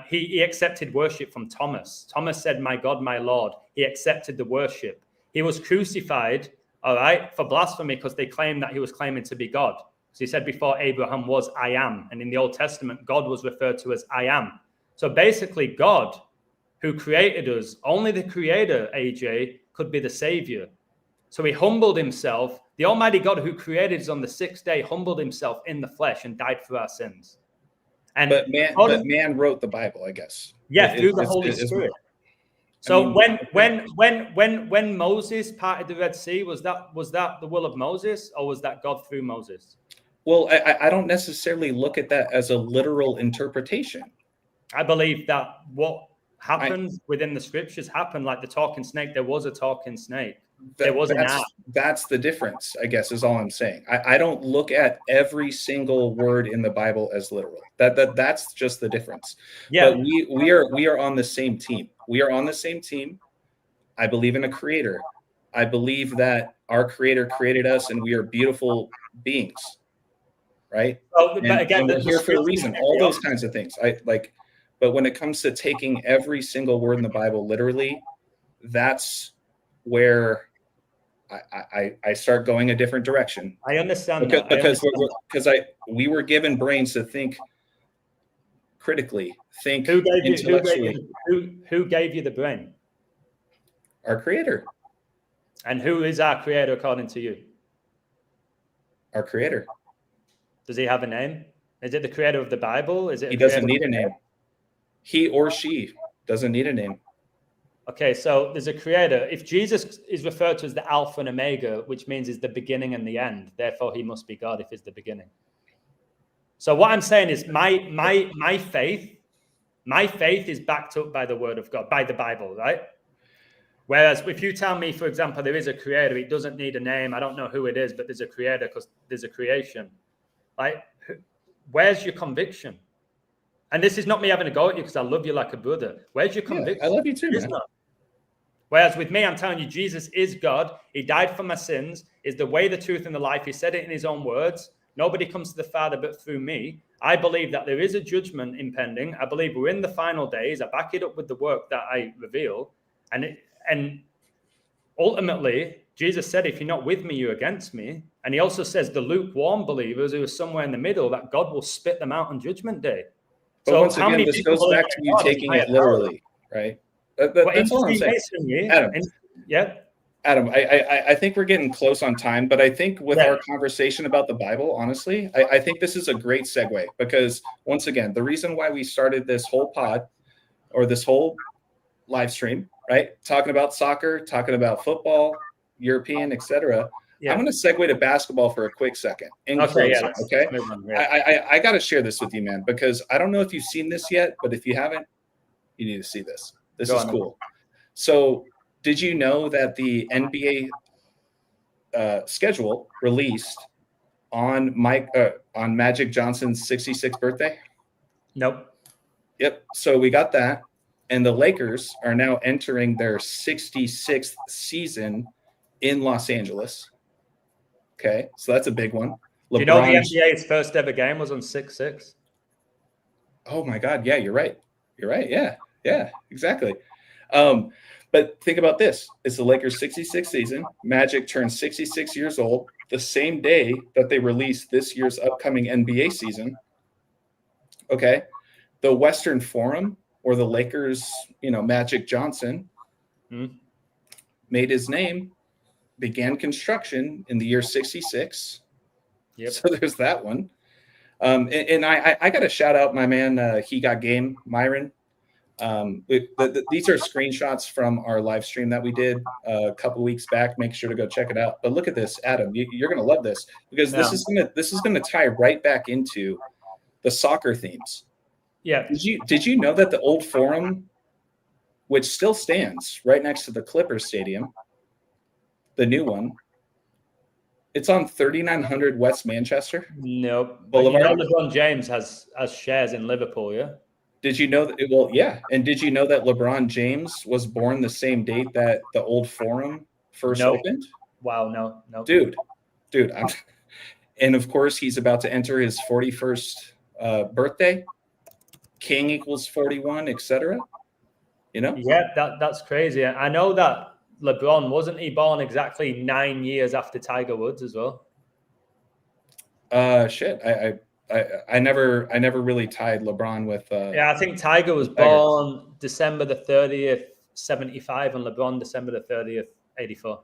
He accepted worship from Thomas. Thomas said, "My God, my Lord." He accepted the worship. He was crucified, all right, for blasphemy because they claimed that he was claiming to be God. So he said before Abraham was, I am. And in the Old Testament, God was referred to as I am. So basically, God, who created us, only the creator, AJ, could be the savior. So he humbled himself. The Almighty God who created us on the sixth day humbled himself in the flesh and died for our sins. And but man wrote the Bible, I guess. Yeah, through the Holy Spirit. So when Moses parted the Red Sea, was that the will of Moses, or was that God through Moses? Well, I don't necessarily look at that as a literal interpretation. I believe that what happens within the scriptures happened, like the talking snake. There was a talking snake. There was an app. That's the difference, I guess, is all I'm saying. I don't look at every single word in the Bible as literal. That's just the difference. Yeah. But we are on the same team. We are on the same team. I believe in a creator. I believe that our creator created us and we are beautiful beings. Right? But again, we're here for a reason. All those kinds of things. But when it comes to taking every single word in the Bible literally, that's where I start going a different direction. I understand because we were given brains to think critically, think intellectually. Who gave you the brain? Our creator. And who is our creator according to you? Our creator. Does he have a name? Is it the creator of the Bible? Is it? He doesn't need a name. He or she doesn't need a name. Okay, so there's a creator. If Jesus is referred to as the Alpha and Omega, which means is the beginning and the end, therefore he must be God if he's the beginning. So what I'm saying is my faith is backed up by the word of God, by the Bible, right? Whereas if you tell me, for example, there is a creator, it doesn't need a name, I don't know who it is, but there's a creator because there's a creation. Like, where's your conviction? And this is not me having a go at you because I love you like a brother. Where's your conviction? I love you too, man. Whereas with me, I'm telling you, Jesus is God. He died for my sins, is the way, the truth, and the life. He said it in his own words. Nobody comes to the Father but through me. I believe that there is a judgment impending. I believe we're in the final days. I back it up with the work that I reveal. And ultimately, Jesus said, if you're not with me, you're against me. And he also says the lukewarm believers who are somewhere in the middle, that God will spit them out on Judgment Day. But so once again, this goes back to you taking it literally, right? That's all I'm saying. Adam, I think we're getting close on time, but I think with our conversation about the Bible, honestly, I think this is a great segue because once again, the reason why we started this whole pod or this whole live stream, right? Talking about soccer, talking about football, European, etc. I'm going to segue to basketball for a quick second. Okay. I got to share this with you, man, because I don't know if you've seen this yet, but if you haven't, you need to see this. This is cool. So did you know that the NBA schedule released on Magic Johnson's 66th birthday? Nope. Yep. So we got that. And the Lakers are now entering their 66th season in Los Angeles. Okay. So that's a big one. Do you know the NBA's first ever game was on 6/6? Oh my God. Yeah, you're right. You're right. Yeah. Yeah, exactly. But think about this. It's the Lakers' 66th season. Magic turns 66 years old the same day that they release this year's upcoming NBA season. Okay. The Western Forum or the Lakers, Magic Johnson made his name, began construction in the year 66. Yep. So there's that one. And I got to shout out my man, He Got Game, Myron. These are screenshots from our live stream that we did a couple weeks back. Make sure to go check it out. But look at this, Adam. You're going to love this because this is going to tie right back into the soccer themes. Yeah. Did you know that the old Forum, which still stands right next to the Clippers Stadium, the new one, it's on 3900 West Manchester? Nope. Boulevard. LeBron James has shares in Liverpool, yeah? Did you know that? Well, yeah. And did you know that LeBron James was born the same date that the old Forum first opened? Wow, no. Dude, dude, and of course he's about to enter his 41st birthday. King equals 41, etc. You know? Yeah, that's crazy. I know that LeBron, wasn't he born exactly 9 years after Tiger Woods as well? Shit. I never really tied LeBron with yeah, I think Tiger was born December the 30th, 75, and LeBron December the 30th, 84.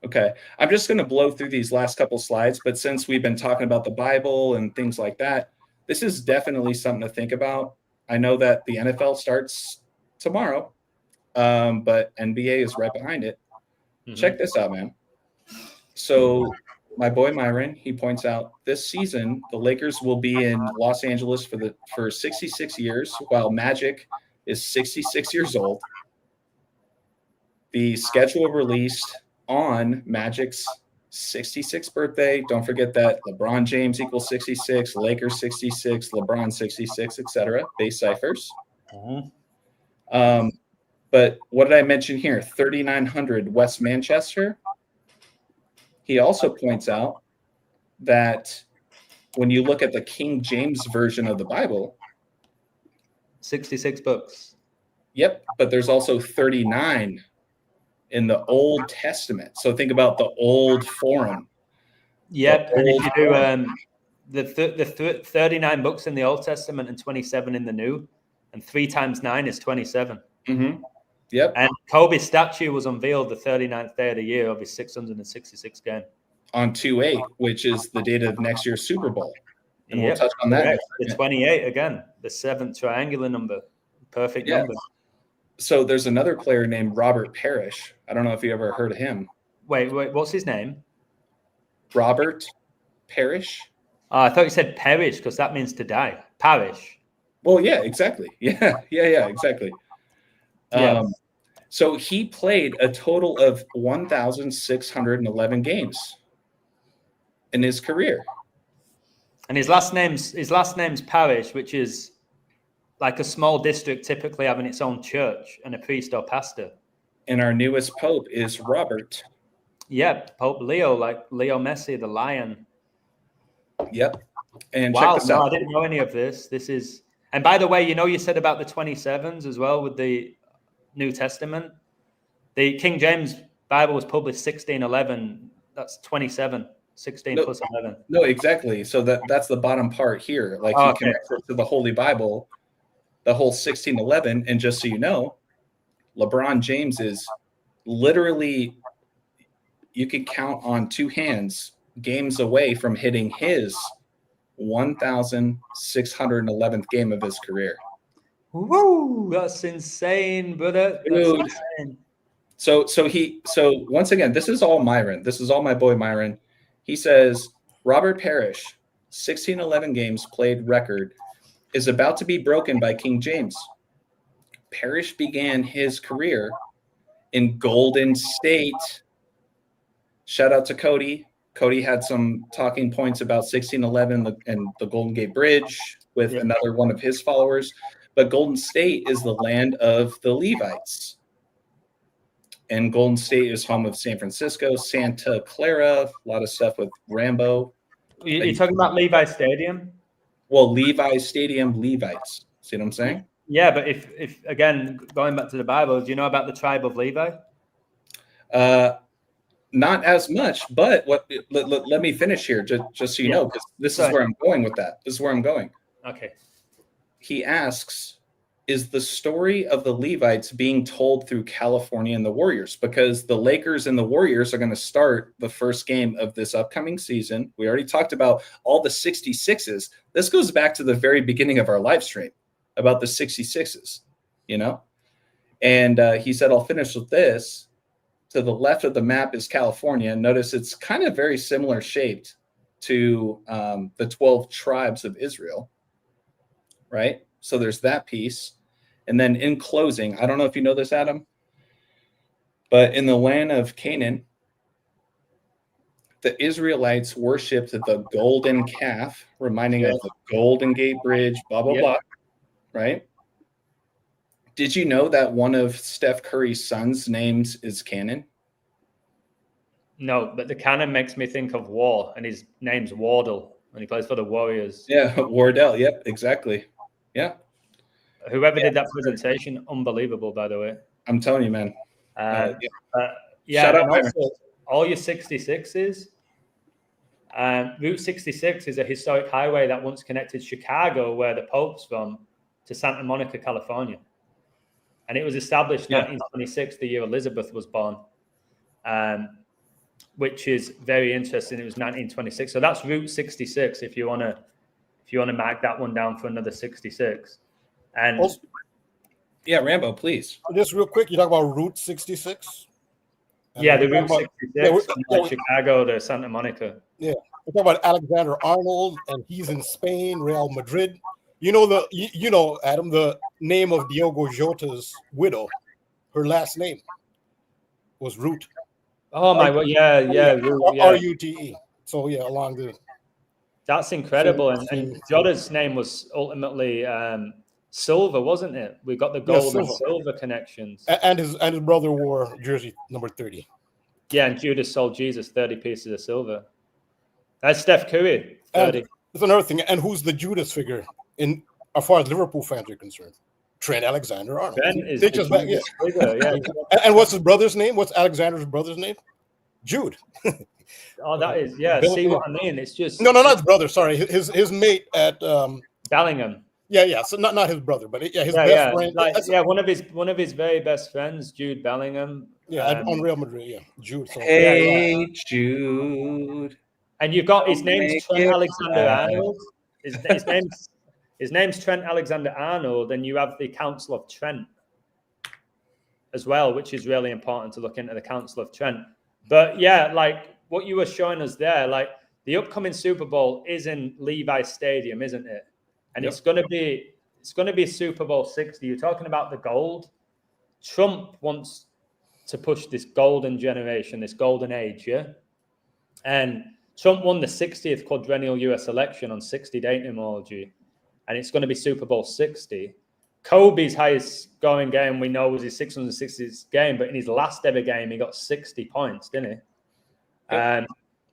Okay. I'm just going to blow through these last couple slides, but since we've been talking about the Bible and things like that, this is definitely something to think about. I know that the NFL starts tomorrow, but NBA is right behind it. Mm-hmm. Check this out, man. So my boy Myron, he points out this season, the Lakers will be in Los Angeles for 66 years, while Magic is 66 years old. The schedule released on Magic's 66th birthday. Don't forget that LeBron James equals 66, Lakers 66, LeBron 66, etc. Base ciphers. But what did I mention here? 3900 West Manchester. He also points out that when you look at the King James version of the Bible, 66 books. Yep, but there's also 39 in the Old Testament. So think about the old forum. Yep, and if you do the 39 books in the Old Testament and 27 in the New, and 3 times 9 is 27. Mm-hmm. Yep. And Kobe's statue was unveiled the 39th day of the year of his 666th game. On 2/8, which is the date of next year's Super Bowl. And we'll touch on that. The 28 again, the 7th triangular number. Perfect number. So there's another player named Robert Parrish. I don't know if you ever heard of him. Wait, what's his name? Robert Parrish. I thought you said perish because that means to die. Parish. Well, yeah, exactly. Yeah, exactly. Yeah. So he played a total of 1,611 games in his career. And his last name's Parish, which is like a small district typically having its own church and a priest or pastor. And our newest pope is Robert. Yeah, Pope Leo, like Leo Messi, the lion. Yep. And wow, check this out. I didn't know any of this. This is, and by the way, you said about the 27s as well with the New Testament. The King James Bible was published 1611. That's 27. 16 plus 11. No, exactly. So that's the bottom part here. Like he connects it to the Holy Bible, the whole 1611. And just so you know, LeBron James is literally, you can count on 2 hands games away from hitting his 1,611th game of his career. Woo! That's insane, brother. Dude. Insane. So once again, this is all Myron. This is all my boy Myron. He says Robert Parrish, 1611 games played record, is about to be broken by King James. Parrish began his career in Golden State. Shout out to Cody. Cody had some talking points about 1611 and the Golden Gate Bridge with another one of his followers. But Golden State is the land of the Levites. And Golden State is home of San Francisco, Santa Clara, a lot of stuff with RAMBO. You're talking about Levi Stadium? Well, Levi Stadium, Levites. See what I'm saying? Yeah, but if again, going back to the Bible, do you know about the tribe of Levi? Not as much, but let me finish here, just so you know, because this is where I'm going with that. This is where I'm going. Okay. He asks, is the story of the Levites being told through California and the Warriors? Because the Lakers and the Warriors are going to start the first game of this upcoming season. We already talked about all the 66s. This goes back to the very beginning of our live stream about the 66s, And he said, I'll finish with this. To the left of the map is California. Notice it's kind of very similar shaped to the 12 tribes of Israel, right? So there's that piece. And then in closing, I don't know if you know this, Adam, but in the land of Canaan, the Israelites worshipped the golden calf, reminding of the Golden Gate Bridge, blah, blah, blah, right? Did you know that one of Steph Curry's sons' names is Canaan? No, but the canon makes me think of War, and his name's Wardle, and he plays for the Warriors. Yeah, Wardell. Yep, exactly. Yeah. Whoever did that presentation, unbelievable, by the way. I'm telling you, man. Shout out, and also all your 66s. Route 66 is a historic highway that once connected Chicago, where the Pope's from, to Santa Monica, California. And it was established 1926, the year Elizabeth was born, which is very interesting. It was 1926. So that's Route 66 if you want to mark that one down for another 66. And also, yeah, Rambo, please. Just real quick, you talk about Route 66? Yeah, the Route 66 from Chicago to Santa Monica. Yeah, we talk about Alexander Arnold, and he's in Spain, Real Madrid. You know, Adam, the name of Diogo Jota's widow, her last name was Root. Oh my God! Yeah. Rute. So yeah, along the. That's incredible, and Jota's name was ultimately silver, wasn't it? We got the gold and silver connections. And his brother wore jersey number 30. Yeah, and Judas sold Jesus 30 pieces of silver. That's Steph Curry, 30. And there's another thing. And who's the Judas figure in as far as Liverpool fans are concerned? Trent Alexander-Arnold. Trent is figure, yeah. And what's his brother's name? What's Alexander's brother's name? Jude. Oh, that is, yeah. See what I mean? It's just no, not his brother. Sorry, his mate at Bellingham. Yeah. So not his brother, but his best friend. One of his very best friends, Jude Bellingham. Yeah, on Real Madrid. Yeah, Jude. So. Hey, Jude. And you've got his name's Trent Alexander-Arnold. His name's Trent Alexander-Arnold, and you have the Council of Trent as well, which is really important to look into the Council of Trent. But yeah, like what you were showing us there, like the upcoming Super Bowl is in Levi Stadium, isn't it? And it's going to be Super Bowl 60. You're talking about the gold. Trump wants to push this golden generation, this golden age, yeah? And Trump won the 60th quadrennial US election on 60 date numerology, and it's going to be Super Bowl 60. Kobe's highest scoring game we know was his 660th game, but in his last ever game, he got 60 points, didn't he?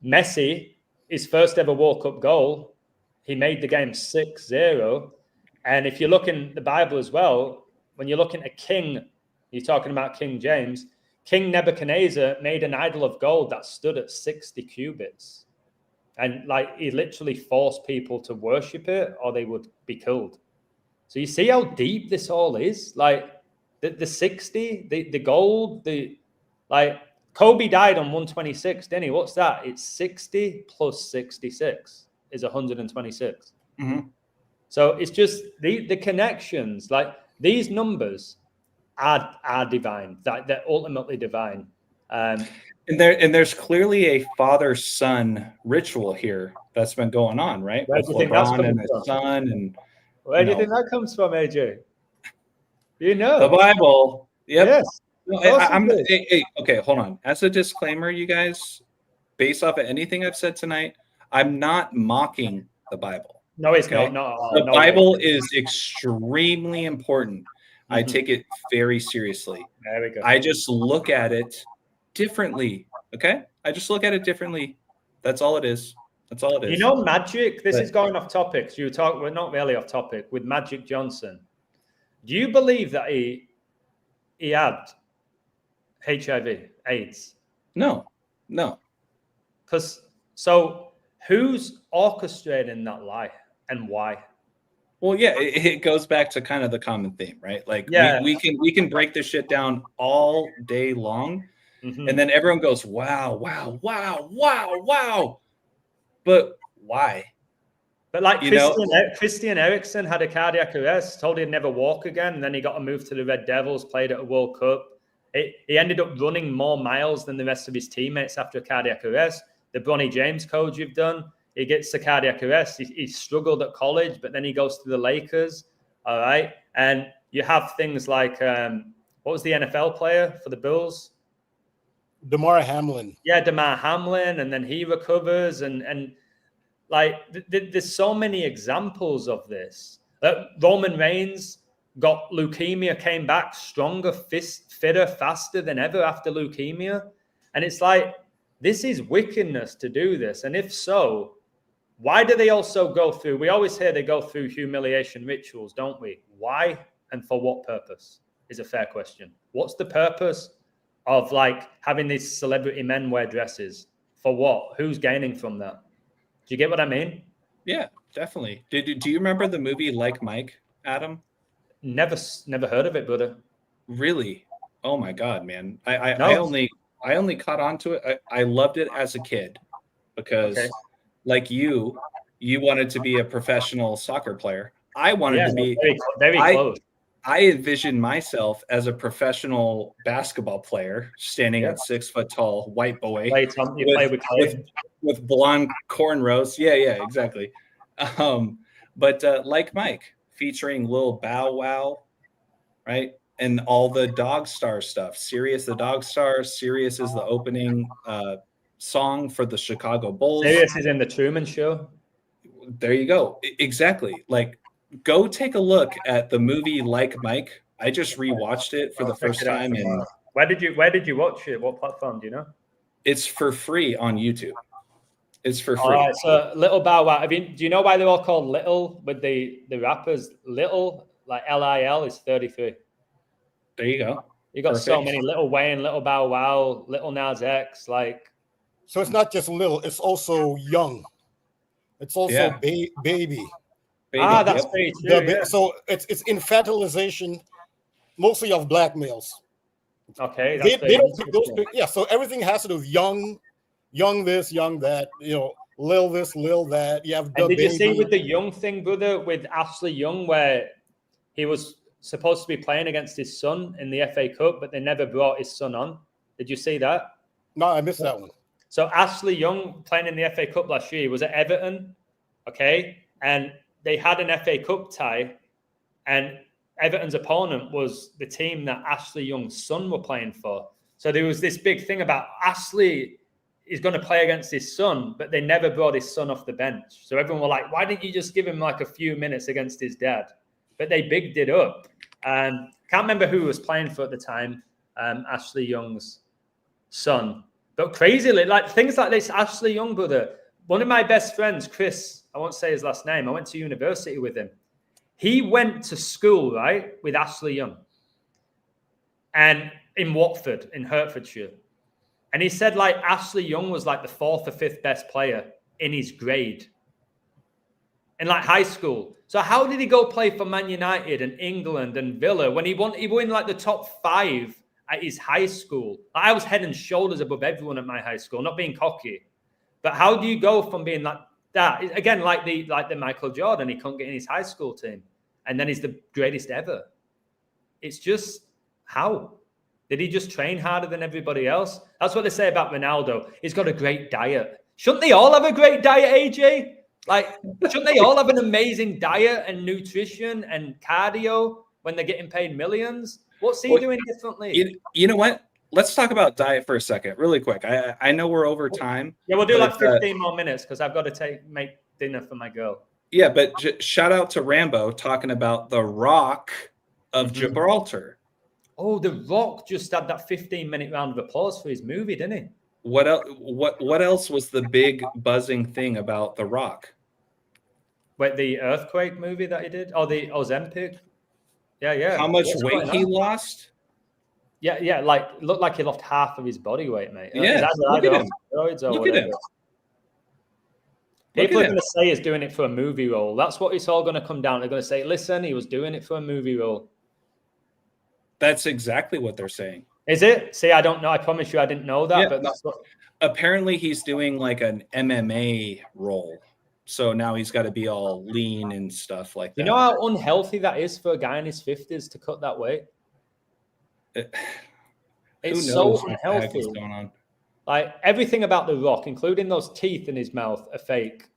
Messi, his first ever World Cup goal, he made the game 6-0. And if you look in the Bible as well, when you're looking at king, you're talking about King James, King Nebuchadnezzar made an idol of gold that stood at 60 cubits. And like he literally forced people to worship it or they would be killed. So you see how deep this all is? Like the 60, the gold, like Kobe died on 126, didn't he? What's that? It's 60 plus 66 is 126. Mm-hmm. So it's just the connections, like these numbers are divine. They're ultimately divine. And there's clearly a father-son ritual here that's been going on, right? Where do you think that's coming from? Son and where do you think that comes from, AJ? You know the Bible. Yep. Yes. Okay, hold on. As a disclaimer, you guys, based off of anything I've said tonight, I'm not mocking the Bible. No, it's okay? not. The Bible is extremely important. Mm-hmm. I take it very seriously. There we go. I just look at it differently. Okay? I just look at it differently. That's all it is. That's all it is. You know, Magic, this is going off topic. So we're not really off topic with Magic Johnson. Do you believe that he had HIV, AIDS? No. So who's orchestrating that lie and why? Well, yeah, it goes back to kind of the common theme, right? Like we can break this shit down all day long. Mm-hmm. And then everyone goes, wow. But why? But like Christian Eriksen had a cardiac arrest, told he'd never walk again, and then he got a move to the Red Devils, played at a World Cup. He ended up running more miles than the rest of his teammates after a cardiac arrest. The Bronny James code you've done, he gets a cardiac arrest. He struggled at college, but then he goes to the Lakers. All right. And you have things like, what was the NFL player for the Bills? DeMar Hamlin. Yeah, DeMar Hamlin. And then he recovers. And like, there's so many examples of this. Roman Reigns got leukemia, came back stronger, fitter, faster than ever after leukemia. And it's like, this is wickedness to do this. And if so, why do they also go through, we always hear they go through humiliation rituals, don't we? Why and for what purpose is a fair question. What's the purpose of like having these celebrity men wear dresses? For what? Who's gaining from that? Do you get what I mean? Yeah, definitely. Do you remember the movie Like Mike, Adam? Never heard of it, brother. Really? Oh my God, man. No. I only caught on to it. I loved it as a kid because like you wanted to be a professional soccer player. I wanted to be very close. I envisioned myself as a professional basketball player standing at 6 foot tall, white boy with blonde cornrows. Yeah, exactly. But Like Mike, featuring Lil Bow Wow, right? And all the Dog Star stuff. Sirius the Dog Star. Sirius is the opening song for the Chicago Bulls. Sirius is in the Truman Show. There you go. Exactly. Like, go take a look at the movie Like Mike. I just rewatched it for the first time. And where did you watch it? What platform? Do you know? It's for free on YouTube. It's for free. All right, so Little Bow Wow. I mean, do you know why they're all called Little with the rappers? Little, like LIL, is 33. There you go. You got so many. Little Wayne, Little Bow Wow, Little Nas X, like. So it's not just little; it's also young. It's also baby. That's very true. So it's infantilization, mostly of black males. Okay, they don't pick those. Yeah, so everything has to do with young this, young that. You know, lil this, lil that. You have. And did you see with the young thing, brother, with Ashley Young, where he was supposed to be playing against his son in the FA Cup, but they never brought his son on? Did you see that? No, I missed that one. So Ashley Young playing in the FA Cup last year was at Everton, okay, and they had an FA Cup tie, and Everton's opponent was the team that Ashley Young's son were playing for. So there was this big thing about Ashley is going to play against his son, but they never brought his son off the bench. So everyone were like, why didn't you just give him like a few minutes against his dad? But they bigged it up. Can't remember who was playing for at the time, Ashley Young's son. But crazily, like things like this, Ashley Young, brother, one of my best friends, Chris, I won't say his last name, I went to university with him. He went to school, right, with Ashley Young. And in Watford, in Hertfordshire. And he said, like, Ashley Young was like the 4th or 5th best player in his grade. In like high school. So how did he go play for Man United and England and Villa when he won like the top 5 at his high school? I was head and shoulders above everyone at my high school, not being cocky. But how do you go from being like that? Again, like the Michael Jordan, he couldn't get in his high school team. And then he's the greatest ever. It's just, how? Did he just train harder than everybody else? That's what they say about Ronaldo. He's got a great diet. Shouldn't they all have a great diet, AJ? Like, shouldn't they all have an amazing diet and nutrition and cardio when they're getting paid millions? What's he doing differently? You know what? Let's talk about diet for a second, really quick. I know we're over time. Yeah, we'll do like 15 more minutes because I've got to make dinner for my girl. Yeah, but shout out to Rambo talking about the Rock of Gibraltar. Oh, the Rock just had that 15-minute round of applause for his movie, didn't he? What else was the big buzzing thing about the Rock? Wait, the earthquake movie that he did? Oh, the Ozempic? Yeah. How much weight he lost? Yeah, like looked like he lost half of his body weight, mate. Yeah, look at him. Look at him. People are going to say he's doing it for a movie role. That's what it's all going to come down. They're going to say, listen, he was doing it for a movie role. That's exactly what they're saying. Is it? See, I don't know. I promise you I didn't know that. Yeah, but that's what... Apparently he's doing like an MMA role. So now he's got to be all lean and stuff like that. You know how unhealthy that is for a guy in his 50s to cut that weight? It's so unhealthy. Going on? Like everything about The Rock, including those teeth in his mouth, are fake.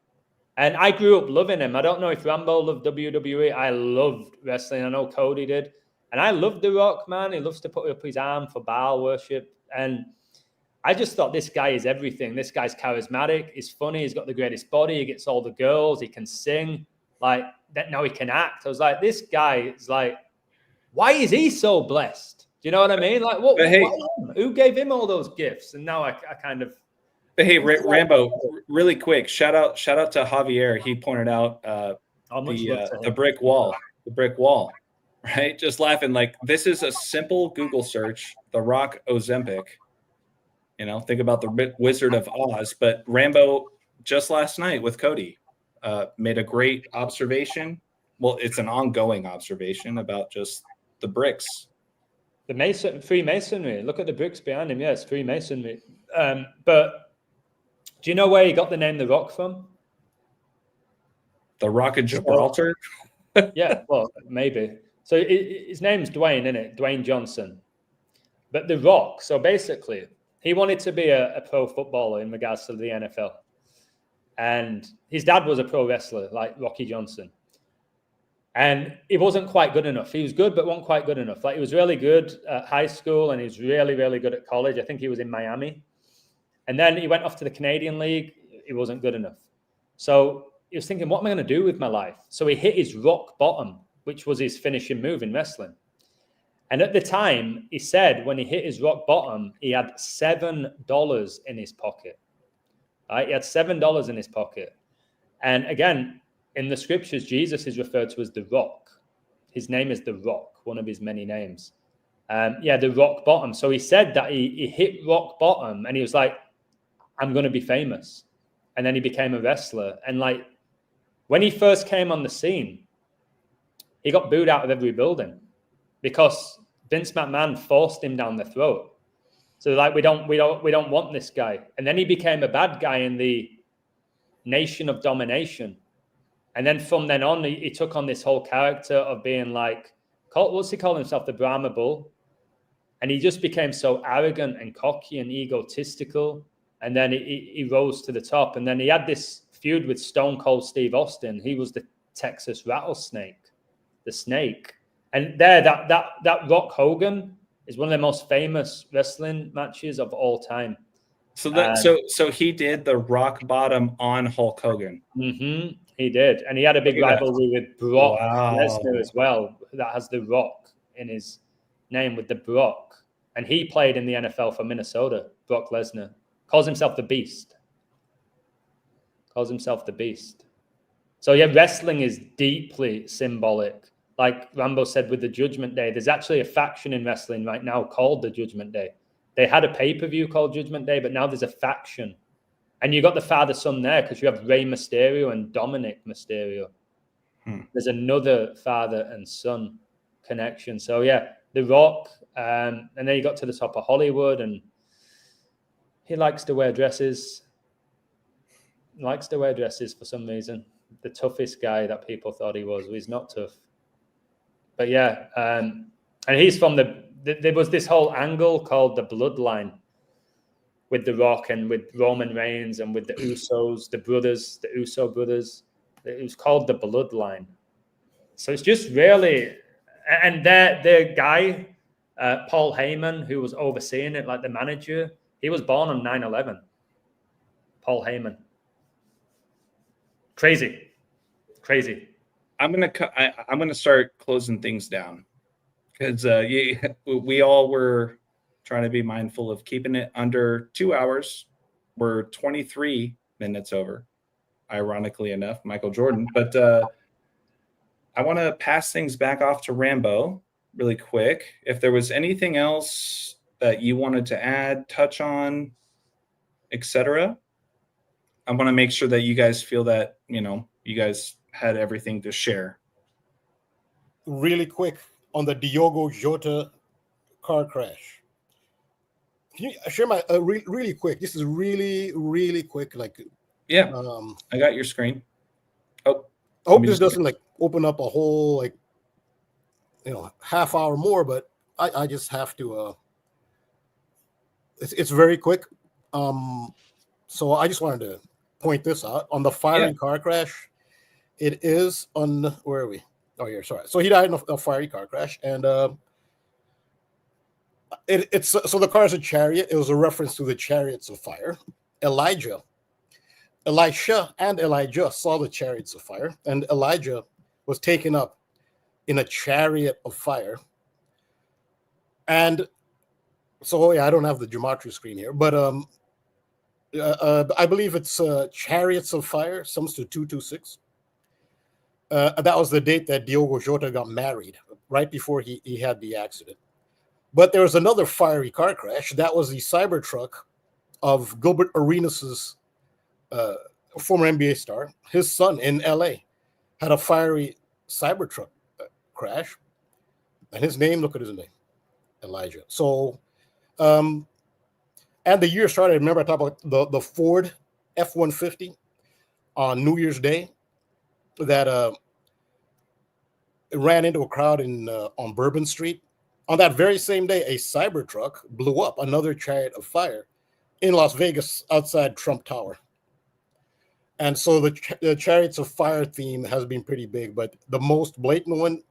And I grew up loving him. I don't know if Rambo loved WWE. I loved wrestling. I know Cody did. And I loved The Rock, man. He loves to put up his arm for Baal worship. And I just thought this guy is everything. This guy's charismatic. He's funny. He's got the greatest body. He gets all the girls. He can sing. Like, that. Now he can act. I was like, this guy is like, why is he so blessed? Do you know what I mean? Like, what? Hey, who gave him all those gifts? And now I kind of But hey, Rambo, really quick, shout out to Javier. He pointed out the brick wall, right? Just laughing, like, this is a simple Google search, The Rock Ozempic. You know, think about the Wizard of Oz. But Rambo, just last night with Cody, made a great observation. Well, it's an ongoing observation about just the bricks. The Freemasonry. Look at the bricks behind him. Yes, Freemasonry. But do you know where he got the name The Rock from? The Rock of Gibraltar? Yeah, well, maybe. So his name's Dwayne, isn't it? Dwayne Johnson. But The Rock, so basically, he wanted to be a pro footballer in regards to the NFL. And his dad was a pro wrestler, like Rocky Johnson. And he wasn't quite good enough. He was good, but wasn't quite good enough. Like, he was really good at high school, and he was really, really good at college. I think he was in Miami. And then he went off to the Canadian League. He wasn't good enough. So he was thinking, what am I going to do with my life? So he hit his rock bottom, which was his finishing move in wrestling. And at the time, he said when he hit his rock bottom, he had $7 in his pocket. Right? He had $7 in his pocket. And again, in the scriptures, Jesus is referred to as the Rock. His name is the Rock, one of his many names. The rock bottom. So he said that he hit rock bottom, and he was like, I'm going to be famous. And then he became a wrestler. And like, when he first came on the scene, he got booed out of every building because Vince McMahon forced him down the throat. So like, we don't want this guy. And then he became a bad guy in the Nation of Domination. And then from then on, he took on this whole character of being like, what's he call himself? The Brahma Bull. And he just became so arrogant and cocky and egotistical. And then he rose to the top. And then he had this feud with Stone Cold Steve Austin. He was the Texas Rattlesnake, the snake. And there, that Rock Hogan is one of the most famous wrestling matches of all time. So so he did the rock bottom on Hulk Hogan. Mm-hmm. He did. And he had a big rivalry with Brock Lesnar as well. That has the Rock in his name, with the Brock. And he played in the NFL for Minnesota, Brock Lesnar. Calls himself the Beast. So yeah, wrestling is deeply symbolic. Like Rambo said with the Judgment Day, there's actually a faction in wrestling right now called the Judgment Day. They had a pay-per-view called Judgment Day, but now there's a faction. And you got the father-son there because you have Rey Mysterio and Dominic Mysterio. There's another father and son connection. So yeah, The Rock, and then he got to the top of Hollywood, and he likes to wear dresses. For some reason. The toughest guy that people thought he was. He's not tough. But yeah, and he's from there was this whole angle called the Bloodline with The Rock and with Roman Reigns and with the Usos, the Uso brothers. It was called the Bloodline. So it's just really, and their guy, Paul Heyman, who was overseeing it, like the manager, he was born on 9/11. Paul Heyman. Crazy. I'm gonna start closing things down because we all were trying to be mindful of keeping it under 2 hours. We're 23 minutes over, ironically enough, Michael Jordan. But I want to pass things back off to Rambo really quick. If there was anything else that you wanted to add, touch on, etc., I want to make sure that you guys feel that, you guys had everything to share. Really quick on the Diogo Jota car crash. Can you share my really quick? This is really quick. Like, yeah, I got your screen. I hope this doesn't like open up a whole half hour more, but I just have to. It's very quick. So I just wanted to point this out on the fiery car crash. It is on, where are we? Oh, here, sorry. So he died in a fiery car crash, and it's so the car is a chariot. It was a reference to the chariots of fire. Elisha and Elijah saw the chariots of fire, and Elijah was taken up in a chariot of fire. And so, yeah, I don't have the geometry screen here, but I believe it's Chariots of Fire, sums to 226. That was the date that Diogo Jota got married, right before he had the accident. But there was another fiery car crash. That was the Cybertruck of Gilbert Arenas' former NBA star. His son in LA had a fiery Cybertruck crash. And his name, look at his name, Elijah. So, and the year started, remember I talked about the Ford F-150 on New Year's Day that it ran into a crowd on Bourbon Street. On that very same day, a Cybertruck blew up, another chariot of fire, in Las Vegas outside Trump Tower. And so the Chariots of Fire theme has been pretty big, but the most blatant one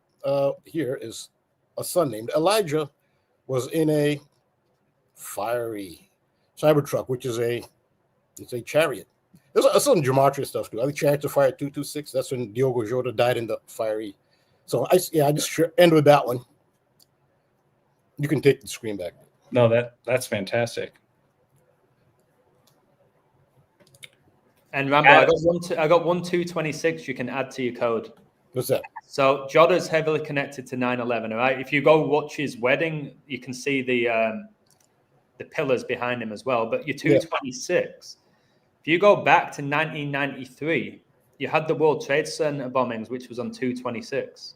here is a son named Elijah was in a fiery Cybertruck, which is a chariot. There's some gematria stuff too. I think Chariots of Fire 226. That's when Diogo Jota died in the fiery. So I just end with that one. You can take the screen back. No, that's fantastic. And Rambo, I got 1226 you can add to your code. What's that? So Jota's heavily connected to 9/11. All right. If you go watch his wedding, you can see the pillars behind him as well. But your 226, if you go back to 1993, you had the World Trade Center bombings, which was on 226.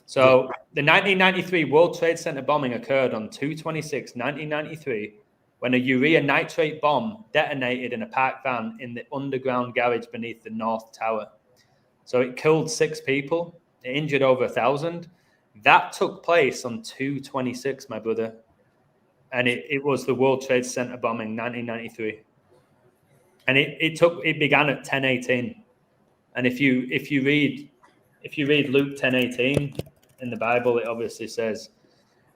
So the 1993 World Trade Center bombing occurred on 2/26, 1993, when a urea nitrate bomb detonated in a parked van in the underground garage beneath the North Tower. So it killed 6 people. It injured over 1,000. That took place on 2/26, my brother. And it was the World Trade Center bombing, 1993. And it began at 10:18. And if you read Luke 10:18 in the Bible, it obviously says,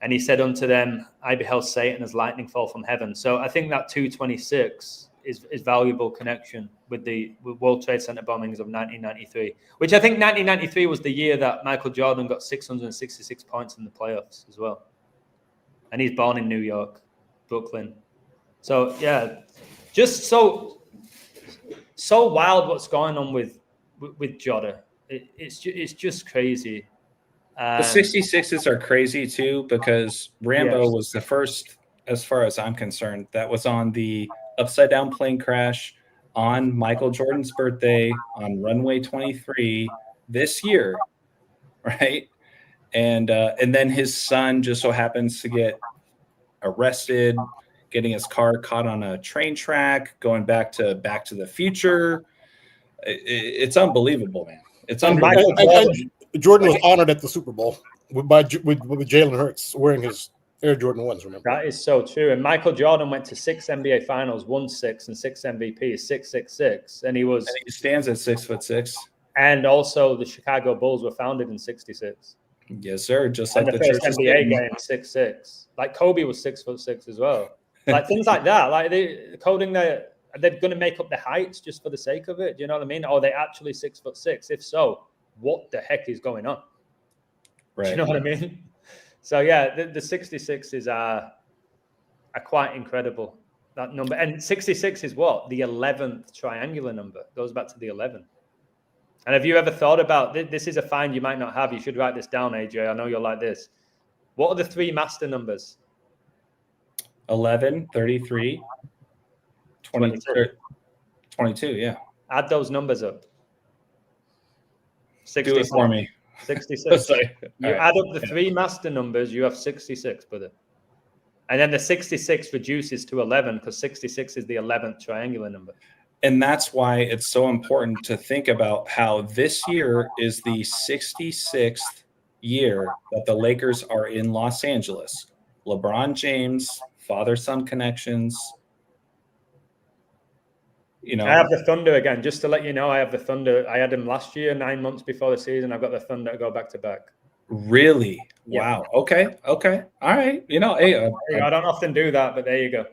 and he said unto them, I beheld Satan as lightning fall from heaven. So I think that 2/26 is valuable connection with the World Trade Center bombings of 1993, which I think 1993 was the year that Michael Jordan got 666 points in the playoffs as well. And he's born in New York, Brooklyn. So yeah, just so wild what's going on with Jota. It's just crazy. The 66s are crazy too, because RAMBO was the first, as far as I'm concerned, that was on the upside down plane crash on Michael Jordan's birthday on runway 23 this year, right? And then his son just so happens to get arrested, getting his car caught on a train track, going back to the Future. It's unbelievable, man. It's unbelievable. Jordan was honored at the Super Bowl with Jalen Hurts wearing his Air Jordan 1s, remember? That is so true. And Michael Jordan went to 6 NBA Finals, won 6, and 6 MVPs, 666. And he stands at 6'6". And also the Chicago Bulls were founded in 66. Yes, sir. Just like the first NBA game, 6'6". Like Kobe was 6'6" as well. Like things like that. Like they're going to make up the heights just for the sake of it. Do you know what I mean? Or are they actually 6'6"? If so, what the heck is going on? Right. Do you know what I mean? So yeah, the 66s are quite incredible, that number. And 66 is what? The 11th triangular number. Goes back to the 11th. And have you ever thought about, this is a find you might not have. You should write this down, AJ. I know you'll like this. What are the 3 master numbers? 11, 33, 22, yeah. Add those numbers up. 66. Do it for me. 66. You right. add up the 3 master numbers, you have 66, brother. And then the 66 reduces to 11 because 66 is the 11th triangular number. And that's why it's so important to think about how this year is the 66th year that the Lakers are in Los Angeles. LeBron James, father-son connections. You know, I have the Thunder again. Just to let you know, I have the Thunder. I had them last year, 9 months before the season. I've got the Thunder to go back to back. Really? Yeah. Wow. Okay. All right. You know, hey, I don't often do that, but there you go.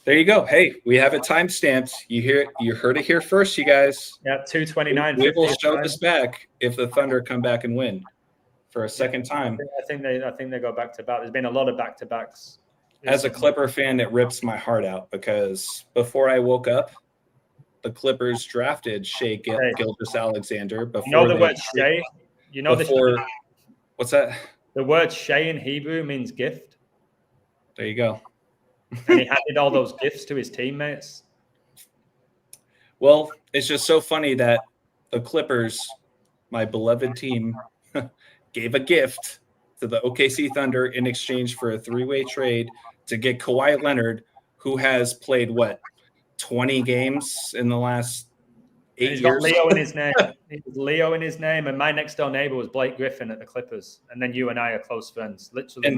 There you go. Hey, we have it time stamped. You heard it here first, you guys. Yeah, 229. We will show this back if the Thunder come back and win for a second time. I think they go back to back. There's been a lot of back to backs. As a Clipper fan, it rips my heart out because before I woke up, the Clippers drafted Shea Gilgeous-Alexander before. You know the word Shea? You know what's that? The word Shea in Hebrew means gift. There you go. And he handed all those gifts to his teammates. Well, it's just so funny that the Clippers, my beloved team, gave a gift to the OKC Thunder in exchange for a three-way trade to get Kawhi Leonard, who has played, 20 games in the last 8 years? He's got Leo in his name. He's Leo in his name, and my next-door neighbor was Blake Griffin at the Clippers. And then you and I are close friends. Literally,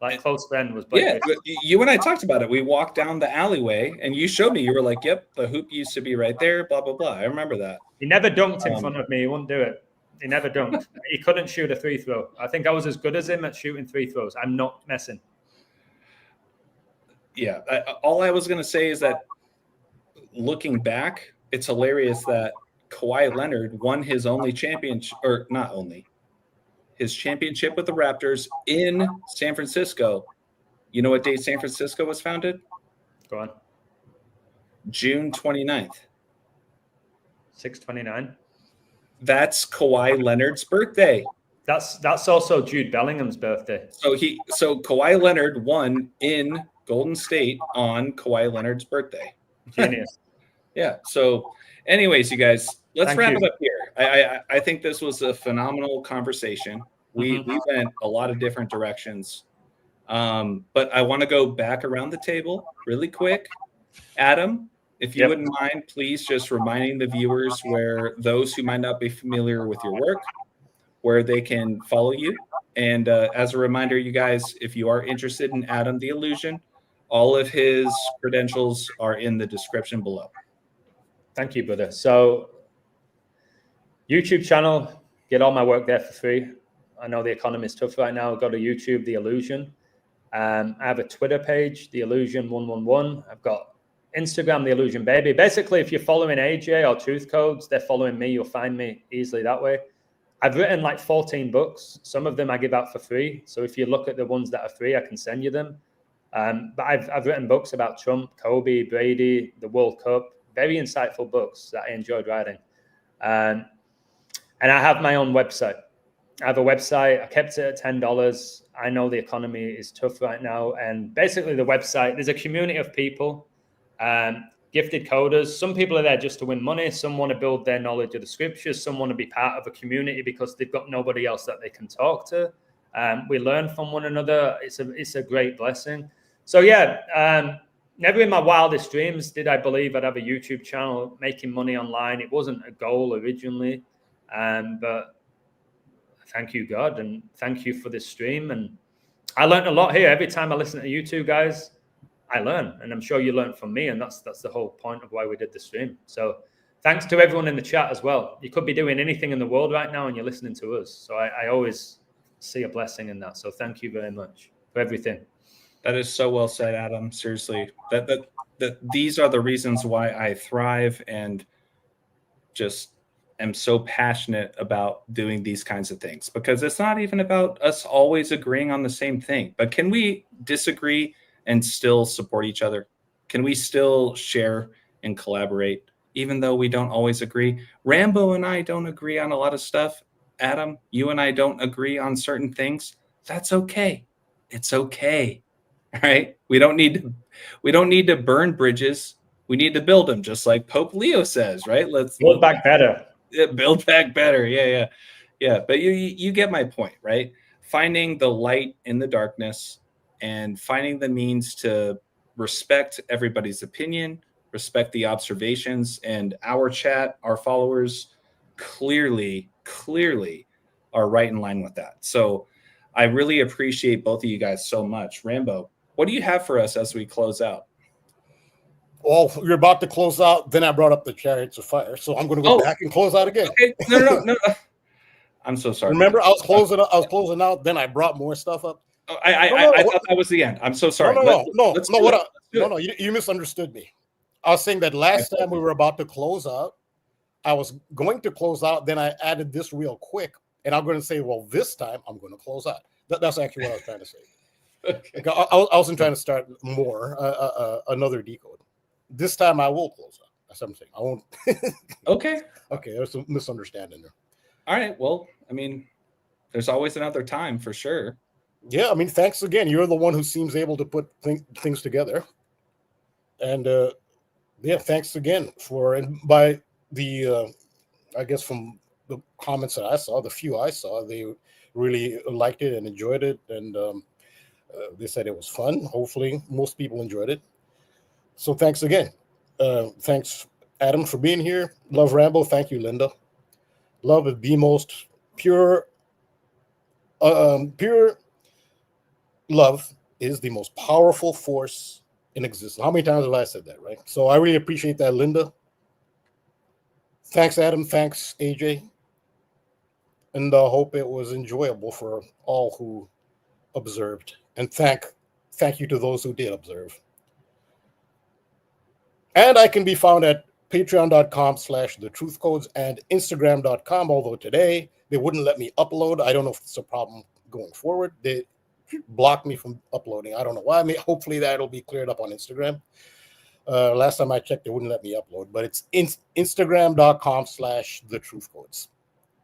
my close friend was Blake Griffin. You and I talked about it. We walked down the alleyway, and you showed me. You were like, yep, the hoop used to be right there, blah, blah, blah. I remember that. He never dunked in front of me. He wouldn't do it. He never dunked. He couldn't shoot a free throw. I think I was as good as him at shooting free throws. I'm not messing. Yeah. All I was going to say is that looking back, it's hilarious that Kawhi Leonard won his only championship, or not only, his championship with the Raptors in San Francisco. You know what date San Francisco was founded? Go on. June 29th. 6/29. That's Kawhi Leonard's birthday. That's also Jude Bellingham's birthday. So Kawhi Leonard won in Golden State on Kawhi Leonard's birthday. Genius. Yeah. So anyways, you guys, let's wrap it up here. I think this was a phenomenal conversation. We went a lot of different directions. But I want to go back around the table really quick. Adam, if you wouldn't mind, please just reminding the viewers where those who might not be familiar with your work, where they can follow you. And as a reminder, you guys, if you are interested in Adam the Illusion, all of his credentials are in the description below. Thank you, brother. So YouTube channel, get all my work there for free. I know the economy is tough right now. Go to YouTube, The Illusion. I have a Twitter page, The Illusion 111. I've got Instagram, The Illusion Baby. Basically, if you're following AJ or Truth Codes, they're following me. You'll find me easily that way. I've written like 14 books. Some of them I give out for free. So if you look at the ones that are free, I can send you them. But I've written books about Trump, Kobe, Brady, the World Cup. Very insightful books that I enjoyed writing. And I have my own website. I have a website. I kept it at $10. I know the economy is tough right now. And basically the website, there's a community of people, gifted coders. Some people are there just to win money. Some want to build their knowledge of the scriptures. Some want to be part of a community because they've got nobody else that they can talk to. We learn from one another. It's a great blessing. So yeah, never in my wildest dreams did I believe I'd have a YouTube channel making money online. It wasn't a goal originally, but thank you, God, and thank you for this stream. And I learned a lot here. Every time I listen to you two guys, I learn, and I'm sure you learned from me, and that's the whole point of why we did the stream. So thanks to everyone in the chat as well. You could be doing anything in the world right now, and you're listening to us. So I always see a blessing in that. So thank you very much for everything. That is so well said, Adam. Seriously, that these are the reasons why I thrive and just am so passionate about doing these kinds of things, because it's not even about us always agreeing on the same thing, but can we disagree and still support each other? Can we still share and collaborate, even though we don't always agree? Rambo and I don't agree on a lot of stuff. Adam, you and I don't agree on certain things. That's okay. It's okay. All right. We don't need to burn bridges. We need to build them, just like Pope Leo says, right? Let's build back better. Build back better. Yeah. But you get my point, right? Finding the light in the darkness and finding the means to respect everybody's opinion, respect the observations, and our chat, our followers clearly are right in line with that. So I really appreciate both of you guys so much. Rambo, what do you have for us as we close out? Well, you're about to close out. Then I brought up the Chariots of Fire, so I'm going to go back and close out again. Okay. No. I'm so sorry. Remember, I was closing out. Then I brought more stuff up. I thought that was the end. I'm so sorry. No. You misunderstood me. I was saying that last time we were about to close out, I was going to close out. Then I added this real quick, and I'm going to say, well, this time I'm going to close out. That's actually what I was trying to say. Like, I wasn't trying to start more another decode. This time I will close up. That's what I'm saying. I won't. Okay. Okay, there's a misunderstanding there. All right. Well, I mean, there's always another time for sure. Yeah, I mean, thanks again. You're the one who seems able to put things together. And yeah, thanks again for, and by the, I guess from the comments that I saw, the few I saw, they really liked it and enjoyed it. And they said it was fun. Hopefully most people enjoyed it. So thanks again. Thanks, Adam, for being here. Love Rambo. Thank you, Linda. Love is the most pure love is the most powerful force in existence. How many times have I said that, right? So I really appreciate that, Linda. Thanks, Adam. Thanks, AJ. And I hope it was enjoyable for all who observed. And thank you to those who did observe. And I can be found at patreon.com/thetruthcodes and Instagram.com, although today they wouldn't let me upload. I don't know if it's a problem going forward. They blocked me from uploading. I don't know why. I mean, hopefully that'll be cleared up on Instagram. Last time I checked, they wouldn't let me upload, but it's Instagram.com/thetruthcodes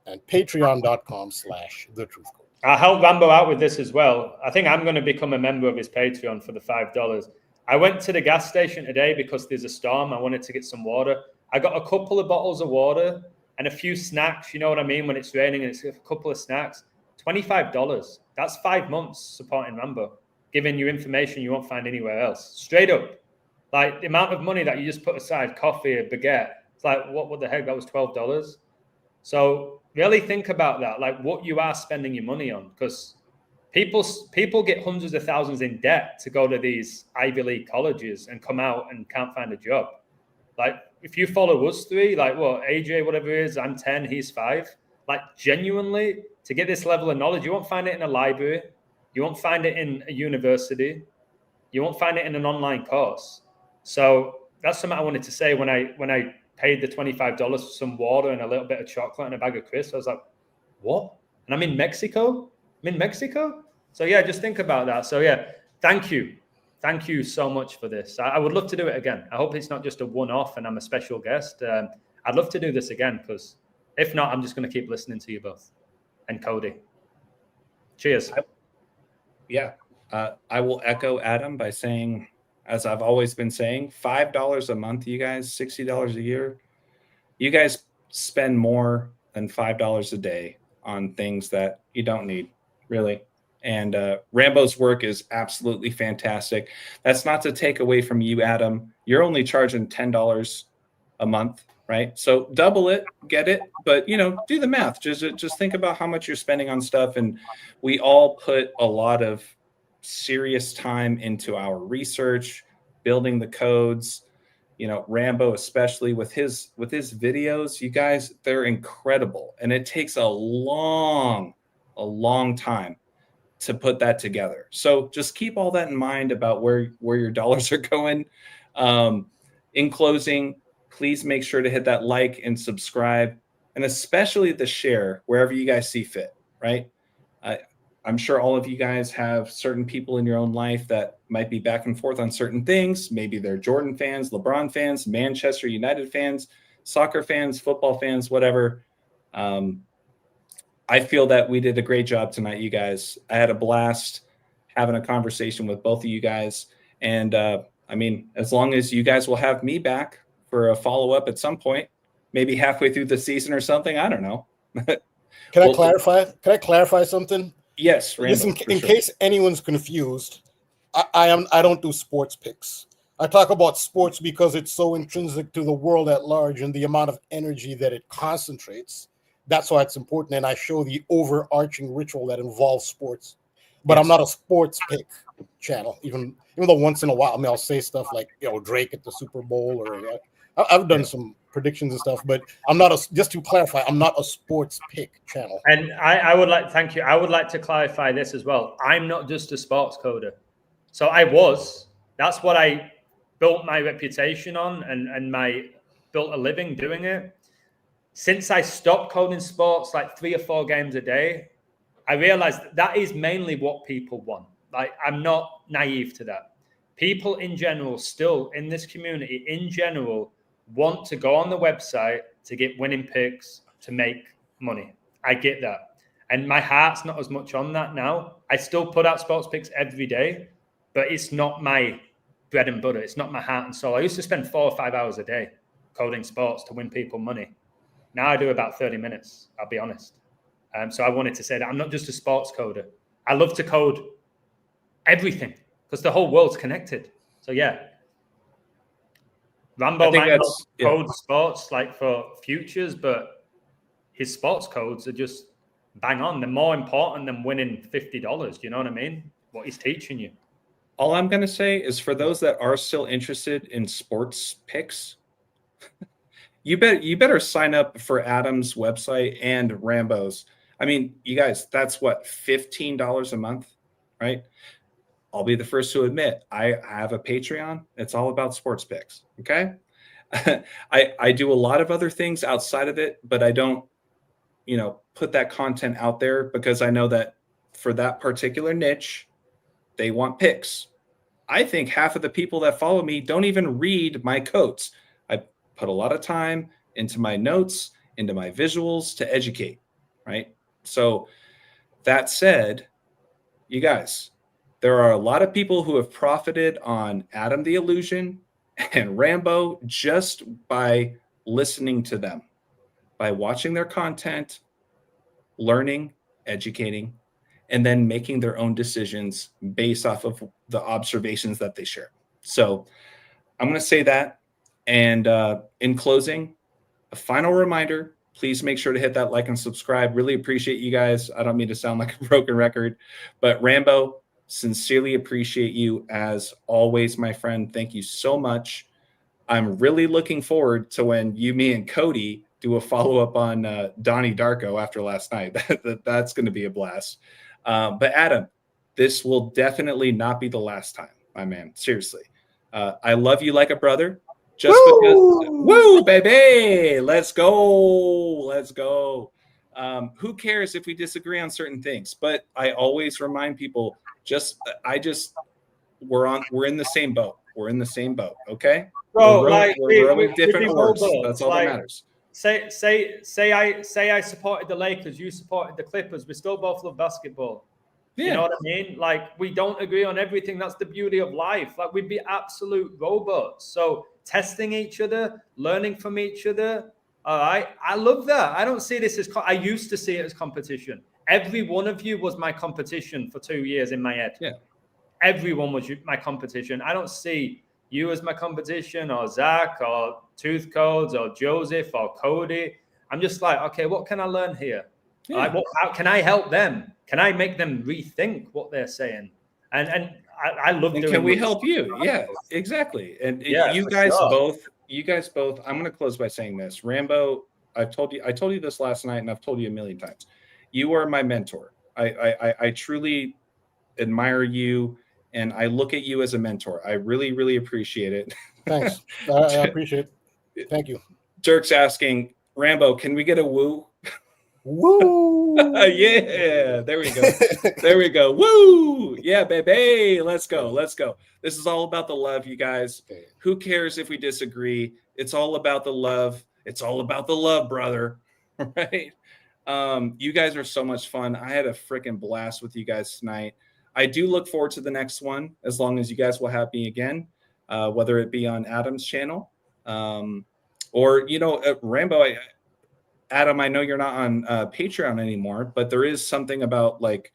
and Patreon.com/thetruthcodes. I'll help Rambo out with this as well. I think I'm going to become a member of his Patreon for the $5. I went to the gas station today because there's a storm. I wanted to get some water. I got a couple of bottles of water and a few snacks. You know what I mean? When it's raining and it's a couple of snacks. $25. That's 5 months supporting Rambo, giving you information you won't find anywhere else. Straight up. Like the amount of money that you just put aside, coffee, a baguette. It's like, what the heck? That was $12. So really think about that, like what you are spending your money on, because people get hundreds of thousands in debt to go to these Ivy League colleges and come out and can't find a job. Like if you follow us three, like what, AJ, whatever it is, I'm 10, he's 5. Like genuinely, to get this level of knowledge, you won't find it in a library. You won't find it in a university. You won't find it in an online course. So that's something I wanted to say when I paid the $25 for some water and a little bit of chocolate and a bag of crisps. I was like, what? And I'm in Mexico? So yeah, just think about that. So yeah, thank you. Thank you so much for this. I would love to do it again. I hope it's not just a one-off and I'm a special guest. I'd love to do this again, because if not, I'm just going to keep listening to you both. And Cody. Cheers. I will echo Adam by saying, as I've always been saying, $5 a month, you guys, $60 a year. You guys spend more than $5 a day on things that you don't need, really. And Rambo's work is absolutely fantastic. That's not to take away from you, Adam. You're only charging $10 a month, right? So double it, get it. But, you know, do the math. Just think about how much you're spending on stuff. And we all put a lot of serious time into our research, building the codes. You know, Rambo, especially with his videos, you guys, they're incredible. And it takes a long time to put that together. So just keep all that in mind about where your dollars are going. In closing, please make sure to hit that like and subscribe, and especially the share wherever you guys see fit, right? I'm sure all of you guys have certain people in your own life that might be back and forth on certain things. Maybe they're Jordan fans, LeBron fans, Manchester United fans, soccer fans, football fans, whatever. I feel that we did a great job tonight, you guys. I had a blast having a conversation with both of you guys. And I mean, as long as you guys will have me back for a follow-up at some point, maybe halfway through the season or something, I don't know. Can I clarify something? Yes, Rambo, listen, in case anyone's confused, I don't do sports picks. I talk about sports because it's so intrinsic to the world at large and the amount of energy that it concentrates. That's why it's important. And I show the overarching ritual that involves sports. But yes, I'm not a sports pick channel, even though once in a while, I mean, I'll say stuff like, you know, Drake at the Super Bowl, or I've done some predictions and stuff, but I'm not just to clarify, I'm not a sports pick channel. And I would like, thank you. I would like to clarify this as well. I'm not just a sports coder. So that's what I built my reputation on and built a living doing it. Since I stopped coding sports like 3 or 4 games a day, I realized that is mainly what people want. Like, I'm not naive to that. People in general, still in this community in general, want to go on the website to get winning picks to make money. I get that. And my heart's not as much on that now. I still put out sports picks every day, but it's not my bread and butter. It's not my heart and soul. I used to spend 4 or 5 hours a day coding sports to win people money. Now I do about 30 minutes, I'll be honest. So I wanted to say that I'm not just a sports coder. I love to code everything because the whole world's connected. So yeah. Rambo might not code sports like for futures, but his sports codes are just bang on. They're more important than winning $50. Do you know what I mean? What he's teaching you. All I'm going to say is for those that are still interested in sports picks, you better sign up for Adam's website and Rambo's. I mean, you guys, that's what, $15 a month, right? I'll be the first to admit I have a Patreon. It's all about sports picks. Okay. I do a lot of other things outside of it, but I don't, put that content out there because I know that for that particular niche, they want picks. I think half of the people that follow me don't even read my codes. I put a lot of time into my notes, into my visuals to educate, right? So that said, you guys, there are a lot of people who have profited on Adam the Illusion and Rambo just by listening to them, by watching their content, learning, educating, and then making their own decisions based off of the observations that they share. So I'm going to say that. And in closing, a final reminder, please make sure to hit that like and subscribe. Really appreciate you guys. I don't mean to sound like a broken record, but Rambo, sincerely appreciate you as always, my friend. Thank you so much. I'm really looking forward to when you, me, and Cody do a follow-up on Donnie Darko after last night. That's going to be a blast. But Adam, this will definitely not be the last time, my man. Seriously. I love you like a brother. Just because, woo, baby, let's go. Who cares if we disagree on certain things? But I always remind people, we're in the same boat. We're in the same boat, okay? Bro, we're rowing different oars. That's all that matters. Say I supported the Lakers, you supported the Clippers. We still both love basketball. Yeah. You know what I mean? Like, we don't agree on everything. That's the beauty of life. Like, we'd be absolute robots. So testing each other, learning from each other. All right. I love that. I don't see this as, I used to see it as competition. Every one of you was my competition for 2 years in my head. Yeah. Everyone was my competition. I don't see you as my competition, or Zach, or Tooth Codes, or Joseph, or Cody. I'm just like, okay, what can I learn here? Yeah. Like, how can I help them? Can I make them rethink what they're saying? And I love doing. Can we help you? Yeah, exactly. And yeah, you guys both. I'm going to close by saying this, Rambo. I told you this last night, and I've told you a million times. You are my mentor. I truly admire you. And I look at you as a mentor. I really, really appreciate it. Thanks. I appreciate it. Thank you. Dirk's asking, Rambo, can we get a woo? Woo! Yeah, there we go. There we go. Woo! Yeah, baby. Let's go. This is all about the love, you guys. Who cares if we disagree? It's all about the love. It's all about the love, brother. Right? You guys are so much fun. I had a freaking blast with you guys tonight. I do look forward to the next one, as long as you guys will have me again, whether it be on Adam's channel or, Rambo. Adam, I know you're not on Patreon anymore, but there is something about like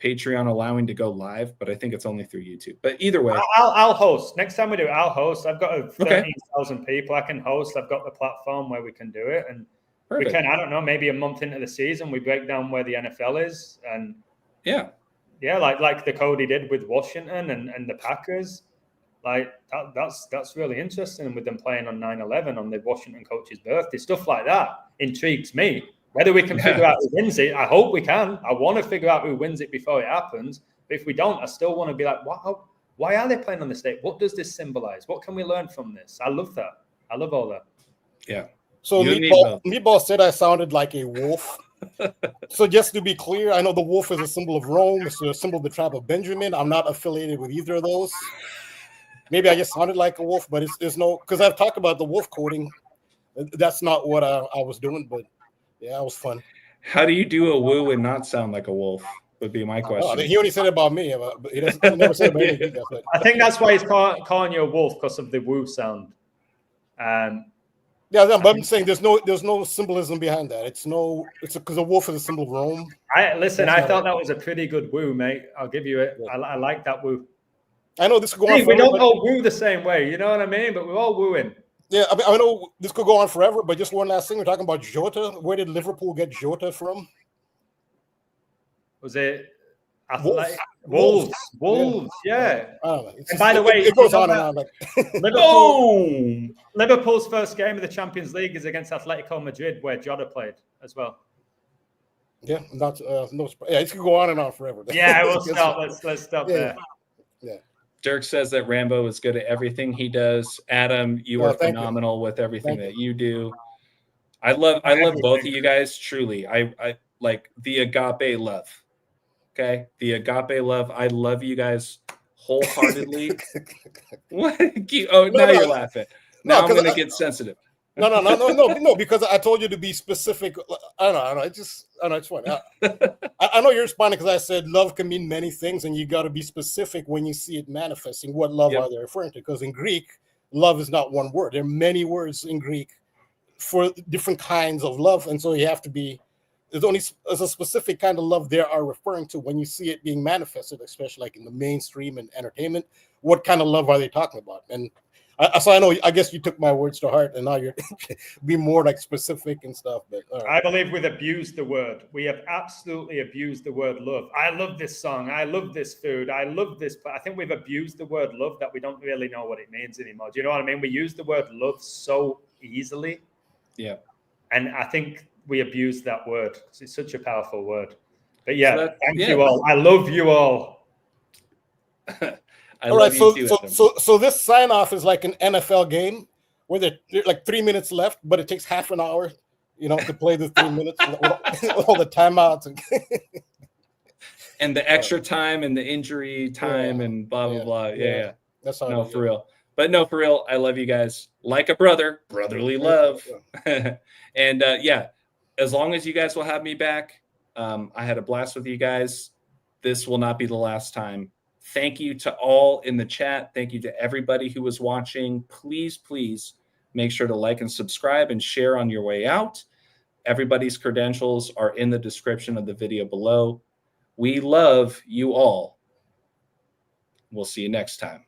Patreon allowing to go live, but I think it's only through YouTube. But either way, I'll host. Next time we do it, I'll host. I've got 13,000 people I can host. I've got the platform where we can do it. And we can, I don't know, maybe a month into the season, we break down where the NFL is. And yeah, like the Cody did with Washington and the Packers. Like that's really interesting with them playing on 9/11 on the Washington coach's birthday. Stuff like that intrigues me. Whether we can figure out who wins it, I hope we can. I want to figure out who wins it before it happens. But if we don't, I still want to be like, wow, why are they playing on this date? What does this symbolize? What can we learn from this? I love that. I love all that. Yeah. So Meatball said I sounded like a wolf. So just to be clear, I know the wolf is a symbol of Rome. It's a symbol of the tribe of Benjamin. I'm not affiliated with either of those. Maybe I just sounded like a wolf, but there's no, because I've talked about the wolf coding. That's not what I was doing, but yeah, it was fun. How do you do a woo and not sound like a wolf? Would be my question. He only said it about me, but he never said about anything else. I think that's why he's calling you a wolf, because of the woo sound. Yeah, but I'm saying there's no symbolism behind that. It's because a wolf is a symbol of Rome. I thought that was a pretty good woo, mate. I'll give you it. Yeah. I like that woo. I know this could go on. We don't all woo the same way, you know what I mean? But we're all wooing. Yeah, I know this could go on forever, but just one last thing. We're talking about Jota. Where did Liverpool get Jota from? Was it Wolves? Yeah. And by the way, it goes on and on. Like Liverpool's first game of the Champions League is against Atletico Madrid, where Jota played as well. Yeah, not no. Yeah, it could go on and on forever. Yeah, we'll stop. Let's stop there. Yeah. Dirk says that Rambo is good at everything he does. Adam, you are phenomenal with everything that you do. I love both of you guys. Truly, I like the agape love. Okay, the agape love. I love you guys wholeheartedly. What? Oh, now you're laughing. Now I'm gonna get sensitive. No, because I told you to be specific. I don't know. It's funny. I know you're responding because I said love can mean many things, and you got to be specific when you see it manifesting. What love are they referring to? Because in Greek, love is not one word. There are many words in Greek for different kinds of love, and so you have to be. There's a specific kind of love they are referring to when you see it being manifested, especially like in the mainstream and entertainment. What kind of love are they talking about? And so I know, I guess you took my words to heart, and now you're be more like specific and stuff. But I believe we've abused the word. We have absolutely abused the word love. I love this song. I love this food. I love this. But I think we've abused the word love that we don't really know what it means anymore. Do you know what I mean? We use the word love so easily. Yeah. And I think we abuse that word. It's such a powerful word. But yeah, thank you all. I love you all. All right, so this sign off is like an NFL game where there's like 3 minutes left, but it takes half an hour, to play the 3 minutes, all the timeouts and the extra time and the injury time and blah blah blah. Yeah. That's how. For real. But no, for real, I love you guys like a brother, brotherly love, and as long as you guys will have me back, I had a blast with you guys. This will not be the last time. Thank you to all in the chat. Thank you to everybody who was watching. Please, please make sure to like and subscribe and share on your way out. Everybody's credentials are in the description of the video below. We love you all. We'll see you next time.